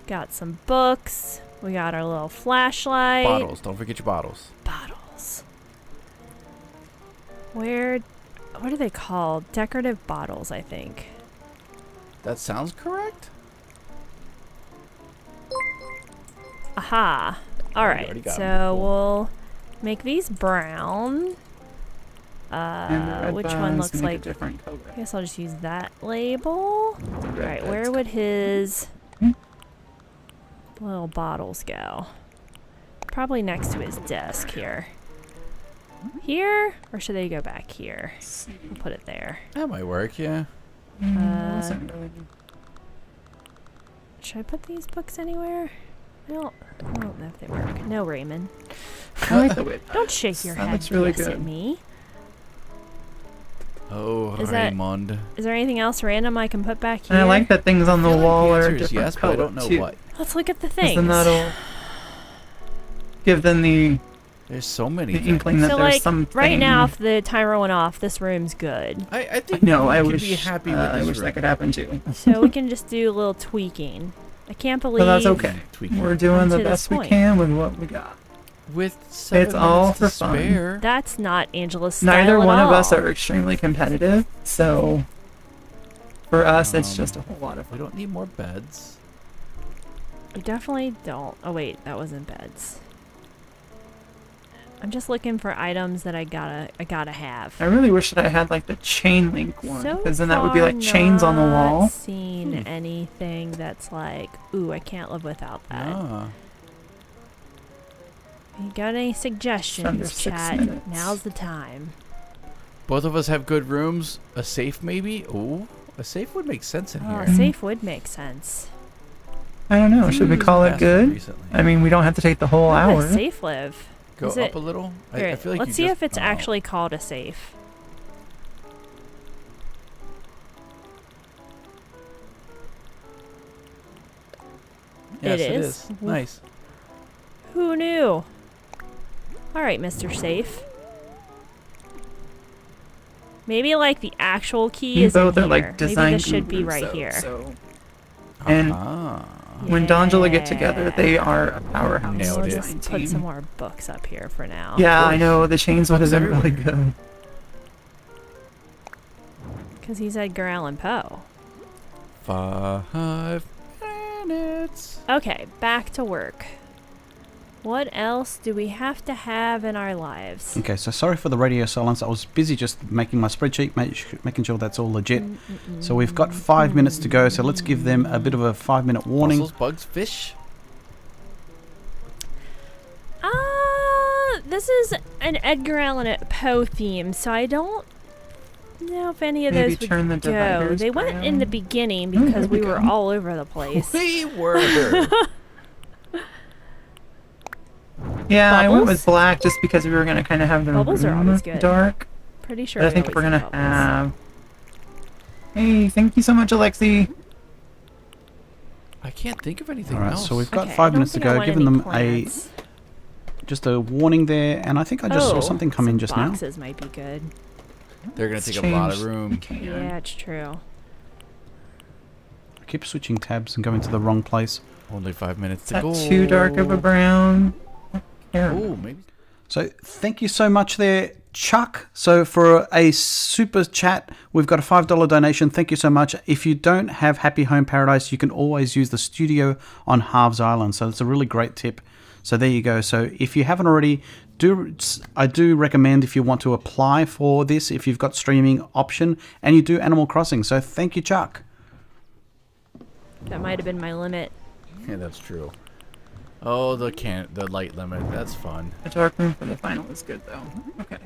[SPEAKER 2] Got some books. We got our little flashlight.
[SPEAKER 3] Bottles. Don't forget your bottles.
[SPEAKER 2] Bottles. What are they called? Decorative bottles, I think.
[SPEAKER 3] That sounds correct.
[SPEAKER 2] Aha. All
[SPEAKER 3] already
[SPEAKER 2] right.
[SPEAKER 3] got 'em.
[SPEAKER 2] So we'll make these brown.
[SPEAKER 4] And the red
[SPEAKER 2] Which
[SPEAKER 4] buns
[SPEAKER 2] one looks
[SPEAKER 4] make a
[SPEAKER 2] like?
[SPEAKER 4] different color.
[SPEAKER 2] I guess I'll just use that label.
[SPEAKER 4] The
[SPEAKER 2] All
[SPEAKER 4] red
[SPEAKER 2] right.
[SPEAKER 4] buds.
[SPEAKER 2] Where would his
[SPEAKER 4] Hmm?
[SPEAKER 2] little bottles go? Probably next to his desk here. Here, or should they go back here? I'll put it there.
[SPEAKER 3] That might work. Yeah.
[SPEAKER 4] Wasn't really-
[SPEAKER 2] Should I put these books anywhere? I don't know if they work. No, Raymond.
[SPEAKER 4] I like the way
[SPEAKER 2] Don't shake your
[SPEAKER 4] That
[SPEAKER 2] head
[SPEAKER 4] looks really
[SPEAKER 2] yes
[SPEAKER 4] good.
[SPEAKER 2] at me.
[SPEAKER 3] Oh,
[SPEAKER 2] Is that-
[SPEAKER 3] Raymond.
[SPEAKER 2] Is there anything else random I can put back here?
[SPEAKER 4] And I like that things on the
[SPEAKER 3] I feel like
[SPEAKER 4] wall
[SPEAKER 3] the
[SPEAKER 4] are
[SPEAKER 3] answer is
[SPEAKER 4] different
[SPEAKER 3] yes, but
[SPEAKER 4] color
[SPEAKER 3] I don't know
[SPEAKER 4] too.
[SPEAKER 3] what.
[SPEAKER 2] Let's look at the
[SPEAKER 4] 'Cause
[SPEAKER 2] things.
[SPEAKER 4] then that'll give them the
[SPEAKER 3] There's so many
[SPEAKER 4] the
[SPEAKER 3] things.
[SPEAKER 4] inkling that
[SPEAKER 2] So
[SPEAKER 4] there's
[SPEAKER 2] like
[SPEAKER 4] something.
[SPEAKER 2] right now, if the timer went off, this room's good.
[SPEAKER 3] I think
[SPEAKER 4] No, I
[SPEAKER 3] you could
[SPEAKER 4] wish.
[SPEAKER 3] be happy with
[SPEAKER 4] I
[SPEAKER 3] this
[SPEAKER 4] wish
[SPEAKER 3] room.
[SPEAKER 4] that could happen too.
[SPEAKER 2] So we can just do a little tweaking. I can't believe.
[SPEAKER 4] But that's okay.
[SPEAKER 3] Tweaking.
[SPEAKER 4] We're doing the
[SPEAKER 2] To this
[SPEAKER 4] best we
[SPEAKER 2] point.
[SPEAKER 4] can with what we got.
[SPEAKER 3] With 7
[SPEAKER 4] It's all
[SPEAKER 3] minutes to
[SPEAKER 4] for fun.
[SPEAKER 3] spare.
[SPEAKER 2] That's not Angela's style
[SPEAKER 4] Neither
[SPEAKER 2] at
[SPEAKER 4] one of
[SPEAKER 2] all.
[SPEAKER 4] us are extremely competitive, so for us, it's just a whole lot of
[SPEAKER 3] We
[SPEAKER 4] fun.
[SPEAKER 3] don't need more beds.
[SPEAKER 2] We definitely don't. Oh wait, that wasn't beds. I'm just looking for items that I gotta have.
[SPEAKER 4] I really wish that I had like the chain link one,
[SPEAKER 2] So
[SPEAKER 4] because then that would be
[SPEAKER 2] far
[SPEAKER 4] like chains on the
[SPEAKER 2] not
[SPEAKER 4] wall.
[SPEAKER 2] Seen anything that's like, ooh, I can't live without that.
[SPEAKER 3] Ah.
[SPEAKER 2] You got any
[SPEAKER 4] Under
[SPEAKER 2] suggestions,
[SPEAKER 4] 6
[SPEAKER 2] chat?
[SPEAKER 4] minutes.
[SPEAKER 2] Now's the time.
[SPEAKER 3] Both of us have good rooms. A safe, maybe? Ooh. A safe would make sense in
[SPEAKER 2] Oh,
[SPEAKER 3] here.
[SPEAKER 2] a safe would make sense.
[SPEAKER 4] I don't know. Should we call it
[SPEAKER 3] Passed
[SPEAKER 4] good?
[SPEAKER 3] recently.
[SPEAKER 4] I mean, we don't have to take the whole
[SPEAKER 2] Where
[SPEAKER 4] hour.
[SPEAKER 2] does safe live?
[SPEAKER 3] Go
[SPEAKER 2] is
[SPEAKER 3] up
[SPEAKER 2] it-
[SPEAKER 3] a little.
[SPEAKER 2] Here,
[SPEAKER 3] I feel like
[SPEAKER 2] let's
[SPEAKER 3] you
[SPEAKER 2] see
[SPEAKER 3] just-
[SPEAKER 2] if it's
[SPEAKER 3] oh.
[SPEAKER 2] actually called a safe.
[SPEAKER 3] Yes,
[SPEAKER 2] It
[SPEAKER 3] it
[SPEAKER 2] is.
[SPEAKER 3] is. Nice.
[SPEAKER 2] Who knew? All right, Mr. Safe. Maybe like the actual key
[SPEAKER 4] We
[SPEAKER 2] is in
[SPEAKER 4] both
[SPEAKER 2] here.
[SPEAKER 4] are like design
[SPEAKER 2] Maybe this should be
[SPEAKER 4] gurus,
[SPEAKER 2] right
[SPEAKER 4] though,
[SPEAKER 2] here.
[SPEAKER 4] So And-
[SPEAKER 3] Ah.
[SPEAKER 4] when Donjula get together, they are a powerhouse
[SPEAKER 3] Nailed
[SPEAKER 2] We'll
[SPEAKER 3] it.
[SPEAKER 4] design
[SPEAKER 2] just put
[SPEAKER 4] team.
[SPEAKER 2] some more books up here for now.
[SPEAKER 4] Yeah, I
[SPEAKER 3] course.
[SPEAKER 4] know the chains would have
[SPEAKER 3] Books
[SPEAKER 4] been really
[SPEAKER 3] everywhere.
[SPEAKER 4] good.
[SPEAKER 2] Because he's Edgar Allan Poe.
[SPEAKER 3] 5 minutes.
[SPEAKER 2] Okay, back to work. What else do we have to have in our lives?
[SPEAKER 1] Okay, so sorry for the radio silence. I was busy just making my spreadsheet, making sure that's all legit. So we've got 5 minutes to go, so let's give them a bit of a 5-minute warning.
[SPEAKER 3] Fossils, bugs, fish.
[SPEAKER 2] This is an Edgar Allan Poe theme, so I don't know if any of
[SPEAKER 4] Maybe
[SPEAKER 2] those would
[SPEAKER 4] turn the
[SPEAKER 2] go.
[SPEAKER 4] dividers
[SPEAKER 2] They went in the
[SPEAKER 4] brown.
[SPEAKER 2] beginning
[SPEAKER 4] Oh,
[SPEAKER 2] because
[SPEAKER 4] there we
[SPEAKER 2] we were
[SPEAKER 4] go.
[SPEAKER 2] all over the place.
[SPEAKER 3] We were.
[SPEAKER 4] Yeah, I went
[SPEAKER 2] Bubbles?
[SPEAKER 4] with black just because we were gonna kind of have the
[SPEAKER 2] Bubbles are
[SPEAKER 4] room
[SPEAKER 2] always good.
[SPEAKER 4] dark.
[SPEAKER 2] Pretty sure.
[SPEAKER 4] But I
[SPEAKER 2] we
[SPEAKER 4] think if we're
[SPEAKER 2] always
[SPEAKER 4] gonna
[SPEAKER 2] do bubbles.
[SPEAKER 4] have. Hey, thank you so much, Alexi.
[SPEAKER 3] I can't think of anything
[SPEAKER 1] All right,
[SPEAKER 3] else.
[SPEAKER 1] so we've got
[SPEAKER 2] Okay,
[SPEAKER 1] 5
[SPEAKER 2] I don't
[SPEAKER 1] minutes to
[SPEAKER 2] think I
[SPEAKER 1] go.
[SPEAKER 2] want
[SPEAKER 1] Giving
[SPEAKER 2] any
[SPEAKER 1] them
[SPEAKER 2] plants.
[SPEAKER 1] just a warning there, and I think I just saw something come in
[SPEAKER 2] some
[SPEAKER 1] just now.
[SPEAKER 2] boxes might be good.
[SPEAKER 3] They're gonna
[SPEAKER 4] Let's
[SPEAKER 3] take a lot of
[SPEAKER 4] change
[SPEAKER 3] room.
[SPEAKER 4] the can.
[SPEAKER 2] Yeah, it's true.
[SPEAKER 1] I keep switching tabs and going to the wrong place.
[SPEAKER 3] Only 5 minutes
[SPEAKER 4] Is
[SPEAKER 3] to
[SPEAKER 4] that
[SPEAKER 3] go.
[SPEAKER 4] too dark of a brown?
[SPEAKER 3] Oh, maybe.
[SPEAKER 1] So thank you so much there, Chuck. So for a super chat, we've got a $5 donation. Thank you so much. If you don't have Happy Home Paradise, you can always use the studio on Halves Island. So it's a really great tip. So there you go. So if you haven't already, I do recommend if you want to apply for this, if you've got streaming option and you do Animal Crossing. So thank you, Chuck.
[SPEAKER 2] That might have been my limit.
[SPEAKER 3] Yeah, that's true. Oh, the light limit. That's fun.
[SPEAKER 4] The dark room for the final is good though. Okay.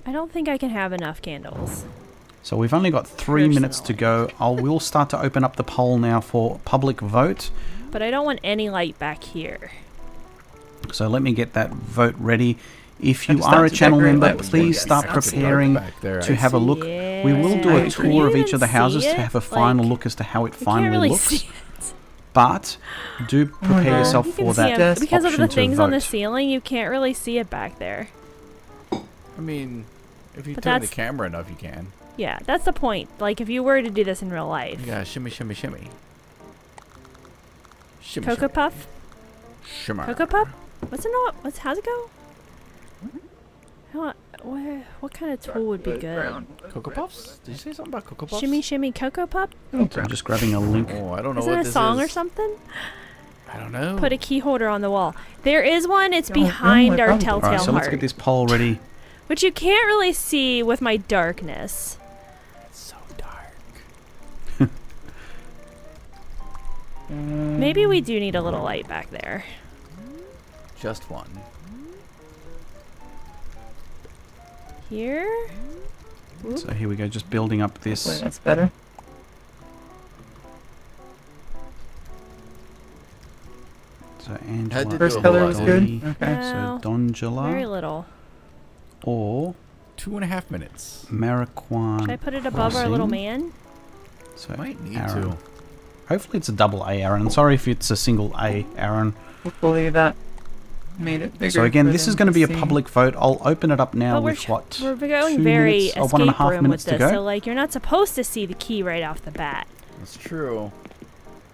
[SPEAKER 2] I don't think I can have enough candles.
[SPEAKER 1] So we've only got 3 minutes to go. We'll start to open up the poll now for public vote.
[SPEAKER 2] But I don't want any light back here.
[SPEAKER 1] So let me get that vote ready. If
[SPEAKER 4] I
[SPEAKER 1] you
[SPEAKER 4] just
[SPEAKER 1] are
[SPEAKER 4] thought
[SPEAKER 1] a
[SPEAKER 4] to
[SPEAKER 1] channel
[SPEAKER 4] decorate
[SPEAKER 1] member,
[SPEAKER 4] that was
[SPEAKER 1] please
[SPEAKER 4] good.
[SPEAKER 1] start
[SPEAKER 4] Sounds
[SPEAKER 1] preparing
[SPEAKER 3] back there.
[SPEAKER 1] to
[SPEAKER 3] I
[SPEAKER 1] have a
[SPEAKER 3] see.
[SPEAKER 1] look. We will do
[SPEAKER 4] I
[SPEAKER 1] a
[SPEAKER 4] agree.
[SPEAKER 1] tour of
[SPEAKER 2] You
[SPEAKER 1] each of the
[SPEAKER 2] even
[SPEAKER 1] houses
[SPEAKER 2] see
[SPEAKER 1] to
[SPEAKER 2] it?
[SPEAKER 1] have a final
[SPEAKER 2] Like,
[SPEAKER 1] look as to how it
[SPEAKER 2] You can't
[SPEAKER 1] finally
[SPEAKER 2] really
[SPEAKER 1] looks.
[SPEAKER 2] see it.
[SPEAKER 1] But do prepare
[SPEAKER 4] God.
[SPEAKER 1] yourself
[SPEAKER 2] You can
[SPEAKER 1] for
[SPEAKER 2] see
[SPEAKER 1] that
[SPEAKER 2] 'em. Because of
[SPEAKER 1] option
[SPEAKER 2] the
[SPEAKER 1] to
[SPEAKER 2] things on the
[SPEAKER 1] vote.
[SPEAKER 2] ceiling, you can't really see it back there.
[SPEAKER 3] I mean, if you
[SPEAKER 2] But
[SPEAKER 3] turn the
[SPEAKER 2] that's-
[SPEAKER 3] camera enough, you can.
[SPEAKER 2] Yeah, that's the point. Like, if you were to do this in real life.
[SPEAKER 3] You gotta shimmy, shimmy, shimmy. Shimmy,
[SPEAKER 2] Cocoa
[SPEAKER 3] shimmy.
[SPEAKER 2] Puff?
[SPEAKER 3] Shimmer.
[SPEAKER 2] Cocoa Puff? How's it go? What kind of tool would be good?
[SPEAKER 4] Brown.
[SPEAKER 3] Cocoa Puffs? Did you say something about Cocoa Puffs?
[SPEAKER 2] Shimmy Shimmy Cocoa Puff?
[SPEAKER 4] Oh,
[SPEAKER 1] I'm just grabbing a link.
[SPEAKER 3] Oh, I don't know
[SPEAKER 2] Isn't
[SPEAKER 3] what
[SPEAKER 2] it a
[SPEAKER 3] this
[SPEAKER 2] song
[SPEAKER 3] is.
[SPEAKER 2] or something?
[SPEAKER 3] I don't know.
[SPEAKER 2] Put a key holder on the wall. There is one. It's
[SPEAKER 4] Don't know,
[SPEAKER 2] behind
[SPEAKER 4] I
[SPEAKER 2] our
[SPEAKER 4] probably-
[SPEAKER 2] telltale
[SPEAKER 1] Alright, so let's
[SPEAKER 2] heart,
[SPEAKER 1] get this poll ready.
[SPEAKER 2] which you can't really see with my darkness.
[SPEAKER 3] It's so dark.
[SPEAKER 2] Maybe we do need a little light back there.
[SPEAKER 3] Just one.
[SPEAKER 2] Here?
[SPEAKER 1] So here we go, just building up
[SPEAKER 4] Hopefully
[SPEAKER 1] this.
[SPEAKER 4] that's better.
[SPEAKER 1] So Angela.
[SPEAKER 3] First
[SPEAKER 1] Ellie,
[SPEAKER 4] color was good? Okay.
[SPEAKER 2] No,
[SPEAKER 1] So Donjula
[SPEAKER 2] very little.
[SPEAKER 1] or
[SPEAKER 3] 2.5 minutes.
[SPEAKER 1] Marijuana.
[SPEAKER 2] Should I put it above our little
[SPEAKER 1] Crossing.
[SPEAKER 2] man?
[SPEAKER 1] So
[SPEAKER 3] Might need
[SPEAKER 1] Aaron.
[SPEAKER 3] to.
[SPEAKER 1] Hopefully it's a double A, Aaron. Sorry if it's a single A, Aaron.
[SPEAKER 4] Hopefully that made it bigger.
[SPEAKER 1] So again,
[SPEAKER 4] for
[SPEAKER 1] this is
[SPEAKER 4] them
[SPEAKER 1] going to be a
[SPEAKER 4] see.
[SPEAKER 1] public vote. I'll open it up now
[SPEAKER 2] But
[SPEAKER 1] with what?
[SPEAKER 2] we're going
[SPEAKER 1] 2
[SPEAKER 2] very
[SPEAKER 1] minutes or
[SPEAKER 2] escape
[SPEAKER 1] 1.5
[SPEAKER 2] room
[SPEAKER 1] minutes
[SPEAKER 2] with
[SPEAKER 1] to
[SPEAKER 2] this.
[SPEAKER 1] go.
[SPEAKER 2] So like, you're not supposed to see the key right off the bat.
[SPEAKER 3] That's true.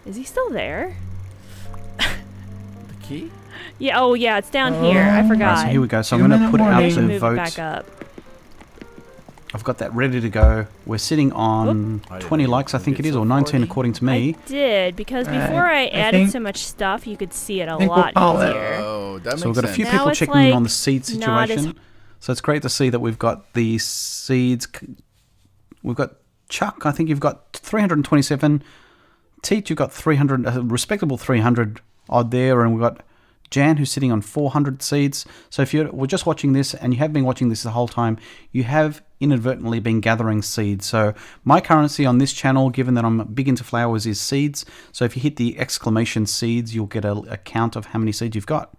[SPEAKER 2] Is he still there?
[SPEAKER 3] The key?
[SPEAKER 2] Yeah. Oh yeah, it's down here. I
[SPEAKER 1] Alright,
[SPEAKER 2] forgot.
[SPEAKER 1] so here we go. So I'm
[SPEAKER 4] 2
[SPEAKER 1] going to
[SPEAKER 4] minute
[SPEAKER 1] put out
[SPEAKER 4] warning.
[SPEAKER 2] I should
[SPEAKER 1] the
[SPEAKER 2] move it
[SPEAKER 1] vote.
[SPEAKER 2] back up.
[SPEAKER 1] I've got that ready to go. We're sitting on
[SPEAKER 3] I didn't
[SPEAKER 1] 20
[SPEAKER 3] even
[SPEAKER 1] likes, I think
[SPEAKER 3] get
[SPEAKER 1] it is,
[SPEAKER 3] so
[SPEAKER 1] or 19
[SPEAKER 3] 40.
[SPEAKER 1] according to me.
[SPEAKER 2] I did because
[SPEAKER 4] Alright,
[SPEAKER 2] before I
[SPEAKER 4] I
[SPEAKER 2] added
[SPEAKER 4] think-
[SPEAKER 2] so much stuff, you could see it a
[SPEAKER 4] think we'll
[SPEAKER 2] lot
[SPEAKER 4] call it.
[SPEAKER 2] easier.
[SPEAKER 3] Oh, that makes
[SPEAKER 1] So we've got a few
[SPEAKER 3] sense.
[SPEAKER 2] Now
[SPEAKER 1] people
[SPEAKER 2] it's
[SPEAKER 1] checking in on
[SPEAKER 2] like
[SPEAKER 1] the seed
[SPEAKER 2] not as-
[SPEAKER 1] situation. So it's great to see that we've got the seeds. We've got Chuck, I think you've got 327. Teach, you've got 300, a respectable 300 odd there. And we've got Jan, who's sitting on 400 seeds. So if you were just watching this and you have been watching this the whole time, you have inadvertently been gathering seeds. So my currency on this channel, given that I'm big into flowers, is seeds. So if you hit the exclamation seeds, you'll get a count of how many seeds you've got.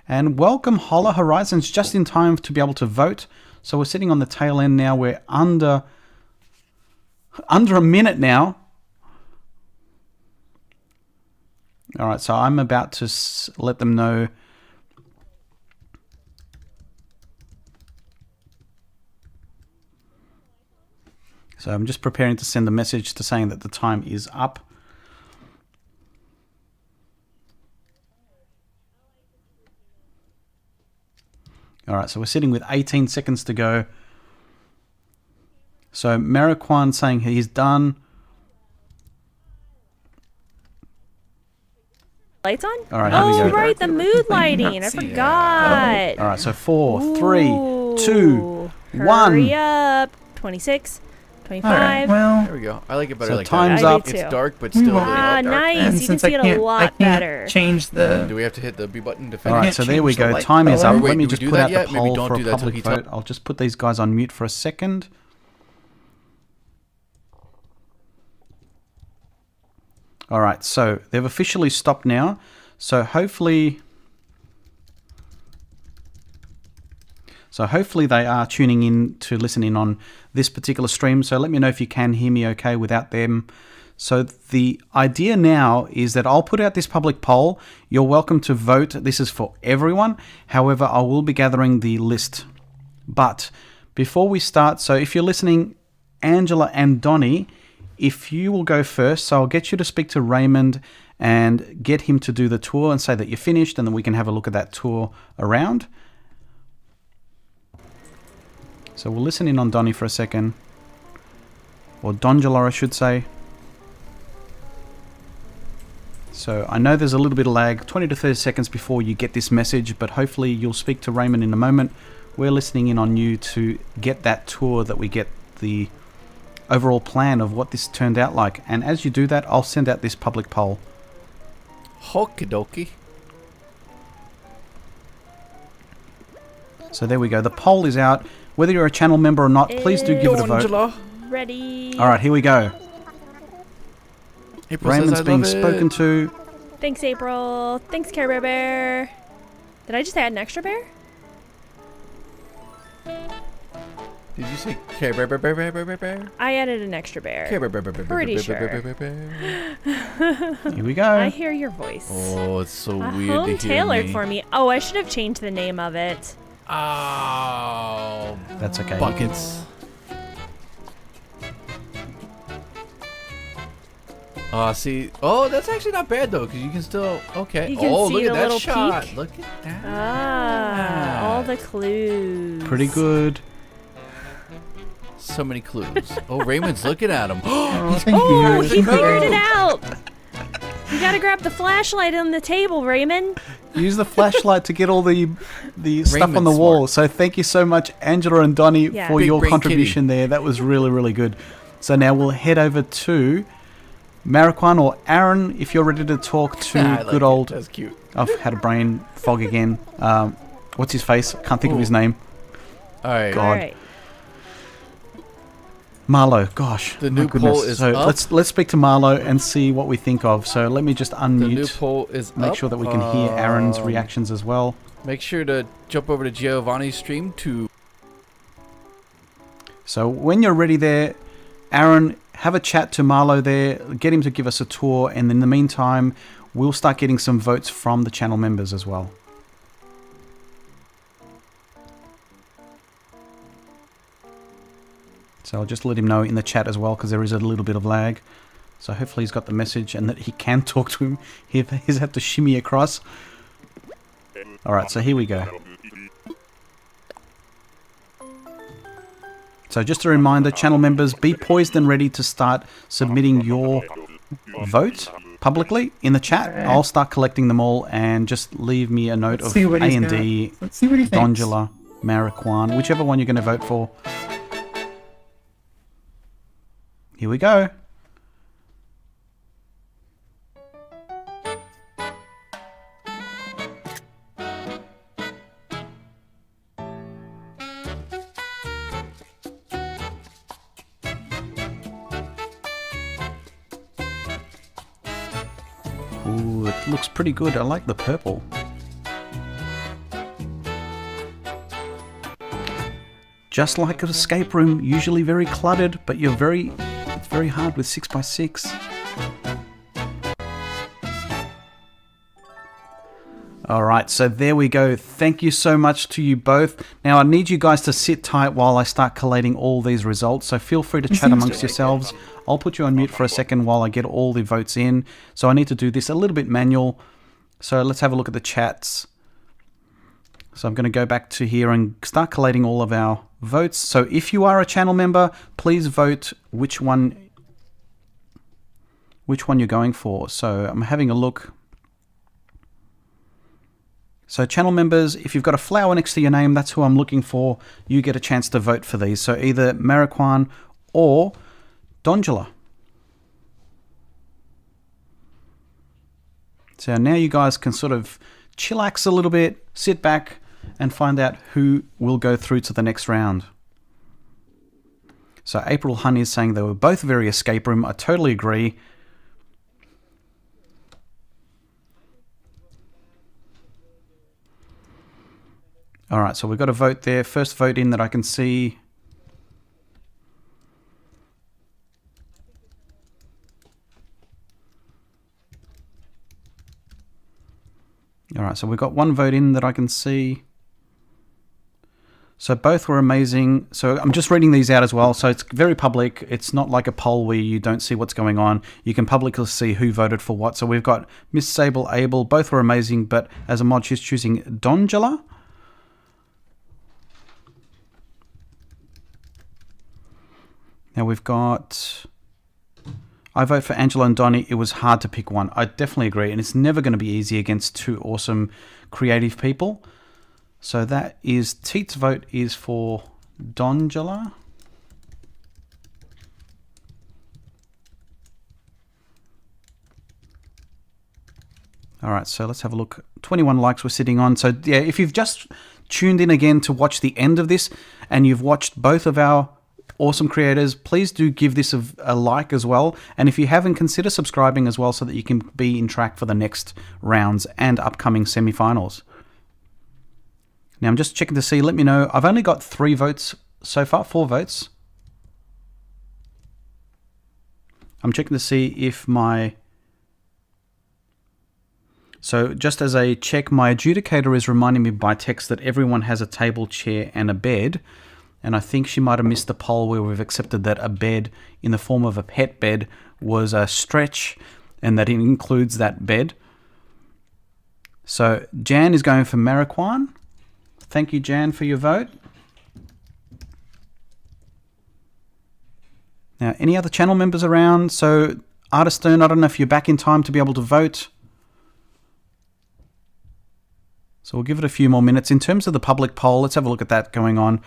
[SPEAKER 1] And welcome Holler Horizons, just in time to be able to vote. So we're sitting on the tail end now. We're under a minute now. All right, so I'm about to let them know. So I'm just preparing to send a message to saying that the time is up. All right, so we're sitting with 18 seconds to go. So Marikwan saying he's done.
[SPEAKER 2] Lights on?
[SPEAKER 1] All right, here we
[SPEAKER 2] Oh
[SPEAKER 1] go.
[SPEAKER 2] right, the mood lighting. I
[SPEAKER 4] see it.
[SPEAKER 2] forgot.
[SPEAKER 1] All right, so 4, 3,
[SPEAKER 2] Ooh.
[SPEAKER 1] 2,
[SPEAKER 2] Hurry
[SPEAKER 1] 1.
[SPEAKER 2] up. 26, 25.
[SPEAKER 4] All right. Well,
[SPEAKER 3] There we go. I like it better
[SPEAKER 1] So
[SPEAKER 3] like
[SPEAKER 1] time's
[SPEAKER 3] that.
[SPEAKER 2] I do
[SPEAKER 1] up.
[SPEAKER 2] too.
[SPEAKER 3] It's dark, but
[SPEAKER 4] We
[SPEAKER 3] still.
[SPEAKER 4] will-
[SPEAKER 2] Ah,
[SPEAKER 3] dark.
[SPEAKER 2] nice.
[SPEAKER 4] and
[SPEAKER 2] You can
[SPEAKER 4] since
[SPEAKER 2] see
[SPEAKER 4] I
[SPEAKER 2] it a
[SPEAKER 4] can't, I
[SPEAKER 2] lot
[SPEAKER 4] can't
[SPEAKER 2] better.
[SPEAKER 4] change the.
[SPEAKER 3] Do we have to hit the B button to
[SPEAKER 1] All
[SPEAKER 3] finish?
[SPEAKER 1] right,
[SPEAKER 4] can't
[SPEAKER 1] so there we
[SPEAKER 4] change the
[SPEAKER 1] go.
[SPEAKER 4] light
[SPEAKER 1] Time is
[SPEAKER 4] color.
[SPEAKER 1] up.
[SPEAKER 3] Wait,
[SPEAKER 1] Let me
[SPEAKER 3] do we
[SPEAKER 1] just
[SPEAKER 3] do
[SPEAKER 1] put
[SPEAKER 3] that
[SPEAKER 1] out the
[SPEAKER 3] yet? Maybe
[SPEAKER 1] poll
[SPEAKER 3] don't
[SPEAKER 1] for a
[SPEAKER 3] do that till
[SPEAKER 1] public
[SPEAKER 3] he
[SPEAKER 1] vote. I'll just put these guys on mute for a second. All right, so they've officially stopped now. So hopefully they are tuning in to listen in on this particular stream. So let me know if you can hear me okay without them. So the idea now is that I'll put out this public poll. You're welcome to vote. This is for everyone. However, I will be gathering the list. But before we start, so if you're listening, Angela and Donnie, if you will go first, so I'll get you to speak to Raymond and get him to do the tour and say that you're finished, and then we can have a look at that tour around. So we'll listen in on Donnie for a second. Or Dongela, I should say. So I know there's a little bit of lag, 20 to 30 seconds before you get this message, but hopefully you'll speak to Raymond in a moment. We're listening in on you to get that tour, that we get the overall plan of what this turned out like. And as you do that, I'll send out this public poll.
[SPEAKER 3] Okie dokie.
[SPEAKER 1] So there we go. The poll is out. Whether you're a channel member or not, please do give it a vote.
[SPEAKER 3] Angela.
[SPEAKER 2] Ready.
[SPEAKER 1] All right, here we go.
[SPEAKER 3] April says,
[SPEAKER 1] Raymond's
[SPEAKER 3] "I
[SPEAKER 1] being
[SPEAKER 3] love it."
[SPEAKER 1] spoken to.
[SPEAKER 2] Thanks, April. Thanks, Care Bear Bear. Did I just add an extra bear?
[SPEAKER 3] Did you say Care Bear Bear Bear Bear Bear Bear Bear?
[SPEAKER 2] I added an extra bear.
[SPEAKER 3] Care Bear Bear Bear Bear
[SPEAKER 2] Pretty
[SPEAKER 3] Bear
[SPEAKER 2] sure.
[SPEAKER 3] Bear Bear Bear Bear.
[SPEAKER 1] Here we
[SPEAKER 2] I
[SPEAKER 1] go.
[SPEAKER 2] hear your voice.
[SPEAKER 3] Oh, it's so weird to
[SPEAKER 2] Home
[SPEAKER 3] hear
[SPEAKER 2] tailored
[SPEAKER 3] me.
[SPEAKER 2] for me. Oh, I should have changed the name of it.
[SPEAKER 3] Oh,
[SPEAKER 1] That's okay.
[SPEAKER 3] buckets. See, oh, that's actually not bad though, because you can still, okay.
[SPEAKER 2] You can
[SPEAKER 3] oh,
[SPEAKER 2] see
[SPEAKER 3] look
[SPEAKER 2] the
[SPEAKER 3] at that
[SPEAKER 2] little
[SPEAKER 3] shot.
[SPEAKER 2] peak.
[SPEAKER 3] Look at that.
[SPEAKER 2] All the clues.
[SPEAKER 1] Pretty good.
[SPEAKER 3] So many clues. Oh, Raymond's looking at him.
[SPEAKER 4] Oh, thank
[SPEAKER 2] Oh,
[SPEAKER 4] you.
[SPEAKER 2] he figured it out. You gotta grab the flashlight on the table, Raymond.
[SPEAKER 1] Use the flashlight to get all the stuff on the
[SPEAKER 3] Raymond's
[SPEAKER 1] wall.
[SPEAKER 3] smart.
[SPEAKER 1] So thank you so much, Angela and Donnie,
[SPEAKER 2] Yeah.
[SPEAKER 1] for
[SPEAKER 3] Big
[SPEAKER 1] your
[SPEAKER 3] brain
[SPEAKER 1] contribution there. That was really, really good. So now we'll head over to Marikwan or Aaron, if you're ready to talk to
[SPEAKER 3] I like
[SPEAKER 1] good
[SPEAKER 3] it.
[SPEAKER 1] old...
[SPEAKER 3] That's cute.
[SPEAKER 1] I've had a brain fog again. What's his face? Can't think of his name.
[SPEAKER 3] All right.
[SPEAKER 1] God.
[SPEAKER 2] All right.
[SPEAKER 1] Marlo, gosh.
[SPEAKER 3] The
[SPEAKER 1] my
[SPEAKER 3] new
[SPEAKER 1] goodness.
[SPEAKER 3] poll is
[SPEAKER 1] so
[SPEAKER 3] up.
[SPEAKER 1] let's speak to Marlo and see what we think of. So let me just
[SPEAKER 3] The new
[SPEAKER 1] unmute.
[SPEAKER 3] poll is
[SPEAKER 1] Make
[SPEAKER 3] up.
[SPEAKER 1] sure that we can hear Aaron's reactions as well.
[SPEAKER 3] Make sure to jump over to Giovani's stream to.
[SPEAKER 1] So when you're ready there, Aaron have a chat to Marlo there, get him to give us a tour, and in the meantime, we'll start getting some votes from the channel members as well. So I'll just let him know in the chat as well, because there is a little bit of lag. So hopefully he's got the message and that he can talk to him. He's had to shimmy across. Alright, so here we go. So just a reminder, channel members, be poised and ready to start submitting your vote publicly in the chat. I'll start collecting them all and just leave me a note of A&D, Dongela, Mariquan, whichever one you're going to vote for. Here we go. Ooh, it looks pretty good. I like the purple. Just like an escape room, usually very cluttered, but it's very hard with 6x6. Alright, so there we go. Thank you so much to you both. Now I need you guys to sit tight while I start collating all these results, so feel free to chat amongst yourselves. I'll put you on mute for a second while I get all the votes in. So I need to do this a little bit manual. So let's have a look at the chats. So I'm going to go back to here and start collating all of our votes. So if you are a channel member, please vote which one you're going for. So I'm having a look. So channel members, if you've got a flower next to your name, that's who I'm looking for. You get a chance to vote for these. So either Mariquan or Dongela. So now you guys can sort of chillax a little bit, sit back, and find out who will go through to the next round. So April Honey is saying they were both very escape room. I totally agree. All right, so we've got a vote there. First vote in that I can see. All right, so we've got one vote in that I can see. So both were amazing. So I'm just reading these out as well. So it's very public. It's not like a poll where you don't see what's going on. You can publicly see who voted for what. So we've got Miss Sable Abel. Both were amazing, but as a mod, she's choosing Dongela. Now we've got... I vote for Angela and Donnie. It was hard to pick one. I definitely agree. And it's never going to be easy against two awesome creative people. So that is... Teet's vote is for Dongela. Alright, so let's have a look. 21 likes we're sitting on. So yeah, if you've just tuned in again to watch the end of this and you've watched both of our awesome creators, please do give this a like as well. And if you haven't, consider subscribing as well so that you can be in track for the next rounds and upcoming semi-finals. Now I'm just checking to see, let me know. I've only got 3 votes so far, 4 votes. I'm checking to see if my... So just as a check, my adjudicator is reminding me by text that everyone has a table, chair and a bed. And I think she might have missed the poll where we've accepted that a bed in the form of a pet bed was a stretch and that it includes that bed. So Jan is going for Mariquan. Thank you, Jan, for your vote. Now, any other channel members around? So Artistern, I don't know if you're back in time to be able to vote. So we'll give it a few more minutes. In terms of the public poll, let's have a look at that going on.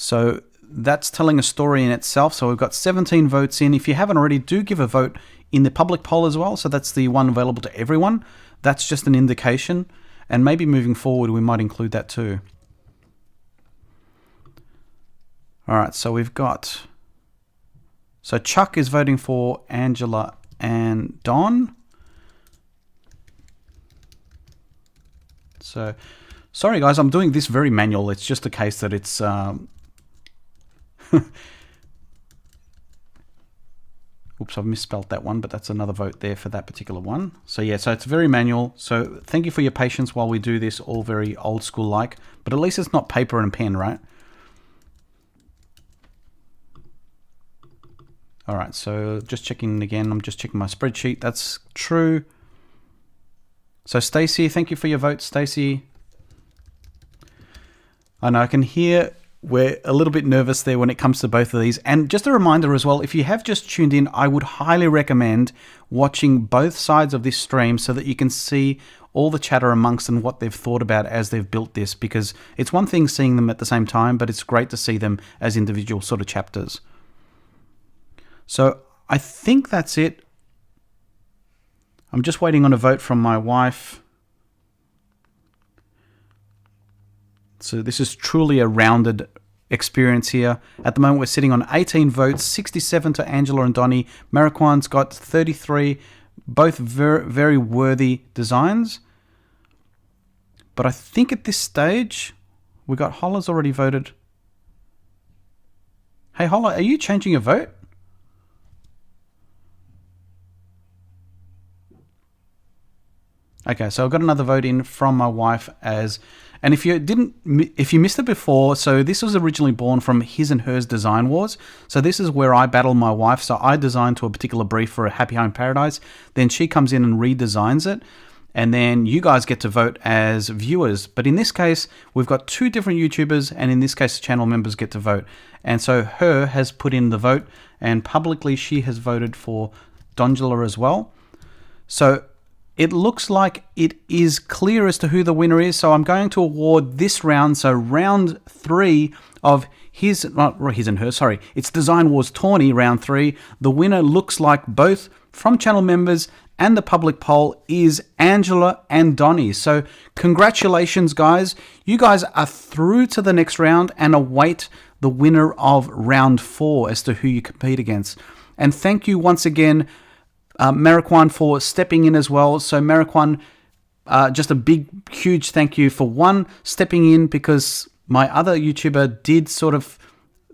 [SPEAKER 1] So that's telling a story in itself. So we've got 17 votes in. If you haven't already, do give a vote in the public poll as well. So that's the one available to everyone. That's just an indication. And maybe moving forward, we might include that too. All right, so we've got... So Chuck is voting for Angela and Don. So, sorry guys, I'm doing this very manual. It's just a case that it's... Oops, I've misspelt that one, but that's another vote there for that particular one. So yeah, so it's very manual. So thank you for your patience while we do this all very old school like, but at least it's not paper and pen, right? All right, so just checking again. I'm just checking my spreadsheet. That's true. So Stacy, thank you for your vote, Stacy. I know I can hear we're a little bit nervous there when it comes to both of these. And just a reminder as well, if you have just tuned in, I would highly recommend watching both sides of this stream so that you can see all the chatter amongst and what they've thought about as they've built this, because it's one thing seeing them at the same time, but it's great to see them as individual sort of chapters. So I think that's it. I'm just waiting on a vote from my wife. So this is truly a rounded experience here. At the moment, we're sitting on 18 votes, 67 to Angela and Donnie. Mariquan's got 33, both very, very worthy designs. But I think at this stage, we got Holla's already voted. Hey, Holla, are you changing your vote? Okay, so I've got another vote in from my wife as... And if you missed it before, so this was originally born from His and Hers Design Wars. So this is where I battle my wife. So I design to a particular brief for a Happy Home Paradise. Then she comes in and redesigns it. And then you guys get to vote as viewers. But in this case, we've got two different YouTubers. And in this case, channel members get to vote. And so Her has put in the vote. And publicly, she has voted for Dongela as well. So... it looks like it is clear as to who the winner is. So I'm going to award this round. So round 3 of His and Hers, sorry. It's Design Wars Tourney, round 3. The winner looks like both from channel members and the public poll is Angela and Donnie. So congratulations, guys. You guys are through to the next round and await the winner of round 4 as to who you compete against. And thank you once again, Mariquan, for stepping in as well. So Mariquan, just a big, huge thank you for stepping in, because my other YouTuber did sort of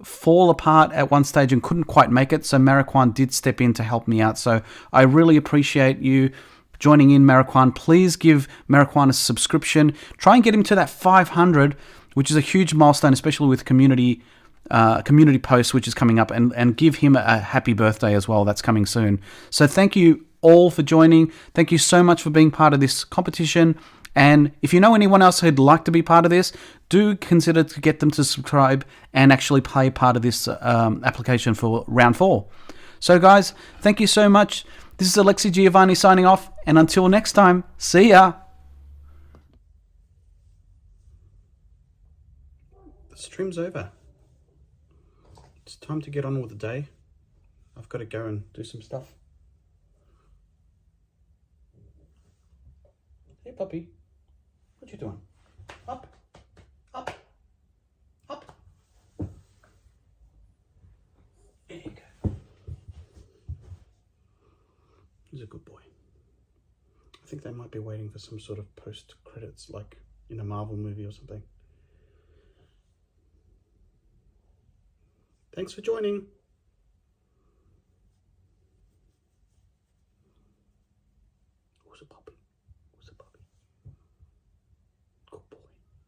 [SPEAKER 1] fall apart at one stage and couldn't quite make it. So Mariquan did step in to help me out. So I really appreciate you joining in, Mariquan. Please give Mariquan a subscription. Try and get him to that 500, which is a huge milestone, especially with community post, which is coming up, and give him a happy birthday as well. That's coming soon. So thank you all for joining. Thank you so much for being part of this competition. And if you know anyone else who'd like to be part of this, do consider to get them to subscribe and actually play part of this application for round 4. So guys, thank you so much. This is Alexi Giovani signing off, and until next time, see ya. The stream's over. It's time to get on with the day. I've got to go and do some stuff. Hey, puppy. What you doing? Up, up, up. There you go. He's a good boy. I think they might be waiting for some sort of post-credits, like in a Marvel movie or something. Thanks for joining. Who's a puppy? Who's a puppy? Good boy.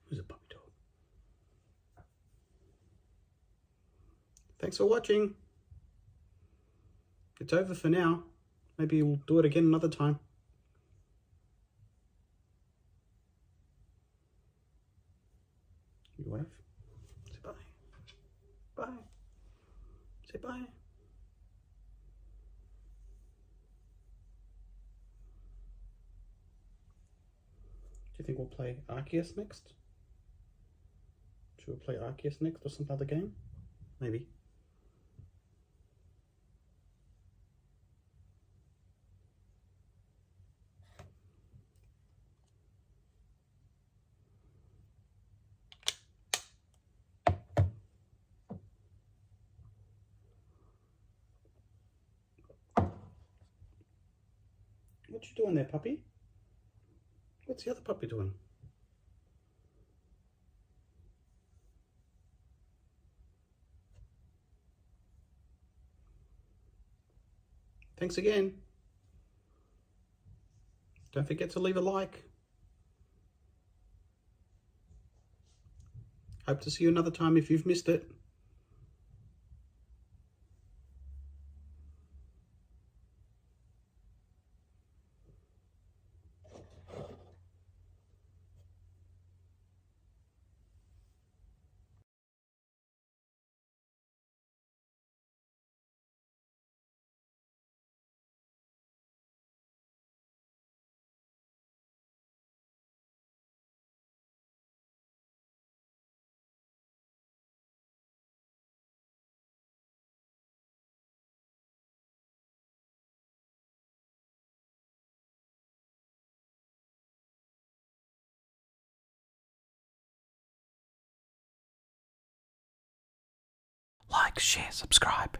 [SPEAKER 1] Who's a puppy dog? Thanks for watching. It's over for now. Maybe we'll do it again another time. You wave. Say bye. Bye. Say bye. Do you think we'll play Arceus next? Should we play Arceus next or some other game? Maybe. What you doing there, puppy? What's the other puppy doing? Thanks again. Don't forget to leave a like. Hope to see you another time if you've missed it. Like, share, subscribe.